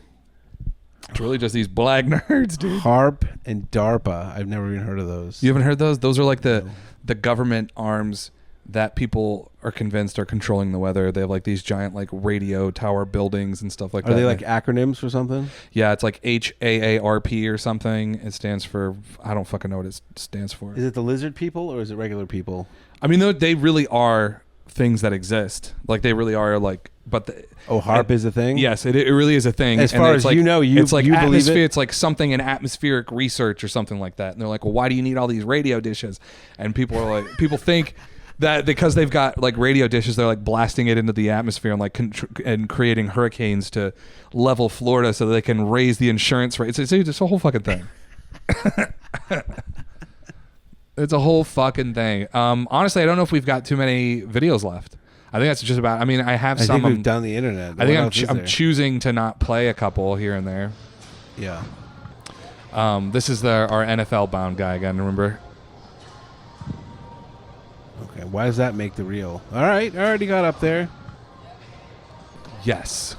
Speaker 2: It's really just these black nerds, dude.
Speaker 1: HARP and DARPA. I've never even heard of those.
Speaker 2: You haven't heard those? Those are like the government arms that people are convinced are controlling the weather. They have like these giant like radio tower buildings and stuff like that.
Speaker 1: Are they like acronyms for something?
Speaker 2: Yeah, it's like HAARP or something. It stands for, I don't fucking know what it stands for.
Speaker 1: Is it the lizard people or is it regular people?
Speaker 2: I mean, they really are things that exist. Like they really are like, but
Speaker 1: HARP is a thing?
Speaker 2: Yes, it really is a thing.
Speaker 1: As far as
Speaker 2: like, it's like
Speaker 1: you
Speaker 2: atmosphere.
Speaker 1: believe it?
Speaker 2: It's like something in atmospheric research or something like that. And they're like, well, why do you need all these radio dishes? And people are like, people think that because they've got like radio dishes, they're like blasting it into the atmosphere and like and creating hurricanes to level Florida so that they can raise the insurance rate. It's a whole fucking thing. It's a whole fucking thing. Honestly, I don't know if we've got too many videos left. I think that's just about. I mean, I have
Speaker 1: I
Speaker 2: some.
Speaker 1: think we've done the internet.
Speaker 2: I think
Speaker 1: What else is
Speaker 2: I'm
Speaker 1: there?
Speaker 2: choosing to not play a couple here and there.
Speaker 1: Yeah.
Speaker 2: This is our NFL bound guy again. Remember?
Speaker 1: Okay. Why does that make the reel? All right. I already got up there.
Speaker 2: Yes.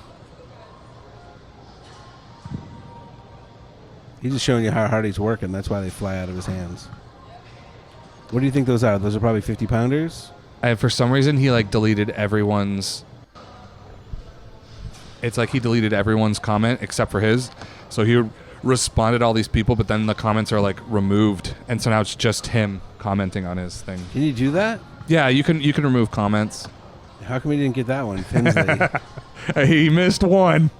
Speaker 1: He's just showing you how hard he's working. That's why they fly out of his hands. What do you think those are? Those are probably 50-pounders?
Speaker 2: And for some reason, he like deleted everyone's. It's like he deleted everyone's comment except for his. So he responded to all these people, but then the comments are like removed, and so now it's just him commenting on his thing.
Speaker 1: Can you do that?
Speaker 2: Yeah, you can remove comments.
Speaker 1: How come we didn't get that one? Finsley.
Speaker 2: He missed one.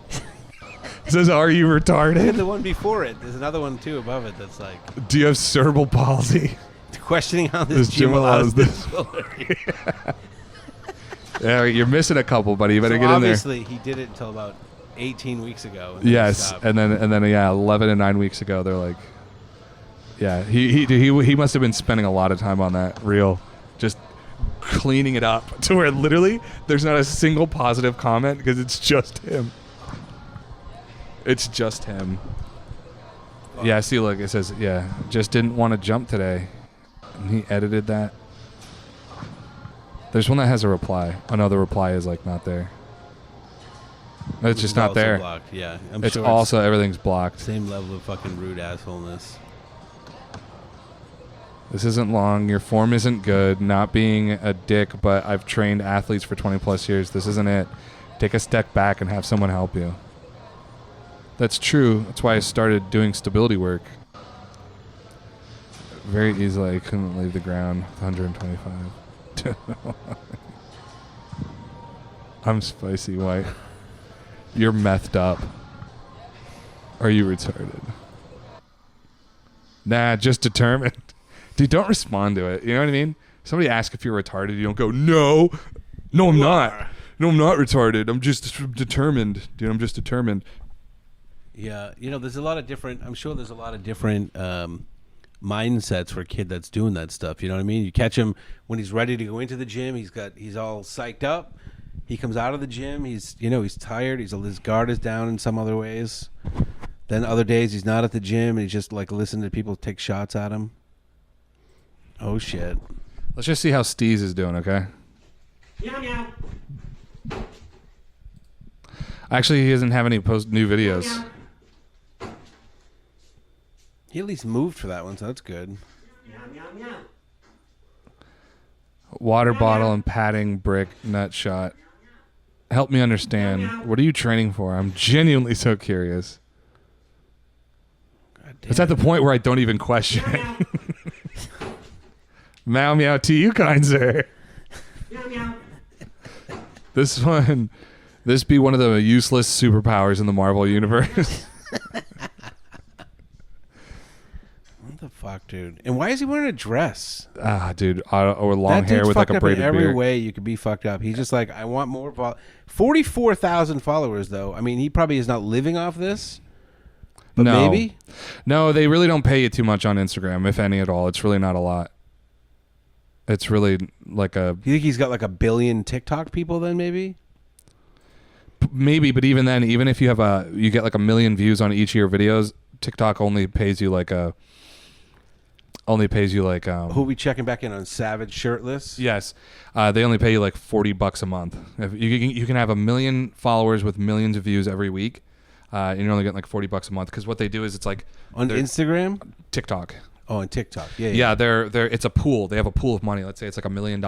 Speaker 2: It says, "Are you retarded?
Speaker 1: And the one before it. There's another one too above it that's like
Speaker 2: Do you have cerebral palsy?"
Speaker 1: questioning how this gym allows this.
Speaker 2: Yeah, you're missing a couple, buddy. You better
Speaker 1: So
Speaker 2: get in there.
Speaker 1: obviously, he did it until about 18 weeks ago. And then he
Speaker 2: Yes,
Speaker 1: stopped.
Speaker 2: and then yeah, 11 and 9 weeks ago, they're like, yeah, he must have been spending a lot of time on that reel, just cleaning it up to where literally there's not a single positive comment because it's just him. It's just him. Yeah, see, look, it says, yeah, just didn't want to jump today, and he edited that. There's one that has a reply. Oh no, the reply is like not there. It's just not
Speaker 1: also
Speaker 2: there.
Speaker 1: blocked. Yeah, I'm
Speaker 2: It's
Speaker 1: sure
Speaker 2: also everything's blocked.
Speaker 1: same level of fucking rude assholeness.
Speaker 2: This isn't long. Your form isn't good. Not being a dick, but I've trained athletes for 20 plus years. This isn't it. Take a step back and have someone help you. That's true. That's why I started doing stability work. Very easily. I couldn't leave the ground with 125. I'm spicy white. You're methed up. Are you retarded? Nah, just determined. Dude, don't respond to it. You know what I mean? Somebody asks if you're retarded. You don't go, no, I'm not. No, I'm not retarded. I'm just determined. Dude, I'm just determined.
Speaker 1: Yeah, there's a lot of different. I'm sure there's a lot of different mindsets for a kid that's doing that stuff. You know what I mean? You catch him when he's ready to go into the gym. He's all psyched up. He comes out of the gym. He's tired. His guard is down in some other ways. Then other days he's not at the gym and he's just like listening to people take shots at him. Oh shit!
Speaker 2: Let's just see how Steez is doing, okay?
Speaker 5: Meow meow.
Speaker 2: Actually, he doesn't have any new videos.
Speaker 1: He at least moved for that one, so that's good.
Speaker 5: Meow meow meow.
Speaker 2: Water bottle and padding brick nut shot. Help me understand. What are you training for? I'm genuinely so curious. It's at the point where I don't even question it. Meow meow to you, kind sir.
Speaker 5: Meow meow.
Speaker 2: This be one of the useless superpowers in the Marvel universe.
Speaker 1: What the fuck, dude? And why is he wearing a dress?
Speaker 2: Dude, or long
Speaker 1: That
Speaker 2: hair
Speaker 1: dude's
Speaker 2: with like
Speaker 1: fucked
Speaker 2: a
Speaker 1: up in
Speaker 2: braided
Speaker 1: every
Speaker 2: beard.
Speaker 1: way you could be fucked up. He's just like, I want more. 44,000 followers, though. I mean, he probably is not living off this. But
Speaker 2: No.
Speaker 1: maybe.
Speaker 2: No, they really don't pay you too much on Instagram, if any at all. It's really not a lot. It's really like a...
Speaker 1: You think he's got like 1 billion TikTok people then, maybe?
Speaker 2: Maybe, but even then, even if you have you get like 1 million views on each of your videos, TikTok only pays you like
Speaker 1: Who we checking back in on Savage Shirtless?
Speaker 2: Yes, they only pay you like $40 a month. If you can have 1 million followers with millions of views every week, and you're only getting like $40 a month. Because what they do is it's like
Speaker 1: on Instagram,
Speaker 2: TikTok.
Speaker 1: Oh, on TikTok, yeah.
Speaker 2: Yeah, they're it's a pool. They have a pool of money. Let's say it's like $1 million,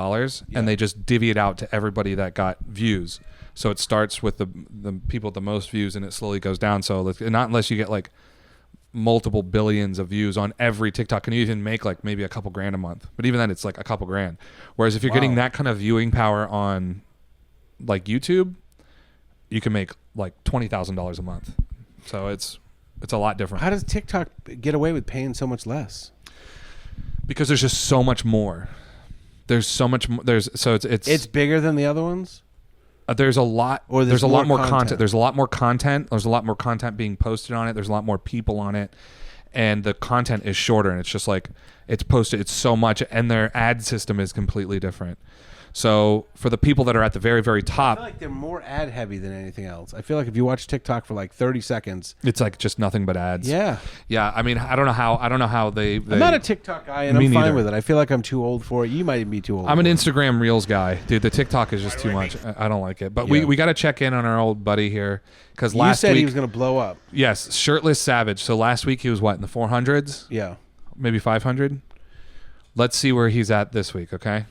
Speaker 2: and they just divvy it out to everybody that got views. So it starts with the people with the most views, and it slowly goes down. So not unless you get like multiple billions of views on every TikTok, can you even make like maybe a couple grand a month? But even then, it's like a couple grand. Whereas if you're getting that kind of viewing power on like YouTube, you can make like $20,000 a month. So it's a lot different.
Speaker 1: How does TikTok get away with paying so much less?
Speaker 2: Because there's just so much more. There's so much more. It's
Speaker 1: bigger than the other ones.
Speaker 2: There's a lot.
Speaker 1: Or
Speaker 2: there's a lot more
Speaker 1: content.
Speaker 2: content. There's a lot more content. There's a lot more content being posted on it. There's a lot more people on it, and the content is shorter, and it's just like it's posted. It's so much, and their ad system is completely different. So for the people that are at the very, very
Speaker 1: I
Speaker 2: top,
Speaker 1: feel like they're more ad heavy than anything else. I feel like if you watch TikTok for like 30 seconds,
Speaker 2: it's like just nothing but ads.
Speaker 1: yeah.
Speaker 2: Yeah. I mean, I don't know how they
Speaker 1: I'm not a TikTok guy, and
Speaker 2: Me
Speaker 1: I'm fine
Speaker 2: neither.
Speaker 1: with it. I feel like I'm too old for it. You might even be too old.
Speaker 2: I'm an
Speaker 1: for it.
Speaker 2: Instagram Reels guy, dude. The TikTok is just too much. I don't like it. But
Speaker 1: Yeah.
Speaker 2: we got to check in on our old buddy here because
Speaker 1: You
Speaker 2: last
Speaker 1: said
Speaker 2: week
Speaker 1: he was going to blow up.
Speaker 2: yes, Shirtless Savage. So last week he was what in the 400s,
Speaker 1: Yeah.
Speaker 2: maybe 500. Let's see where he's at this week. Okay,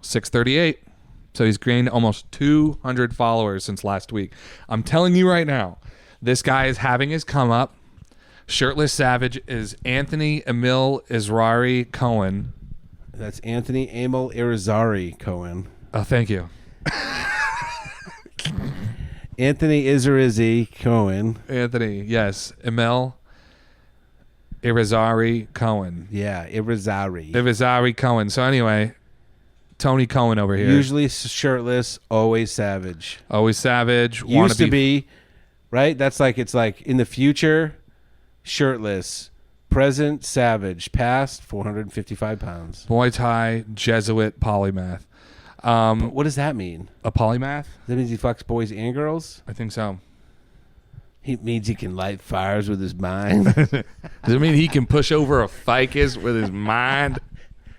Speaker 2: 638. So he's gained almost 200 followers since last week. I'm telling you right now, this guy is having his come up. Shirtless Savage is Anthony Emil Israri Cohen.
Speaker 1: That's Anthony Emil Irizarry Cohen.
Speaker 2: Oh, thank you.
Speaker 1: Anthony Irizarry Cohen.
Speaker 2: Anthony, yes. Emil Irizarry Cohen.
Speaker 1: Yeah, Irizarry.
Speaker 2: Irizarry Cohen. So anyway, Tony Cohen over here.
Speaker 1: Usually shirtless, always savage.
Speaker 2: Always savage.
Speaker 1: Used to be, right? That's like, it's like in the future, shirtless. Present, savage. Past, 455 pounds.
Speaker 2: Muay Thai, Jesuit, polymath.
Speaker 1: What does that mean?
Speaker 2: A polymath?
Speaker 1: That means he fucks boys and girls?
Speaker 2: I think so.
Speaker 1: He means he can light fires with his mind.
Speaker 2: Does it mean he can push over a ficus with his mind?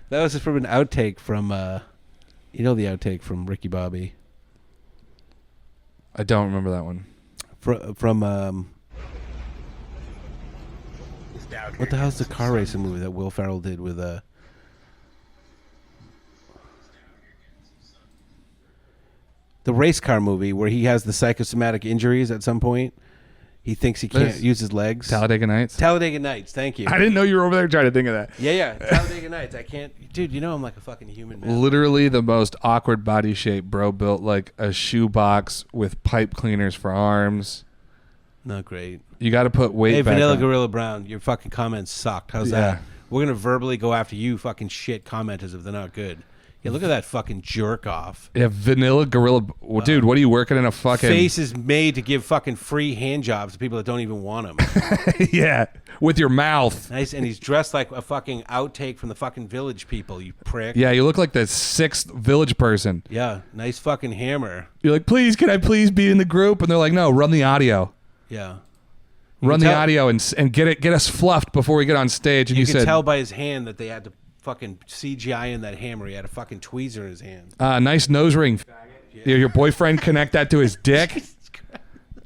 Speaker 1: That was from an outtake from, you know, the outtake from Ricky Bobby.
Speaker 2: I don't remember that one.
Speaker 1: From what the hell's the car racing movie that Will Ferrell did with the race car movie where he has the psychosomatic injuries at some point? He thinks he can't use his legs.
Speaker 2: Talladega Nights?
Speaker 1: Talladega Nights, thank you.
Speaker 2: I didn't know you were over there trying to think of that.
Speaker 1: Yeah, Talladega Nights. I can't, dude. You know I'm like a fucking human man.
Speaker 2: Literally the most awkward body shape, bro. Built like a shoebox with pipe cleaners for arms.
Speaker 1: Not great.
Speaker 2: You got to put weight
Speaker 1: Hey,
Speaker 2: back
Speaker 1: Vanilla
Speaker 2: on.
Speaker 1: Gorilla Brown, your fucking comments sucked. How's
Speaker 2: Yeah.
Speaker 1: that? We're gonna verbally go after you, fucking shit commenters, if they're not good. Yeah, look at that fucking jerk off.
Speaker 2: Yeah, Vanilla Gorilla. Well, dude, what are you working in a fucking
Speaker 1: Face is made to give fucking free hand jobs to people that don't even want them.
Speaker 2: yeah, with your mouth.
Speaker 1: Nice, and he's dressed like a fucking outtake from the fucking Village People. You prick.
Speaker 2: Yeah, you look like the 6th Village person.
Speaker 1: Yeah, nice fucking hammer.
Speaker 2: You're like, please, can I please be in the group? And they're like, no, run the audio.
Speaker 1: Yeah.
Speaker 2: Run
Speaker 1: can
Speaker 2: the
Speaker 1: tell-
Speaker 2: audio and get us fluffed before we get on stage. And
Speaker 1: You
Speaker 2: you,
Speaker 1: can
Speaker 2: said,
Speaker 1: tell by his hand that they had to fucking CGI in that hammer. He had a fucking tweezer in his hand.
Speaker 2: nice nose ring. Your boyfriend connect that to his dick.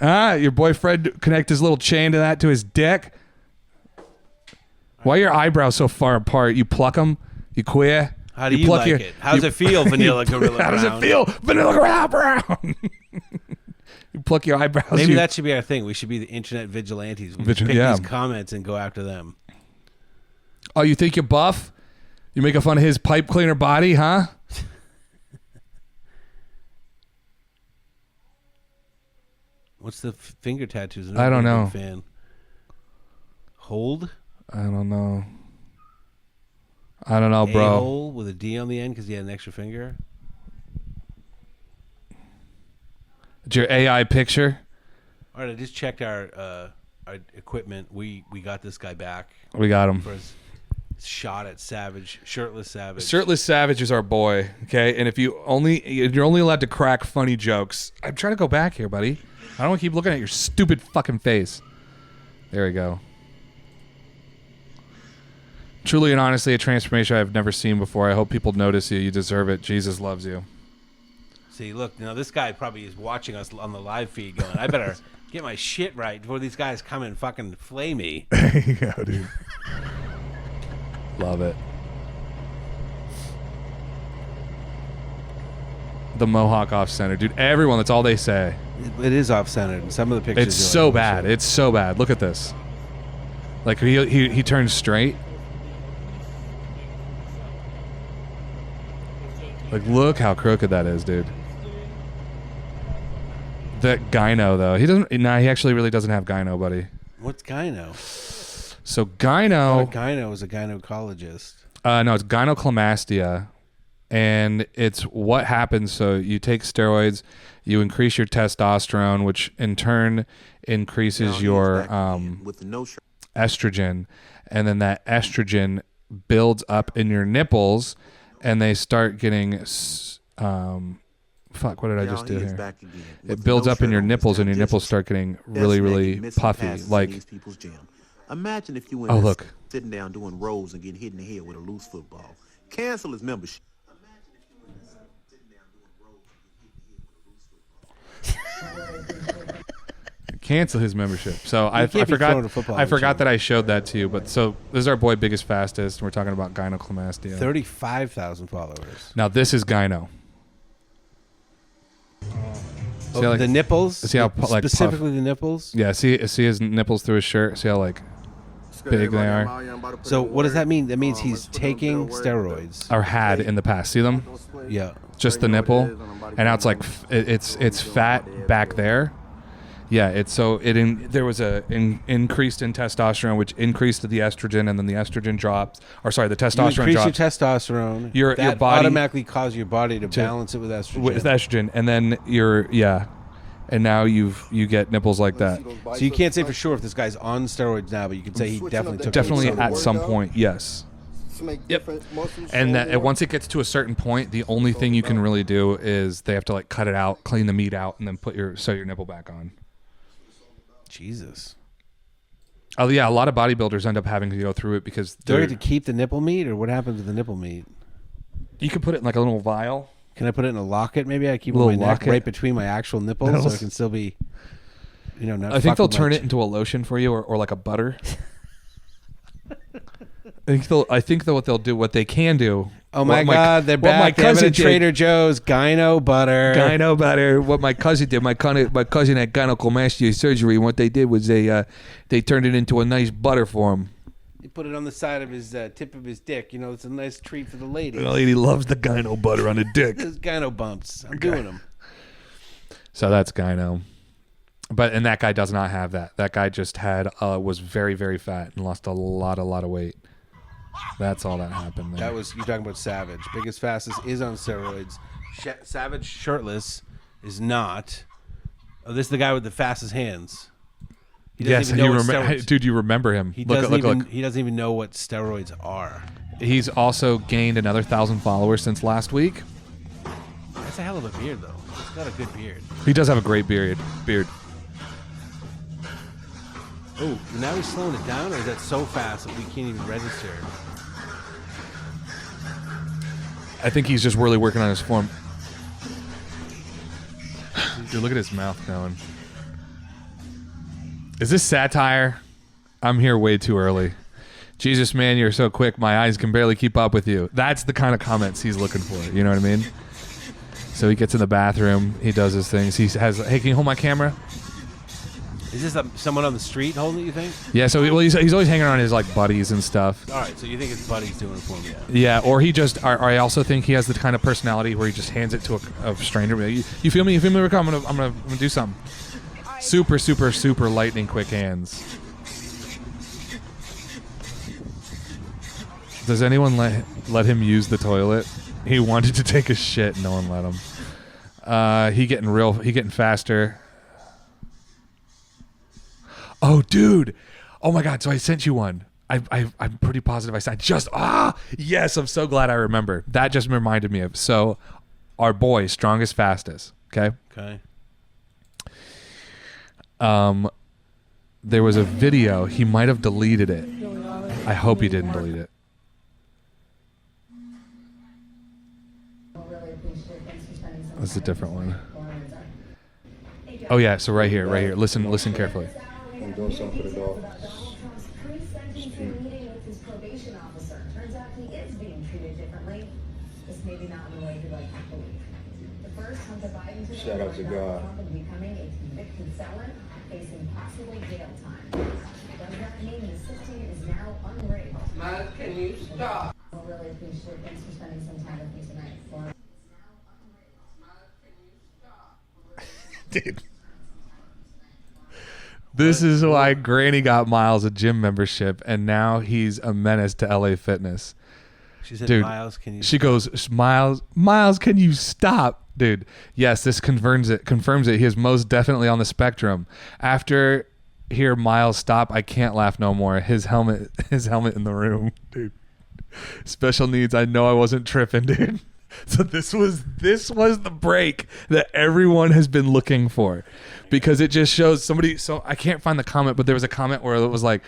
Speaker 2: Your boyfriend connect his little chain to that to his dick. Why are your eyebrows so far apart? You pluck them? You queer?
Speaker 1: How do you
Speaker 2: pluck
Speaker 1: like it? How does it feel, Vanilla Gorilla Brown?
Speaker 2: How does it feel, Vanilla Gorilla Brown? You pluck your eyebrows.
Speaker 1: Maybe
Speaker 2: you-
Speaker 1: that should be our thing. We should be the internet vigilantes. We
Speaker 2: Vigil-
Speaker 1: pick
Speaker 2: yeah.
Speaker 1: these comments and go after them.
Speaker 2: Oh, you think you're buff? You making fun of his pipe cleaner body, huh?
Speaker 1: What's the finger tattoos? I'm
Speaker 2: I don't
Speaker 1: not a
Speaker 2: know.
Speaker 1: big Fan. Hold?
Speaker 2: I don't know. I don't know, bro.
Speaker 1: A-hole with a D on the end because he had an extra finger.
Speaker 2: It's your AI picture.
Speaker 1: All right, I just checked our equipment. We got this guy back
Speaker 2: We got him.
Speaker 1: for his shot at Savage, shirtless Savage.
Speaker 2: Shirtless Savage is our boy, okay? And if you're only allowed to crack funny jokes. I'm trying to go back here, buddy. I don't want to keep looking at your stupid fucking face. There we go. Truly and honestly, a transformation I've never seen before. I hope people notice you. You deserve it. Jesus loves you.
Speaker 1: See, look, now this guy probably is watching us on the live feed going, I better get my shit right before these guys come and fucking flay me.
Speaker 2: There you go, dude. Love it. The Mohawk off center, dude. Everyone, that's all they say.
Speaker 1: It is off-centered. Some of the pictures.
Speaker 2: It's
Speaker 1: are
Speaker 2: so
Speaker 1: like,
Speaker 2: bad. It's so bad. Look at this. Like he turns straight. Like look how crooked that is, dude. That gyno though. He doesn't. Nah, he actually really doesn't have gyno, buddy.
Speaker 1: What's gyno?
Speaker 2: So gyno.
Speaker 1: Gyno is a gynecologist.
Speaker 2: No, it's gynecomastia, and it's what happens. So you take steroids, you increase your testosterone, which in turn increases your estrogen, and then that estrogen builds up in your nipples, and they start getting fuck, what did I just do here? It builds up in your nipples, and your nipples start getting really puffy. Like,
Speaker 9: imagine if you went
Speaker 2: look,
Speaker 9: sitting down doing rolls and getting hit in the head with a loose football. Cancel his membership.
Speaker 2: cancel his membership. So I forgot that I showed that to you. But so this is our boy Biggest Fastest, and we're talking about gynecomastia.
Speaker 1: 35,000 followers.
Speaker 2: Now this is gyno.
Speaker 1: Oh, like, the nipples?
Speaker 2: See how like
Speaker 1: specifically
Speaker 2: puff.
Speaker 1: The nipples?
Speaker 2: Yeah, see his nipples through his shirt. See how like big they are.
Speaker 1: So what does that mean? That means he's taking steroids.
Speaker 2: Or had in the past. See them?
Speaker 1: Yeah.
Speaker 2: Just the nipple, and now it's like it's fat back there. Yeah, there was increased in testosterone, which increased the estrogen, and then the estrogen drops. Or sorry, the testosterone
Speaker 1: you
Speaker 2: drops.
Speaker 1: Increase your testosterone.
Speaker 2: Your
Speaker 1: that
Speaker 2: body
Speaker 1: automatically causes your body to balance it with estrogen.
Speaker 2: With estrogen, and then and now you get nipples like that.
Speaker 1: So you can't say for sure if this guy's on steroids now, but you can say he definitely took
Speaker 2: them at some point. Yes. Yep. And that once it gets to a certain point, the only thing you can really do is they have to like cut it out, clean the meat out, and then sew your nipple back on.
Speaker 1: Jesus.
Speaker 2: Oh yeah, a lot of bodybuilders end up having to go through it because
Speaker 1: do they have to keep the nipple meat, or what happens to the nipple meat?
Speaker 2: You can put it in like a little vial.
Speaker 1: Can I put it in a locket? Maybe I keep it on my neck right between my actual nipples, so it can still be, not.
Speaker 2: I think they'll turn it into a lotion for you, or like a butter. I think what they can do.
Speaker 1: Oh my God, they're back. They have it at Trader Joe's gyno butter.
Speaker 2: Gyno butter. What my cousin did, my cousin had gynecomastia surgery. What they did was they turned it into a nice butter for him.
Speaker 1: He put it on the side of his tip of his dick. It's a nice treat for the lady.
Speaker 2: The lady loves the gyno butter on the dick.
Speaker 1: Those gyno bumps. I'm doing them.
Speaker 2: So that's gyno. And that guy does not have that. That guy just was very, very fat and lost a lot of weight. That's all that happened there.
Speaker 1: You're talking about Savage. Biggest Fastest is on steroids. Savage shirtless is not. Oh, this is the guy with the fastest hands.
Speaker 2: Yes, you remember, dude. You remember him?
Speaker 1: He doesn't even know what steroids are.
Speaker 2: He's also gained another 1,000 followers since last week.
Speaker 1: That's a hell of a beard, though. He's got a good beard.
Speaker 2: He does have a great beard.
Speaker 1: Oh, now he's slowing it down, or is that so fast that we can't even register?
Speaker 2: I think he's just really working on his form. Dude, look at his mouth going. Is this satire? I'm here way too early. Jesus, man, you're so quick. My eyes can barely keep up with you. That's the kind of comments he's looking for. You know what I mean? So he gets in the bathroom. He does his things. He has, hey, can you hold my camera?
Speaker 1: Is this someone on the street holding it, you think?
Speaker 2: Yeah, so he's always hanging around his like buddies and stuff.
Speaker 1: All right, so you think his buddy's doing it for him?
Speaker 2: Yeah, or he just. Or I also think he has the kind of personality where he just hands it to a stranger. You feel me? You feel me? I'm gonna do something. Super, super, super lightning quick hands. Does anyone let him use the toilet? He wanted to take a shit. No one let him. He getting faster. Oh, dude. Oh, my God. So I sent you one. I'm pretty positive I sent. Yes. I'm so glad I remember. That just reminded me of. So our boy, Strongest Fastest. Okay. There was a video. He might have deleted it. I hope he didn't delete it. That's a different one. Oh, yeah. So right here. Listen carefully.
Speaker 8: I'm doing something for the dog. Shout out to God.
Speaker 4: Miles, can you stop?
Speaker 2: Dude. This is why Granny got Miles a gym membership, and now he's a menace to LA Fitness.
Speaker 1: She said,
Speaker 2: dude,
Speaker 1: Miles, can you...
Speaker 2: She goes, Miles, can you stop? Dude, yes, this confirms it. He is most definitely on the spectrum. After hear Miles stop, I can't laugh no more. His helmet in the room, dude. Special needs. I know I wasn't tripping, dude. So this was the break that everyone has been looking for, because it just shows somebody. So I can't find the comment, but there was a comment where it was like,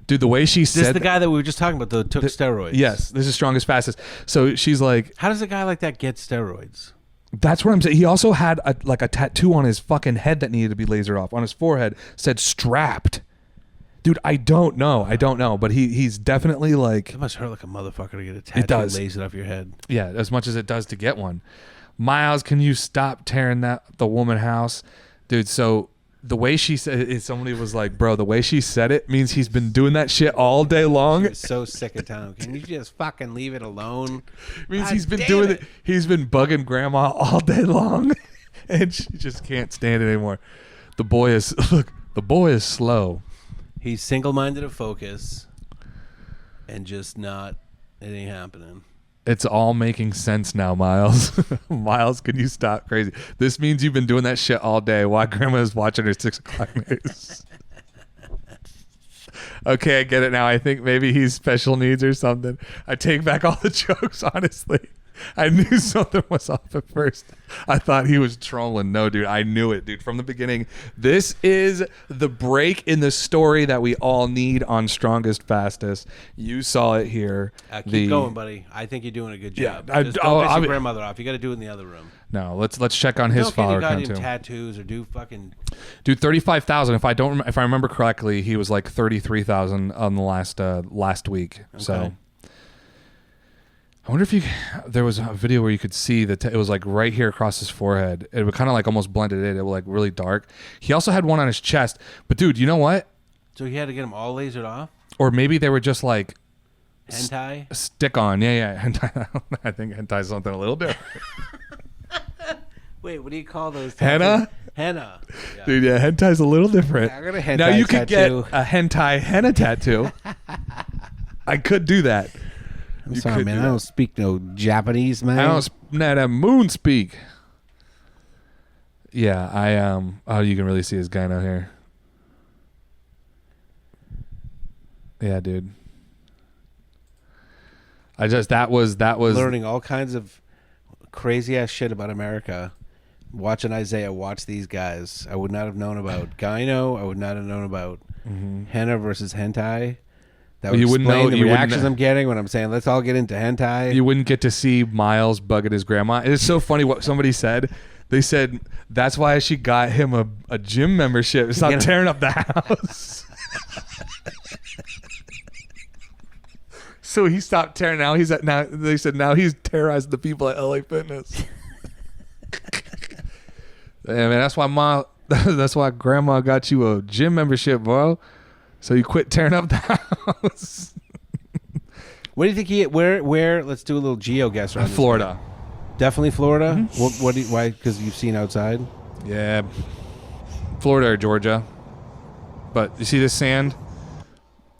Speaker 2: dude, the way she said,
Speaker 1: This is the guy that we were just talking about that took steroids.
Speaker 2: Yes, this is Strongest Fastest. So she's like,
Speaker 1: how does a guy like that get steroids?
Speaker 2: That's what I'm saying. He also had a tattoo on his fucking head that needed to be lasered off. On his forehead said strapped. Dude, I don't know, but he's definitely like.
Speaker 1: It must hurt like a motherfucker to get a tattoo
Speaker 2: It does.
Speaker 1: lasered off your head.
Speaker 2: Yeah, as much as it does to get one. Miles, can you stop tearing the woman house? Dude, so the way she said it, somebody was like, bro, the way she said it means he's been doing that shit all day long.
Speaker 1: She was so sick of town. Can you just fucking leave it alone?
Speaker 2: It means
Speaker 1: God
Speaker 2: he's been
Speaker 1: damn
Speaker 2: doing it. He's been bugging grandma all day long, and she just can't stand it anymore. The boy is slow.
Speaker 1: He's single-minded of focus and just not, it ain't happening.
Speaker 2: It's all making sense now, Miles. Miles, can you stop crazy? This means you've been doing that shit all day while grandma is watching her 6 o'clock news. Okay, I get it now. I think maybe he's special needs or something. I take back all the jokes, honestly. I knew something was off at first. I thought he was trolling. No, dude, I knew it, dude, from the beginning. This is the break in the story that we all need on Strongest Fastest. You saw it here.
Speaker 1: Keep going, buddy. I think you're doing a good job.
Speaker 2: Yeah,
Speaker 1: Just don't piss your grandmother off. You got to do it in the other room.
Speaker 2: No, let's check on his follower count too.
Speaker 1: Don't get any tattoos or do fucking.
Speaker 2: Dude, 35,000. If I remember correctly, he was like 33,000 on the last week.
Speaker 1: Okay.
Speaker 2: So. I wonder if there was a video where you could see that it was like right here across his forehead. It would kind of like almost blended in. It was like really dark. He also had one on his chest. But dude, you know what?
Speaker 1: So he had to get them all lasered off?
Speaker 2: Or maybe they were just like
Speaker 1: hentai?
Speaker 2: Stick on. Yeah. Hentai. I think hentai is something a little different.
Speaker 1: Wait, what do you call those?
Speaker 2: Henna?
Speaker 1: Henna.
Speaker 2: Yeah. Dude, yeah, hentai's a little different.
Speaker 1: Yeah, I got a hentai
Speaker 2: now you could
Speaker 1: tattoo.
Speaker 2: get a hentai henna tattoo. I could do that.
Speaker 1: I'm sorry, man. I don't speak no Japanese, man.
Speaker 2: I don't that moon speak. Yeah, oh, you can really see his gyno here. Yeah, dude. That was
Speaker 1: learning all kinds of crazy ass shit about America. Watching Isaiah watch these guys, I would not have known about gyno. I would not have known about henna versus hentai. That would explain the reactions I'm getting when I'm saying, let's all get into hentai.
Speaker 2: You wouldn't get to see Miles bugging his grandma. It's so funny what somebody said. They said, that's why she got him a gym membership. Stop tearing up the house. So he stopped tearing out. They said now he's terrorizing the people at LA Fitness. Yeah, man, that's why grandma got you a gym membership, bro. So you quit tearing up the house.
Speaker 1: What do you think where? Let's do a little geo guess around
Speaker 2: Florida.
Speaker 1: Definitely Florida. Mm-hmm. Why? Because you've seen outside.
Speaker 2: Yeah, Florida or Georgia. But you see this sand?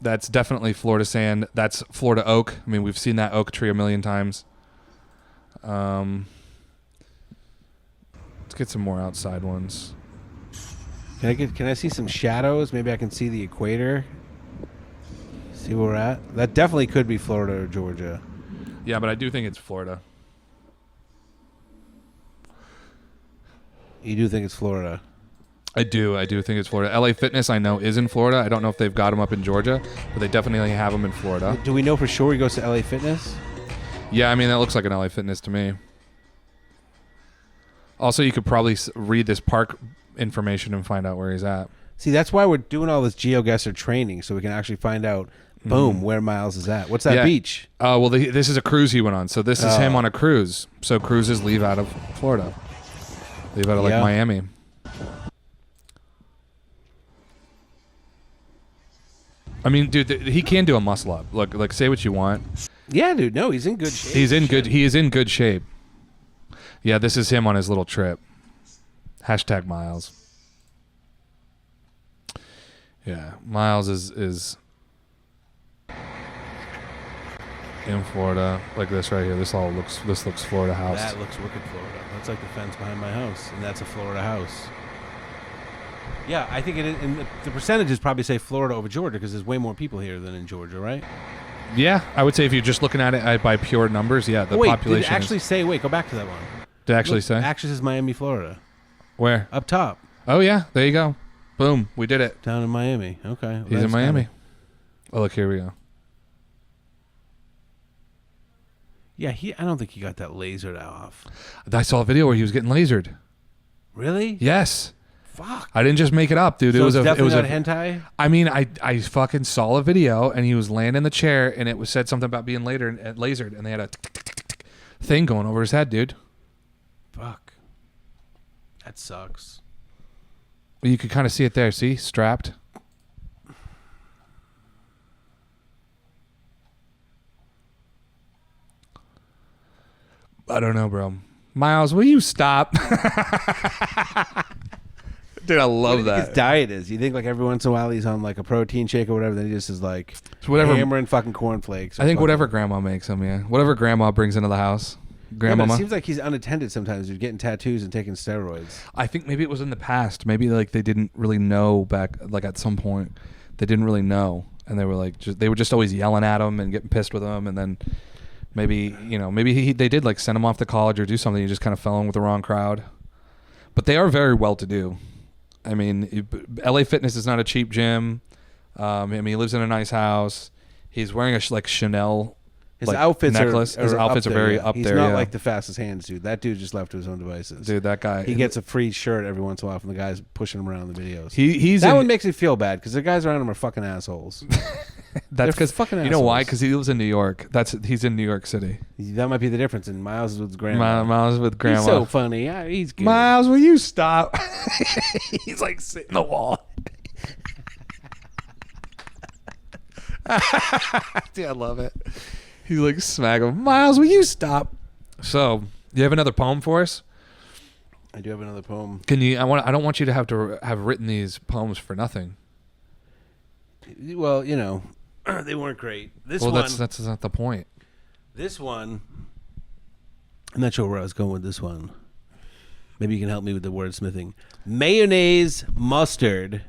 Speaker 2: That's definitely Florida sand. That's Florida oak. I mean, we've seen that oak tree a million times. Let's get some more outside ones.
Speaker 1: Can I see some shadows? Maybe I can see the equator. See where we're at. That definitely could be Florida or Georgia.
Speaker 2: Yeah, but I do think it's Florida.
Speaker 1: You do think it's Florida?
Speaker 2: I do think it's Florida. LA Fitness, I know, is in Florida. I don't know if they've got them up in Georgia, but they definitely have them in Florida.
Speaker 1: Do we know for sure he goes to LA Fitness?
Speaker 2: Yeah, I mean, that looks like an LA Fitness to me. Also, you could probably read this park information and find out where he's at.
Speaker 1: See, that's why we're doing all this GeoGuessr training, so we can actually find out, boom, where Miles is at. What's that beach?
Speaker 2: Well, this is a cruise he went on. So this is him on a cruise. So cruises leave out of Florida. Leave out of like Miami. I mean, dude, he can do a muscle up. Look, say what you want.
Speaker 1: Yeah, dude. No, he's in good shape.
Speaker 2: He is in good shape. Yeah, this is him on his little trip. # Miles. Yeah, Miles is in Florida, like this right here. This looks Florida house.
Speaker 1: That looks wicked Florida. That's like the fence behind my house, and that's a Florida house. Yeah, I think it is, and the percentages probably say Florida over Georgia because there's way more people here than in Georgia, right?
Speaker 2: Yeah, I would say if you're just looking at it by pure numbers, yeah, the
Speaker 1: wait,
Speaker 2: population.
Speaker 1: did it actually say? Wait, go back to that one.
Speaker 2: Did it actually
Speaker 1: Look,
Speaker 2: say?
Speaker 1: Actually says Miami, Florida.
Speaker 2: Where?
Speaker 1: Up top.
Speaker 2: Oh yeah, there you go. Boom, we did it.
Speaker 1: Down in Miami. Okay. Well,
Speaker 2: He's in
Speaker 1: that's
Speaker 2: Miami.
Speaker 1: kinda-
Speaker 2: Oh look, here we go.
Speaker 1: Yeah, I don't think he got that lasered off.
Speaker 2: I saw a video where he was getting lasered.
Speaker 1: Really?
Speaker 2: Yes.
Speaker 1: Fuck.
Speaker 2: I didn't just make it up, dude.
Speaker 1: So
Speaker 2: it was
Speaker 1: it's
Speaker 2: it was
Speaker 1: definitely not hentai?
Speaker 2: I mean, I fucking saw a video and he was laying in the chair and it was said something about being lasered and they had a thing going over his head, dude.
Speaker 1: Fuck. That sucks.
Speaker 2: You could kind of see it there. See, strapped. I don't know, bro. Miles, will you stop? Dude, I love
Speaker 1: What do you think
Speaker 2: that.
Speaker 1: his diet is? You think like every once in a while he's on like a protein shake or whatever, then he just is like
Speaker 2: whatever-
Speaker 1: hammering fucking cornflakes. or
Speaker 2: I think
Speaker 1: fucking-
Speaker 2: whatever grandma makes him, yeah. Whatever grandma brings into the house.
Speaker 1: Yeah, but
Speaker 2: Grandmama.
Speaker 1: it seems like he's unattended sometimes. He's getting tattoos and taking steroids.
Speaker 2: I think maybe it was in the past. Maybe like they didn't really know back, like at some point, they didn't really know, and they were like, they were just always yelling at him and getting pissed with him, and then maybe they did like send him off to college or do something. He just kind of fell in with the wrong crowd. But they are very well to do. I mean, LA Fitness is not a cheap gym. I mean, he lives in a nice house. He's wearing a Chanel.
Speaker 1: His
Speaker 2: like,
Speaker 1: outfits
Speaker 2: necklace.
Speaker 1: are
Speaker 2: His outfits
Speaker 1: up
Speaker 2: are
Speaker 1: there,
Speaker 2: very
Speaker 1: yeah.
Speaker 2: up
Speaker 1: He's
Speaker 2: there.
Speaker 1: not
Speaker 2: yeah.
Speaker 1: like the fastest hands, dude. That dude just left to his own devices.
Speaker 2: Dude, that guy.
Speaker 1: He gets a free shirt every once in a while from the guys pushing him around in the videos.
Speaker 2: He's
Speaker 1: that
Speaker 2: in-
Speaker 1: one makes me feel bad because the guys around him are fucking assholes.
Speaker 2: That's because
Speaker 1: fucking
Speaker 2: you know why?
Speaker 1: assholes.
Speaker 2: Because he lives in New York. He's in New York City.
Speaker 1: That might be the difference. And Miles is with his grandma.
Speaker 2: Miles with grandma.
Speaker 1: He's so funny. Yeah, he's good.
Speaker 2: Miles, will you stop? He's like sitting the wall. Dude, I love it. He's like smack him. Miles, will you stop? So, you have another poem for us?
Speaker 1: I do have another poem.
Speaker 2: Can you? I don't want you to have written these poems for nothing.
Speaker 1: Well, you know, they weren't great. This
Speaker 2: well,
Speaker 1: one.
Speaker 2: that's not the point.
Speaker 1: This one. I'm not sure where I was going with this one. Maybe you can help me with the wordsmithing. Mayonnaise, mustard.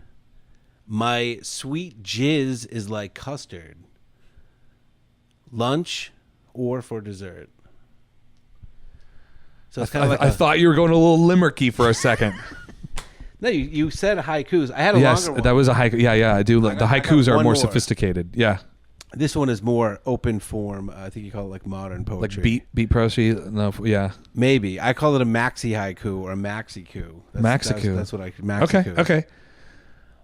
Speaker 1: My sweet jizz is like custard. Lunch or for dessert. So it's kind of like
Speaker 2: I thought you were going a little limericky for a second.
Speaker 1: No, you said haikus. I had a
Speaker 2: Yes,
Speaker 1: longer one.
Speaker 2: that was a haiku. Yeah, I do. The
Speaker 1: I got
Speaker 2: haikus are
Speaker 1: one
Speaker 2: more
Speaker 1: more.
Speaker 2: sophisticated. Yeah,
Speaker 1: This one is more open form. I think you call it like modern poetry.
Speaker 2: like beat poetry. No, yeah.
Speaker 1: Maybe. I call it a maxi haiku or a maxi-ku.
Speaker 2: Maxiku.
Speaker 1: That's what I maxi-ku.
Speaker 2: Okay.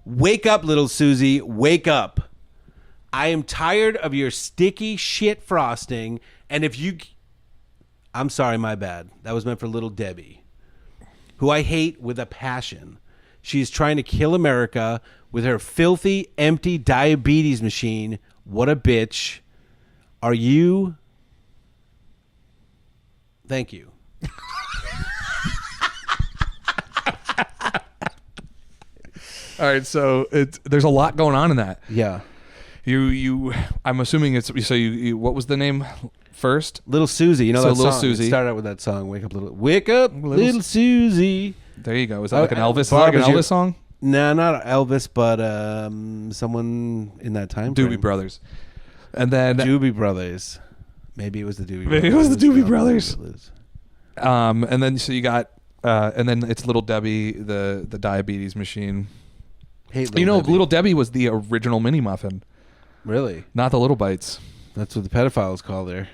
Speaker 1: Wake up, little Susie. Wake up. I am tired of your sticky shit frosting. And if you... I'm sorry, my bad. That was meant for little Debbie, who I hate with a passion. She's trying to kill America with her filthy, empty diabetes machine. What a bitch. Are you... Thank you.
Speaker 2: All right, so there's a lot going on in that.
Speaker 1: Yeah.
Speaker 2: You I'm assuming it's so you what was the name first?
Speaker 1: Little Susie, you know
Speaker 2: So
Speaker 1: that
Speaker 2: Little
Speaker 1: song?
Speaker 2: Susie.
Speaker 1: It started out with that song. Wake up, little Susie.
Speaker 2: There you go. Is that like an Elvis? Is that
Speaker 1: Barb,
Speaker 2: like an
Speaker 1: is your-
Speaker 2: Elvis song?
Speaker 1: No, not Elvis, but someone in that time.
Speaker 2: Doobie
Speaker 1: frame.
Speaker 2: Brothers. And then
Speaker 1: Doobie Brothers. Maybe it was the Doobie.
Speaker 2: Maybe it
Speaker 1: Brothers.
Speaker 2: was the Doobie
Speaker 1: I don't know
Speaker 2: Brothers.
Speaker 1: who it is.
Speaker 2: And then so you got and then it's Little Debbie, the diabetes machine.
Speaker 1: Hate Little
Speaker 2: You know,
Speaker 1: Debbie.
Speaker 2: Little Debbie was the original mini muffin,
Speaker 1: Really?
Speaker 2: not the Little Bites.
Speaker 1: That's what the pedophiles called her.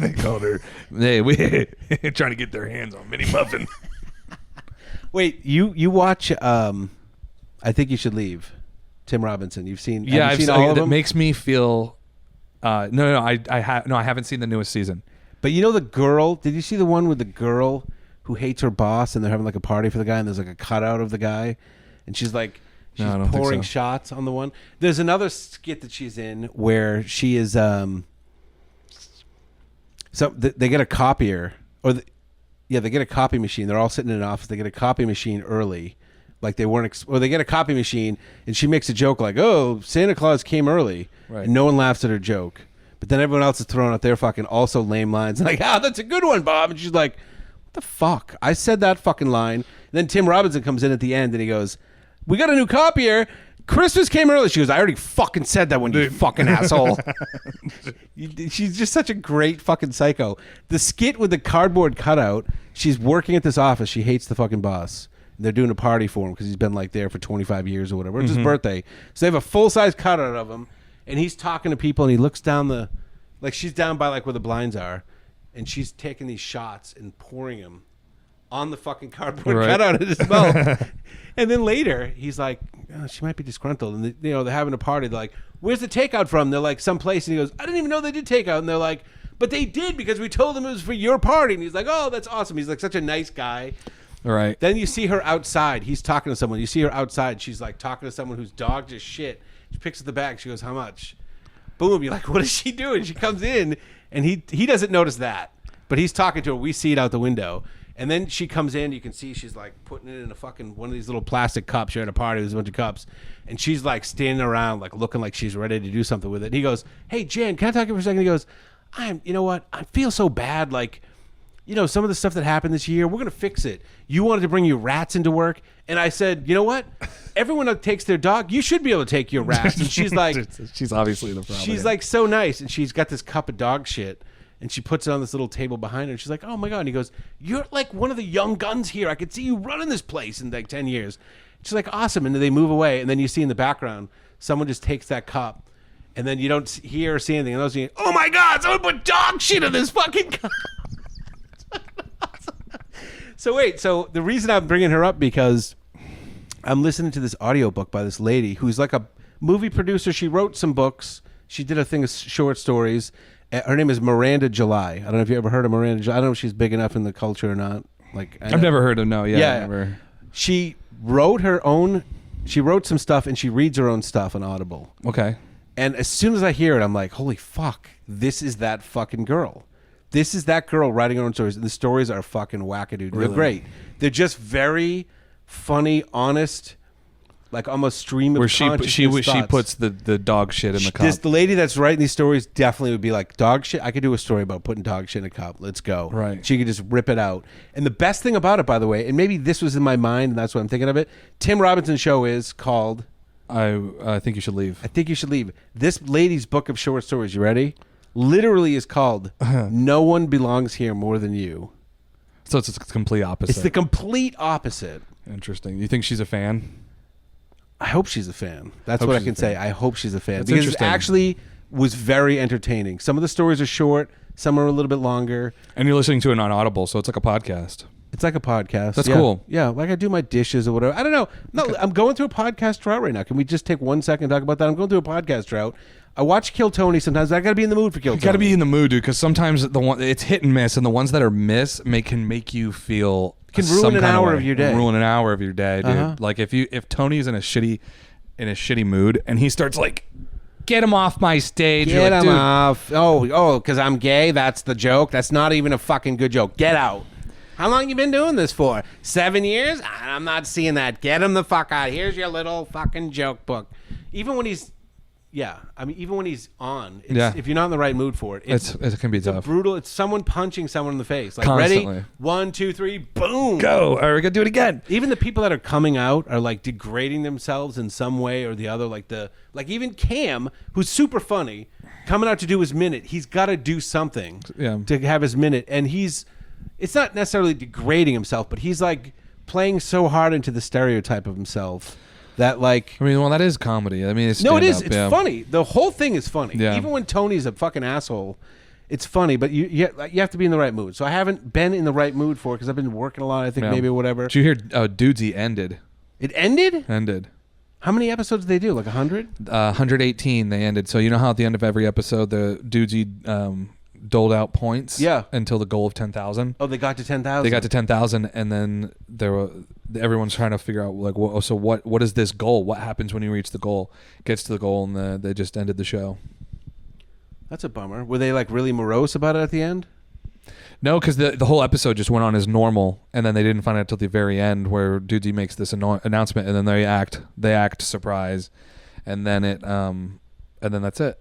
Speaker 2: They called her. Hey, we trying to get their hands on mini muffin.
Speaker 1: Wait, you watch? I think you should leave. Tim Robinson. You've seen?
Speaker 2: Yeah,
Speaker 1: have you
Speaker 2: I've
Speaker 1: seen all of
Speaker 2: that
Speaker 1: them?
Speaker 2: makes me feel. No, I haven't seen the newest season.
Speaker 1: But you know the girl? Did you see the one with the girl who hates her boss and they're having like a party for the guy and there's like a cutout of the guy and she's like she's
Speaker 2: No, I don't think
Speaker 1: pouring
Speaker 2: so.
Speaker 1: shots on the one. There's another skit that she's in where she is they get a copier or they get a copy machine. They're all sitting in an office. They get a copy machine early. Like they weren't or they get a copy machine and she makes a joke like, "Oh, Santa Claus came early."
Speaker 2: Right.
Speaker 1: And no one laughs at her joke. But then everyone else is throwing out their fucking also lame lines. Like, that's a good one, Bob. And she's like, what the fuck? I said that fucking line. And then Tim Robinson comes in at the end and he goes, we got a new copier. Christmas came early. She goes, I already fucking said that one, you fucking asshole. She's just such a great fucking psycho. The skit with the cardboard cutout, she's working at this office. She hates the fucking boss. They're doing a party for him because he's been like there for 25 years or whatever. It's his birthday. So they have a full-size cutout of him, and he's talking to people, and he looks down the, like she's down by like where the blinds are, and she's taking these shots and pouring them on the fucking cardboard cutout in his mouth. And then later, he's like, oh, she might be disgruntled. And, they're having a party. They're like, where's the takeout from? They're like, someplace. And he goes, I didn't even know they did takeout. And they're like, but they did because we told them it was for your party. And he's like, oh, that's awesome. He's like such a nice guy.
Speaker 2: Right.
Speaker 1: Then you see her outside. He's talking to someone. You see her outside. She's like talking to someone whose dog just shit. She picks up the bag. She goes, how much? Boom. You're like, what is she doing? She comes in, and he doesn't notice that. But he's talking to her. We see it out the window. And then she comes in. You can see she's like putting it in a fucking one of these little plastic cups. You're at a party. There's a bunch of cups. And she's like standing around like looking like she's ready to do something with it. And he goes, hey, Jan, can I talk to you for a second? He goes, you know what? I feel so bad. Like, some of the stuff that happened this year, we're going to fix it. You wanted to bring your rats into work. And I said, you know what? Everyone that takes their dog, you should be able to take your rats. And she's like,
Speaker 2: she's obviously the problem.
Speaker 1: She's like so nice. And she's got this cup of dog shit. And she puts it on this little table behind her. And she's like, oh, my God. And he goes, you're like one of the young guns here. I could see you running this place in like 10 years. She's like, awesome. And then they move away. And then you see in the background, someone just takes that cup. And then you don't hear or see anything. And those, oh, my God, someone put dog shit in this fucking cup. So the reason I'm bringing her up because I'm listening to this audiobook by this lady who's like a movie producer. She wrote some books. She did a thing of short stories. Her name is Miranda July. I don't know if you ever heard of Miranda July. I don't know if she's big enough in the culture or not.
Speaker 2: I've never heard of
Speaker 1: Yeah.
Speaker 2: Never.
Speaker 1: She wrote her own. She wrote some stuff and she reads her own stuff on Audible.
Speaker 2: Okay.
Speaker 1: And as soon as I hear it, I'm like, holy fuck, this is that fucking girl. This is that girl writing her own stories. And the stories are fucking wackadoo. They're great. They're just very funny, honest, like almost stream of consciousness
Speaker 2: she
Speaker 1: thoughts.
Speaker 2: puts the dog shit in the cup.
Speaker 1: The lady that's writing these stories definitely would be like, dog shit. I could do a story about putting dog shit in a cup. Let's go.
Speaker 2: Right.
Speaker 1: She could just rip it out. And the best thing about it, by the way, and maybe this was in my mind, and that's what I'm thinking of it. Tim Robinson's show is called
Speaker 2: I Think You Should Leave.
Speaker 1: I Think You Should Leave. This lady's book of short stories, you ready? Literally is called No One Belongs Here More Than You.
Speaker 2: So it's the complete opposite.
Speaker 1: It's the complete opposite.
Speaker 2: Interesting. You think she's a fan?
Speaker 1: I hope she's a fan. That's what I can say. I hope she's a fan.
Speaker 2: That's
Speaker 1: because it
Speaker 2: interesting.
Speaker 1: actually was very entertaining. Some of the stories are short. Some are a little bit longer.
Speaker 2: And you're listening to it on Audible, so it's like a podcast.
Speaker 1: It's like a podcast.
Speaker 2: That's
Speaker 1: yeah.
Speaker 2: cool.
Speaker 1: Yeah, like I do my dishes or whatever. I don't know. No, okay. I'm going through a podcast drought right now. Can we just take 1 second to talk about that? I'm going through a podcast drought. I watch Kill Tony sometimes. I got to be in the mood for Kill Tony.
Speaker 2: You got to be in the mood, dude, because sometimes it's hit and miss, and the ones that are miss can make you feel
Speaker 1: can ruin an hour of your day.
Speaker 2: Ruin an hour of your day, dude. Like if Tony's in a shitty mood and he starts like, get him off my stage.
Speaker 1: Get
Speaker 2: like,
Speaker 1: him off. Oh, because I'm gay. That's the joke. That's not even a fucking good joke. Get out. How long you been doing this for? 7 years? I'm not seeing that. Get him the fuck out. Here's your little fucking joke book. Even when he's, even when he's on, if you're not in the right mood for it,
Speaker 2: it can be tough.
Speaker 1: Brutal. It's someone punching someone in the face. Like,
Speaker 2: constantly.
Speaker 1: Ready? 1, 2, 3, boom.
Speaker 2: Go. All right, we're going to do it again.
Speaker 1: Even the people that are coming out are like degrading themselves in some way or the other. Like even Cam, who's super funny, coming out to do his minute. He's got to do something to have his minute. And it's not necessarily degrading himself, but he's like playing so hard into the stereotype of himself that like.
Speaker 2: I mean, well, that is comedy. I mean, it's
Speaker 1: no, it is. It's funny. The whole thing is funny. Yeah. Even when Tony's a fucking asshole, it's funny. But you have to be in the right mood. So I haven't been in the right mood for it because I've been working a lot. I think maybe or whatever.
Speaker 2: Did you hear Dudesy ended?
Speaker 1: It ended.
Speaker 2: Ended.
Speaker 1: How many episodes did they do? Like 100?
Speaker 2: 118. They ended. So you know how at the end of every episode, the Dudesy doled out points until the goal of 10,000.
Speaker 1: Oh, they got to 10,000.
Speaker 2: They got to 10,000, and then everyone's trying to figure out like, what is this goal? What happens when you reach the goal? Gets to the goal, and they just ended the show.
Speaker 1: That's a bummer. Were they like really morose about it at the end?
Speaker 2: No, because the whole episode just went on as normal, and then they didn't find out until the very end where Dudesy makes this announcement, and then they act surprise, and then that's it.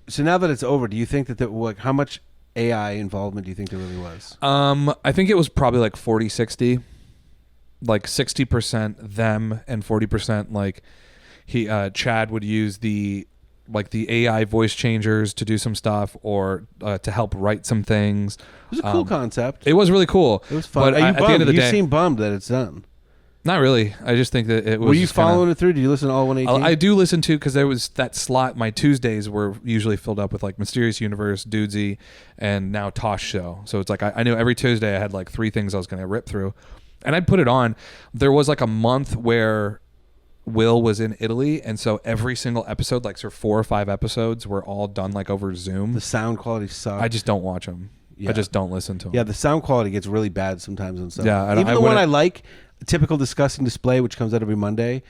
Speaker 1: So now that it's over, do you think that how much AI involvement do you think there really was?
Speaker 2: I think it was probably like 40-60. like 60% them and 40% like Chad would use the AI voice changers to do some stuff or to help write some things.
Speaker 1: It was a cool concept.
Speaker 2: It was really cool.
Speaker 1: It was fun.
Speaker 2: But
Speaker 1: Are you
Speaker 2: at the end of the
Speaker 1: you
Speaker 2: day,
Speaker 1: seem bummed that it's done.
Speaker 2: not really. I just think that it was.
Speaker 1: Were you
Speaker 2: just kinda-
Speaker 1: following it through? Did you listen to all 118?
Speaker 2: I do listen to because there was that slot. My Tuesdays were usually filled up with like Mysterious Universe, Dudesy, and now Tosh Show. So it's like I knew every Tuesday I had like 3 things I was going to rip through, and I'd put it on. There was like a month where Will was in Italy, and so every single episode, like 4 or 5 episodes, were all done like over Zoom.
Speaker 1: The sound quality sucks.
Speaker 2: I just don't watch them.
Speaker 1: Yeah.
Speaker 2: I just don't listen to them.
Speaker 1: Yeah, the sound quality gets really bad sometimes on stuff.
Speaker 2: Yeah,
Speaker 1: even the one I like, Typical Disgusting Display, which comes out every Monday.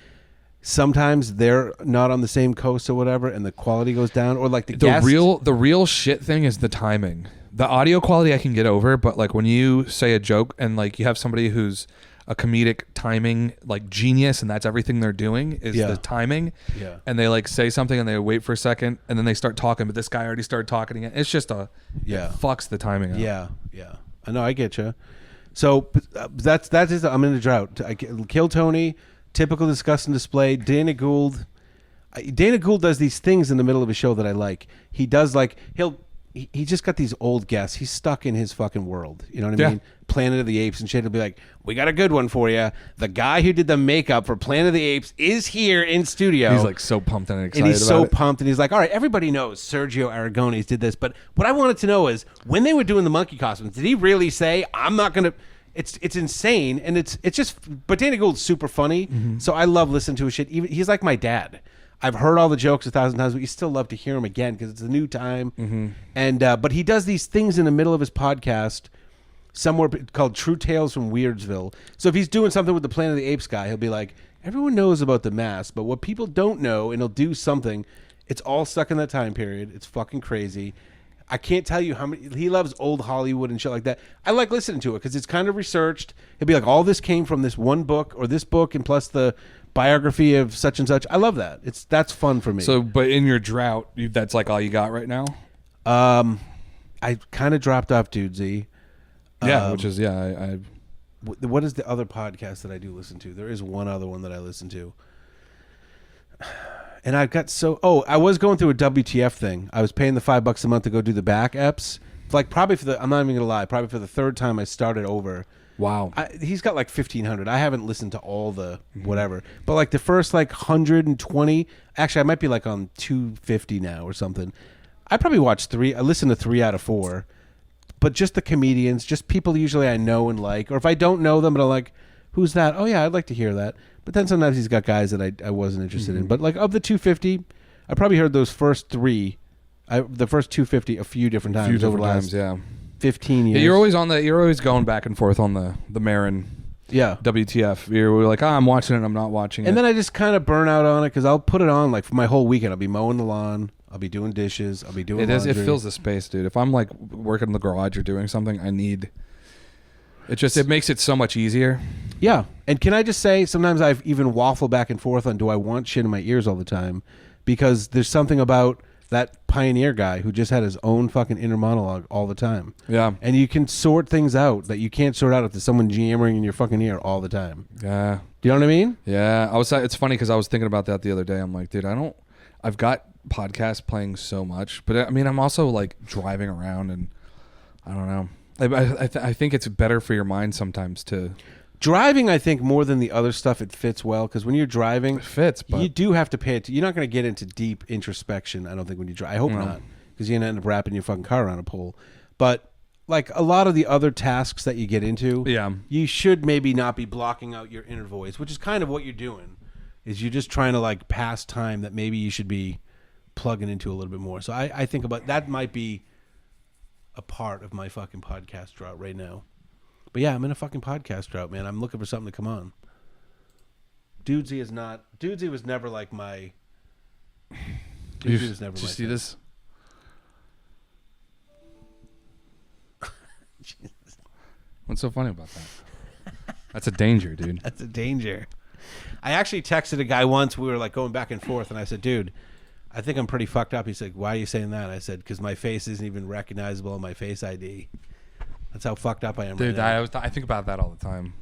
Speaker 1: Sometimes they're not on the same coast or whatever, and the quality goes down. Or like the guest.
Speaker 2: the real shit thing is the timing. The audio quality I can get over, but like when you say a joke and like you have somebody who's a comedic timing like genius and that's everything they're doing is the timing.
Speaker 1: Yeah.
Speaker 2: And they like say something and they wait for a second and then they start talking, but this guy already started talking again. It's just it fucks the timing up.
Speaker 1: Yeah, yeah. I know. I get you. So that's it. I'm in a drought. Kill Tony, Typical Disgusting Display, Dana Gould. Dana Gould does these things in the middle of a show that I like. He does like he just got these old guests. He's stuck in his fucking world. You know what I mean? Planet of the Apes and shit. He'll be like, we got a good one for you. The guy who did the makeup for Planet of the Apes is here in studio.
Speaker 2: He's like so pumped and excited.
Speaker 1: And he's
Speaker 2: about
Speaker 1: so
Speaker 2: it.
Speaker 1: pumped. And he's like, all right, everybody knows Sergio Aragones did this. But what I wanted to know is when they were doing the monkey costumes, did he really say, I'm not going to... It's insane. And it's just... But Dana Gould's super funny.
Speaker 2: Mm-hmm.
Speaker 1: So I love listening to his shit. Even He's like my dad. I've heard all the jokes 1,000 times, but you still love to hear him again because it's a new time.
Speaker 2: Mm-hmm.
Speaker 1: And but he does these things in the middle of his podcast, somewhere called True Tales from Weirdsville. So if he's doing something with the Planet of the Apes guy, he'll be like, everyone knows about the mask, but what people don't know, and he'll do something. It's all stuck in that time period. It's fucking crazy. I can't tell you how many. He loves old Hollywood and shit like that. I like listening to it because it's kind of researched. He'll be like, all this came from this one book or this book, and plus the biography of such and such. I love that. That's fun for me.
Speaker 2: So, but in your drought, that's like all you got right now?
Speaker 1: I kind of dropped off Dudesy.
Speaker 2: Yeah, which is I
Speaker 1: what is the other podcast that I do listen to? There is one other one that I listen to. And I got I was going through a WTF thing. I was paying the $5 a month to go do the back eps. Like probably I'm not even gonna lie, probably for the 3rd time I started over.
Speaker 2: Wow.
Speaker 1: He's got like 1,500. I haven't listened to all the whatever, but like the first like 120. Actually, I might be like on 250 now or something. I probably watched 3. I listened to 3 out of 4, but just the comedians, just people usually I know and like, or if I don't know them, but I'm like, who's that? Oh yeah, I'd like to hear that. But then sometimes he's got guys that I wasn't interested in. But like of the 250, I probably heard those first 3, the first 250 a few different times over the last 15 years.
Speaker 2: Yeah, you're always going back and forth on the Marin.
Speaker 1: Yeah.
Speaker 2: WTF. You're like, I'm watching it, I'm not watching it.
Speaker 1: And then I just kind of burn out on it because I'll put it on like for my whole weekend. I'll be mowing the lawn. I'll be doing dishes. I'll be doing laundry.
Speaker 2: It fills the space, dude. If I'm like working in the garage or doing something, it makes it so much easier.
Speaker 1: Yeah. And can I just say, sometimes I've even waffled back and forth on do I want shit in my ears all the time? Because there's something about that Pioneer guy who just had his own fucking inner monologue all the time.
Speaker 2: Yeah.
Speaker 1: And you can sort things out that you can't sort out if there's someone jammering in your fucking ear all the time.
Speaker 2: Yeah.
Speaker 1: Do you know what I mean?
Speaker 2: Yeah. It's funny because I was thinking about that the other day. I'm like, dude, I've got podcasts playing so much, but I mean, I'm also like driving around and I don't know. I think it's better for your mind sometimes to...
Speaker 1: Driving, I think, more than the other stuff, it fits well because when you're driving,
Speaker 2: it fits. But
Speaker 1: you do have to pay it. You're not going to get into deep introspection. I don't think when you drive. I hope not, because you're going to end up wrapping your fucking car around a pole. But like a lot of the other tasks that you get into, you should maybe not be blocking out your inner voice, which is kind of what you're doing. Is you're just trying to like pass time that maybe you should be plugging into a little bit more. So I think about that might be a part of my fucking podcast drought right now. But yeah, I'm in a fucking podcast drought, man. I'm looking for something to come on. Dudesy was never like my... Dudesy was never
Speaker 2: Did you
Speaker 1: like
Speaker 2: see
Speaker 1: that.
Speaker 2: this?
Speaker 1: Jesus.
Speaker 2: What's so funny about that? That's a danger, dude.
Speaker 1: That's a danger. I actually texted a guy once. We were like going back and forth, and I said, dude, I think I'm pretty fucked up. He's like, why are you saying that? I said, because my face isn't even recognizable on my Face ID. That's how fucked up I am.
Speaker 2: Dude,
Speaker 1: right now.
Speaker 2: I think about that all the time.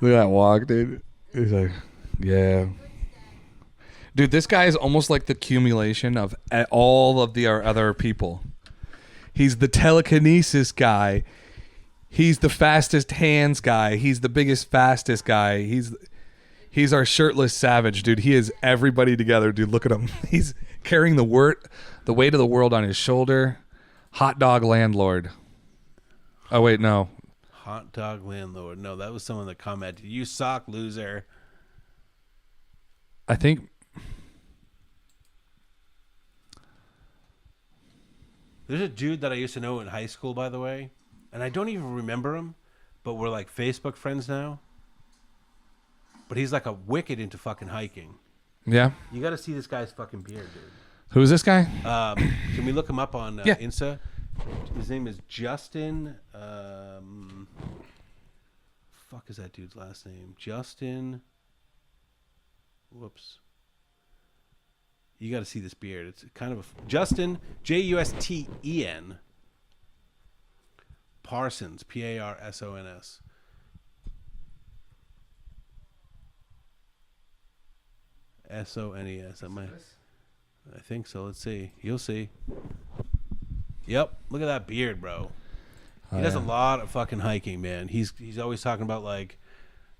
Speaker 2: Look at that walk, dude. He's like, yeah. Dude, this guy is almost like the accumulation of all of the other people. He's the telekinesis guy. He's the fastest hands guy. He's the biggest, fastest guy. He's our shirtless savage, dude. He is everybody together, dude. Look at him. He's carrying the weight of the world on his shoulder. Hot dog landlord. Oh, wait, no.
Speaker 1: Hot dog landlord. No, that was someone that commented, "You suck, loser."
Speaker 2: I think...
Speaker 1: There's a dude that I used to know in high school, by the way, and I don't even remember him, but we're like Facebook friends now. But he's like a wicked into fucking hiking.
Speaker 2: Yeah?
Speaker 1: You got to see this guy's fucking beard, dude.
Speaker 2: Who is this guy?
Speaker 1: Can we look him up on
Speaker 2: Yeah.
Speaker 1: Insta? His name is Justin. Fuck is that dude's last name? Justin. Whoops. You got to see this beard. It's kind of a Justin Justen Parsons, Parsons. Sones. I think so. Let's see. You'll see. Yep. Look at that beard, bro. He does a lot of fucking hiking, man. He's always talking about like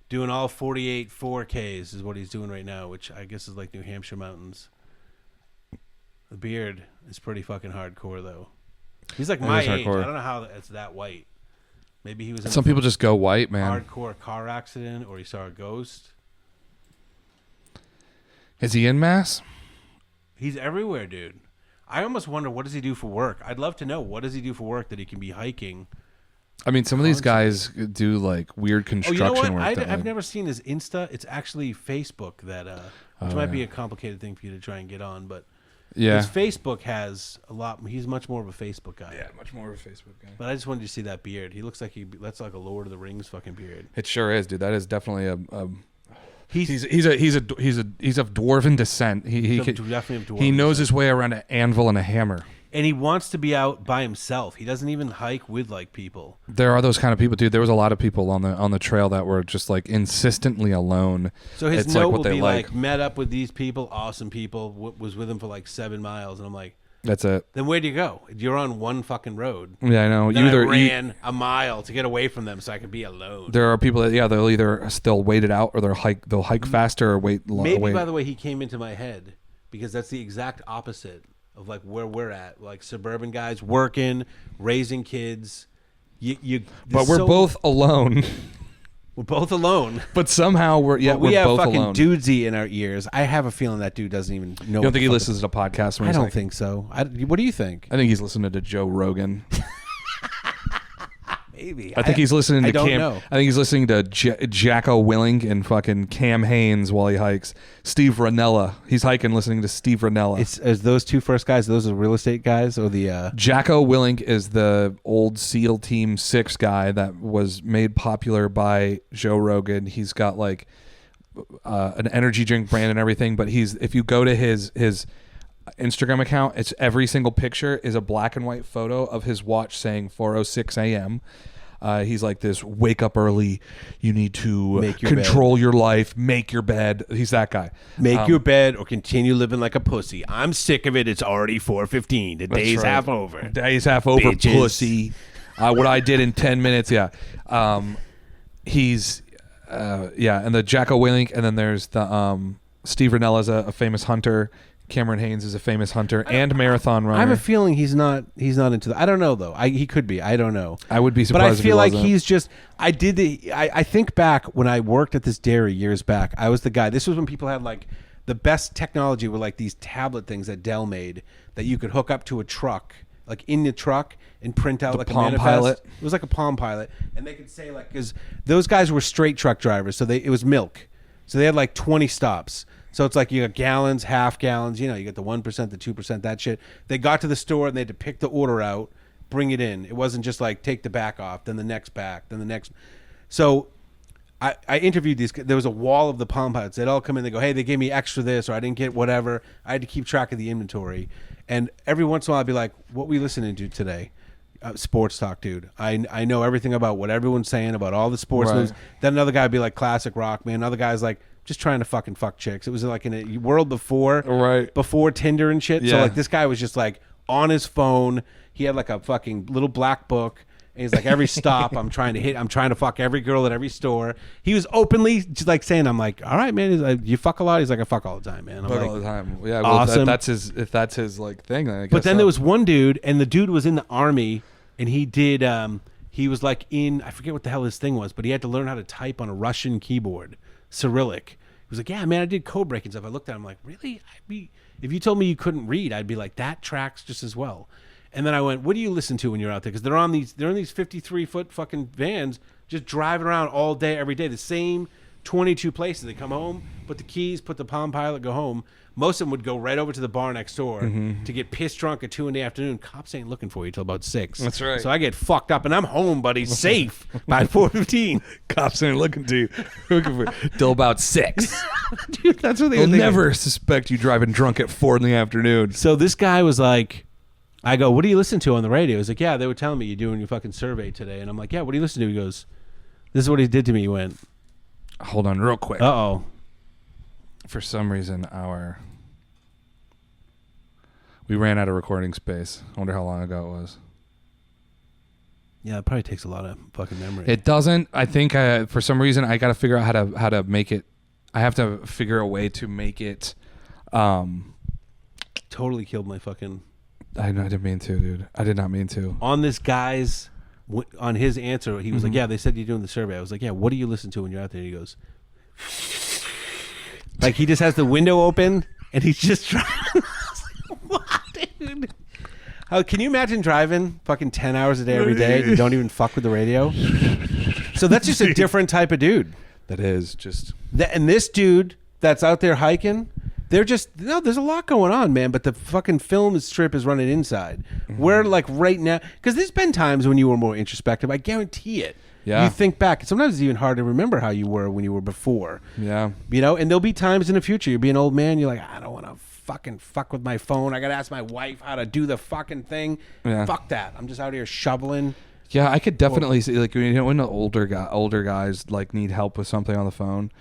Speaker 1: doing all 48 4Ks is what he's doing right now, which I guess is like New Hampshire mountains. The beard is pretty fucking hardcore, though. He's like my age. I don't know how it's that white. Maybe he was in
Speaker 2: Some people just go white, man.
Speaker 1: hardcore car accident, or he saw a ghost.
Speaker 2: Is he in Mass?
Speaker 1: He's everywhere, dude. I almost wonder, what does he do for work? I'd love to know, what does he do for work that he can be hiking?
Speaker 2: I mean, some of these guys do like weird construction
Speaker 1: you know what?
Speaker 2: work.
Speaker 1: I've never seen his Insta. It's actually Facebook that, which might be a complicated thing for you to try and get on, but
Speaker 2: yeah,
Speaker 1: his Facebook has a lot. He's much more of a Facebook guy.
Speaker 2: Yeah, much more of a Facebook guy.
Speaker 1: But I just wanted you to see that beard. He looks like that's like a Lord of the Rings fucking beard.
Speaker 2: It sure is, dude. That is definitely a He's of dwarven descent. He knows his way around an anvil and a hammer.
Speaker 1: And he wants to be out by himself. He doesn't even hike with like people.
Speaker 2: There are those kind of people, dude. There was a lot of people on the trail that were just like insistently alone.
Speaker 1: So his
Speaker 2: it's
Speaker 1: note
Speaker 2: like what
Speaker 1: will
Speaker 2: they
Speaker 1: be
Speaker 2: like.
Speaker 1: like, met up with these people, awesome people, was with him for like 7 miles, and I'm like,
Speaker 2: that's it.
Speaker 1: Then where'd you go? You're on one fucking road.
Speaker 2: Yeah, I know.
Speaker 1: Then I ran a mile to get away from them so I could be alone.
Speaker 2: There are people that they'll either still wait it out or they'll hike faster or wait.
Speaker 1: Maybe by the way he came into my head because that's the exact opposite of like where we're at, like suburban guys working, raising kids.
Speaker 2: But we're both alone.
Speaker 1: We're both alone.
Speaker 2: But somehow we have
Speaker 1: both fucking
Speaker 2: alone.
Speaker 1: dudesy in our ears. I have a feeling that dude doesn't even know.
Speaker 2: You don't think he listens to podcasts?
Speaker 1: I don't think so. What do you think?
Speaker 2: I think he's listening to Joe Rogan.
Speaker 1: Maybe.
Speaker 2: I think he's listening to
Speaker 1: I don't
Speaker 2: Cam.
Speaker 1: know.
Speaker 2: I think he's listening to Jacko Willink and fucking Cam Haines while he hikes. Steve Ranella. He's hiking listening to Steve Ranella.
Speaker 1: Is those two first guys? Those are real estate guys or the
Speaker 2: Jacko Willink is the old SEAL Team 6 guy that was made popular by Joe Rogan. He's got like an energy drink brand and everything, but if you go to his Instagram account, it's every single picture is a black and white photo of his watch saying 4:06 a.m. He's like this, wake up early, you need to control your life, make your bed. He's that guy.
Speaker 1: Make your bed or continue living like a pussy. I'm sick of it. It's already 4:15. The day's half over.
Speaker 2: Day's half over,
Speaker 1: Bitches.
Speaker 2: pussy. What I did in 10 minutes, yeah. He's and the Jacko Willink, and then there's the Steve Ranella's a famous hunter. Cameron Haines is a famous hunter and marathon runner.
Speaker 1: I have a feeling he's not into that. I don't know though. He could be. I don't know.
Speaker 2: I would be surprised.
Speaker 1: But I
Speaker 2: if
Speaker 1: feel
Speaker 2: he
Speaker 1: like
Speaker 2: wasn't.
Speaker 1: he's just. I think back when I worked at this dairy years back. I was the guy. This was when people had like the best technology were like these tablet things that Dell made that you could hook up to a truck, like in the truck, and print out like a
Speaker 2: Palm
Speaker 1: manifest.
Speaker 2: Pilot.
Speaker 1: It was like a Palm Pilot, and they could say like, because those guys were straight truck drivers, so it was milk, so they had like 20 stops. So it's like you got gallons, half gallons, you got the 1%, the 2%, that shit. They got to the store and they had to pick the order out, bring it in. It wasn't just like take the back off, then the next back, then the next. So I interviewed these. There was a wall of the Palm Pilots. They'd all come in. They go, hey, they gave me extra this, or I didn't get whatever. I had to keep track of the inventory. And every once in a while I'd be like, what we listening to today? sports talk, dude. I know everything about what everyone's saying about all the sports
Speaker 2: Right.
Speaker 1: news. Then another guy would be like classic rock, man. Another guy's like just trying to fucking fuck chicks. It was like in a world before Tinder and shit. So
Speaker 2: Yeah.
Speaker 1: like this guy was just like on his phone. He had like a fucking little black book. And he's like, every stop, I'm trying to fuck every girl at every store. He was openly just like saying, I'm like, all right, man. He's like, you fuck a lot? He's like, I fuck all the time, man. I'm
Speaker 2: Fuck
Speaker 1: like,
Speaker 2: all the time. Yeah, well,
Speaker 1: awesome.
Speaker 2: that's his. If that's his like thing, then I guess.
Speaker 1: But then
Speaker 2: so.
Speaker 1: there was one dude, and the dude was in the army, and he did. He was like I forget what the hell his thing was, but he had to learn how to type on a Russian keyboard, Cyrillic. He was like, yeah, man, I did code breaking stuff. I looked at him like, really? If you told me you couldn't read, I'd be like, that tracks just as well. And then I went, what do you listen to when you're out there? Because they're in these 53-foot fucking vans, just driving around all day, every day, the same 22 places. They come home, put the keys, put the Palm Pilot, go home. Most of them would go right over to the bar next door to get pissed drunk at 2 in. Cops ain't looking for you till about 6.
Speaker 2: That's right.
Speaker 1: So I get fucked up, and I'm home, buddy, safe by 4:15.
Speaker 2: Cops ain't looking to you till about 6.
Speaker 1: Dude, that's what
Speaker 2: They'll never suspect you driving drunk at 4 PM.
Speaker 1: So this guy was like, I go, what do you listen to on the radio? He's like, yeah, they were telling me you're doing your fucking survey today. And I'm like, yeah, what do you listen to? He goes, this is what he did to me. He went,
Speaker 2: hold on real quick.
Speaker 1: Uh-oh.
Speaker 2: For some reason, we ran out of recording space. I wonder how long ago it was.
Speaker 1: Yeah, it probably takes a lot of fucking memory.
Speaker 2: It doesn't. I think for some reason I got to figure out how to make it. I have to figure a way to make it.
Speaker 1: Totally killed my fucking.
Speaker 2: I didn't mean to, dude. I did not mean to.
Speaker 1: On this guy's, on his answer, he was like, yeah, they said you're doing the survey. I was like, yeah, what do you listen to when you're out there? And he goes, like he just has the window open and he's just trying. I was like, what, dude? How can you imagine driving fucking 10 hours a day every day and you don't even fuck with the radio? So that's just a different type of dude.
Speaker 2: That is just.
Speaker 1: And this dude that's out there hiking, there's a lot going on, man, but the fucking film strip is running inside. We're like right now, because there's been times when you were more introspective. I guarantee it.
Speaker 2: Yeah.
Speaker 1: You think back. Sometimes it's even hard to remember how you were when you were before.
Speaker 2: Yeah.
Speaker 1: You know, and there'll be times in the future you'll be an old man. You're like, I don't want to fucking fuck with my phone. I got to ask my wife how to do the fucking thing.
Speaker 2: Yeah.
Speaker 1: Fuck that. I'm just out here shoveling.
Speaker 2: Yeah, I could definitely see, like, when the older guys like need help with something on the phone,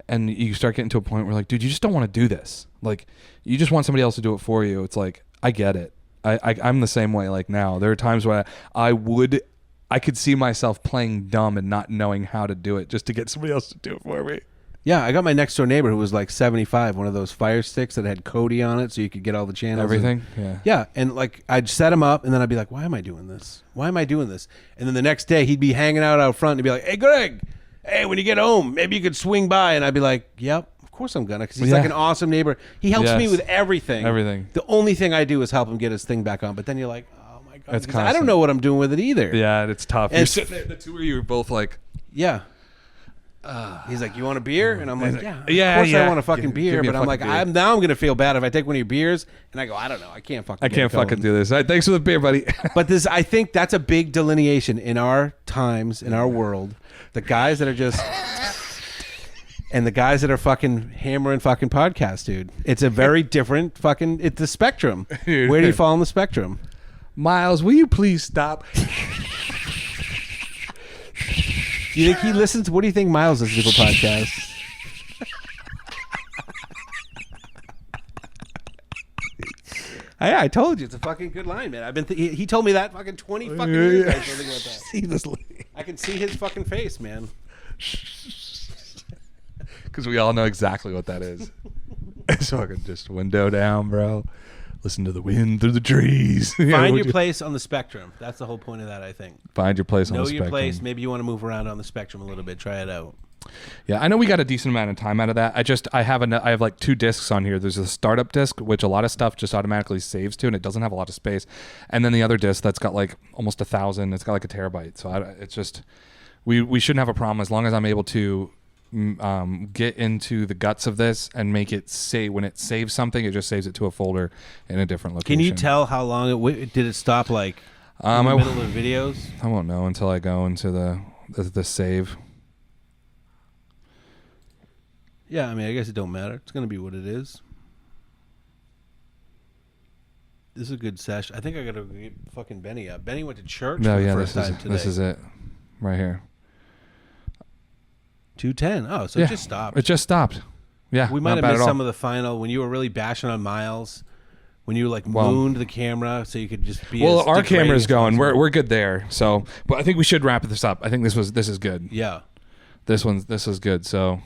Speaker 2: and you start getting to a point where like, dude, you just don't want to do this. Like, you just want somebody else to do it for you. It's like, I get it. I'm the same way. Like now, there are times where I could see myself playing dumb and not knowing how to do it just to get somebody else to do it for me.
Speaker 1: Yeah, I got my next door neighbor who was like 75, one of those Fire Sticks that had Kodi on it so you could get all the channels.
Speaker 2: Everything?
Speaker 1: Yeah, and like I'd set him up and then I'd be like, why am I doing this? Why am I doing this? And then the next day he'd be hanging out front and he'd be like, hey, Greg, hey, when you get home, maybe you could swing by. And I'd be like, yep, of course I'm gonna, because he's like an awesome neighbor. He helps me with everything.
Speaker 2: Everything.
Speaker 1: The only thing I do is help him get his thing back on. But then you're like, oh my God.
Speaker 2: It's
Speaker 1: I don't know what I'm doing with it either.
Speaker 2: Yeah, it's tough.
Speaker 1: And
Speaker 2: You're sitting there, the two of you are both like,
Speaker 1: yeah. He's like, you want a beer? And I'm like, yeah,
Speaker 2: yeah,
Speaker 1: of course
Speaker 2: yeah.
Speaker 1: I want a fucking
Speaker 2: Give
Speaker 1: beer.
Speaker 2: me a
Speaker 1: But I'm
Speaker 2: fucking
Speaker 1: like,
Speaker 2: beer.
Speaker 1: now I'm going to feel bad if I take one of your beers. And I go, I don't know. I can't fucking
Speaker 2: I can't fucking do this. All right, thanks for the beer, buddy.
Speaker 1: But I think that's a big delineation in our times, in our world. The guys that are just... and the guys that are fucking hammering fucking podcasts, dude. It's a very different fucking... It's the spectrum.
Speaker 2: Dude.
Speaker 1: Where do you fall on the spectrum?
Speaker 2: Miles, will you please stop?
Speaker 1: Do you think he listens? What do you think Miles listens to for podcasts? I told you it's a fucking good line, man. I've been. He told me that fucking 20 fucking years ago. Something like that.
Speaker 2: Seriously.
Speaker 1: I can see his fucking face, man.
Speaker 2: Because we all know exactly what that is. So I can just window down, bro. Listen to the wind through the trees.
Speaker 1: Find your place on the spectrum. That's the whole point of that, I think.
Speaker 2: Find your place on
Speaker 1: Know
Speaker 2: the spectrum.
Speaker 1: your place. Maybe you want to move around on the spectrum a little bit. Try it out.
Speaker 2: Yeah, I know we got a decent amount of time out of that. I have like 2 discs on here. There's a startup disc, which a lot of stuff just automatically saves to, and it doesn't have a lot of space. And then the other disc that's got like almost 1,000. It's got like a terabyte. So it's just we shouldn't have a problem as long as I'm able to get into the guts of this and make it say when it saves something, it just saves it to a folder in a different location.
Speaker 1: Can you tell how long did it stop? Like in the middle of videos?
Speaker 2: I won't know until I go into the save.
Speaker 1: Yeah, I mean, I guess it don't matter. It's gonna be what it is. This is a good session. I think I gotta get fucking Benny up. Benny went to church
Speaker 2: No,
Speaker 1: for the
Speaker 2: yeah,
Speaker 1: first time today.
Speaker 2: this is it, right here.
Speaker 1: 2:10. Oh, so it just stopped.
Speaker 2: It just stopped. Yeah,
Speaker 1: We might have missed some of the final when you were really bashing on Miles. When you like mooned the camera so you could just be.
Speaker 2: Well,
Speaker 1: as
Speaker 2: our
Speaker 1: degrading
Speaker 2: camera's
Speaker 1: as
Speaker 2: going.
Speaker 1: possible.
Speaker 2: We're good there. So, but I think we should wrap this up. I think this is good.
Speaker 1: Yeah.
Speaker 2: This is good. So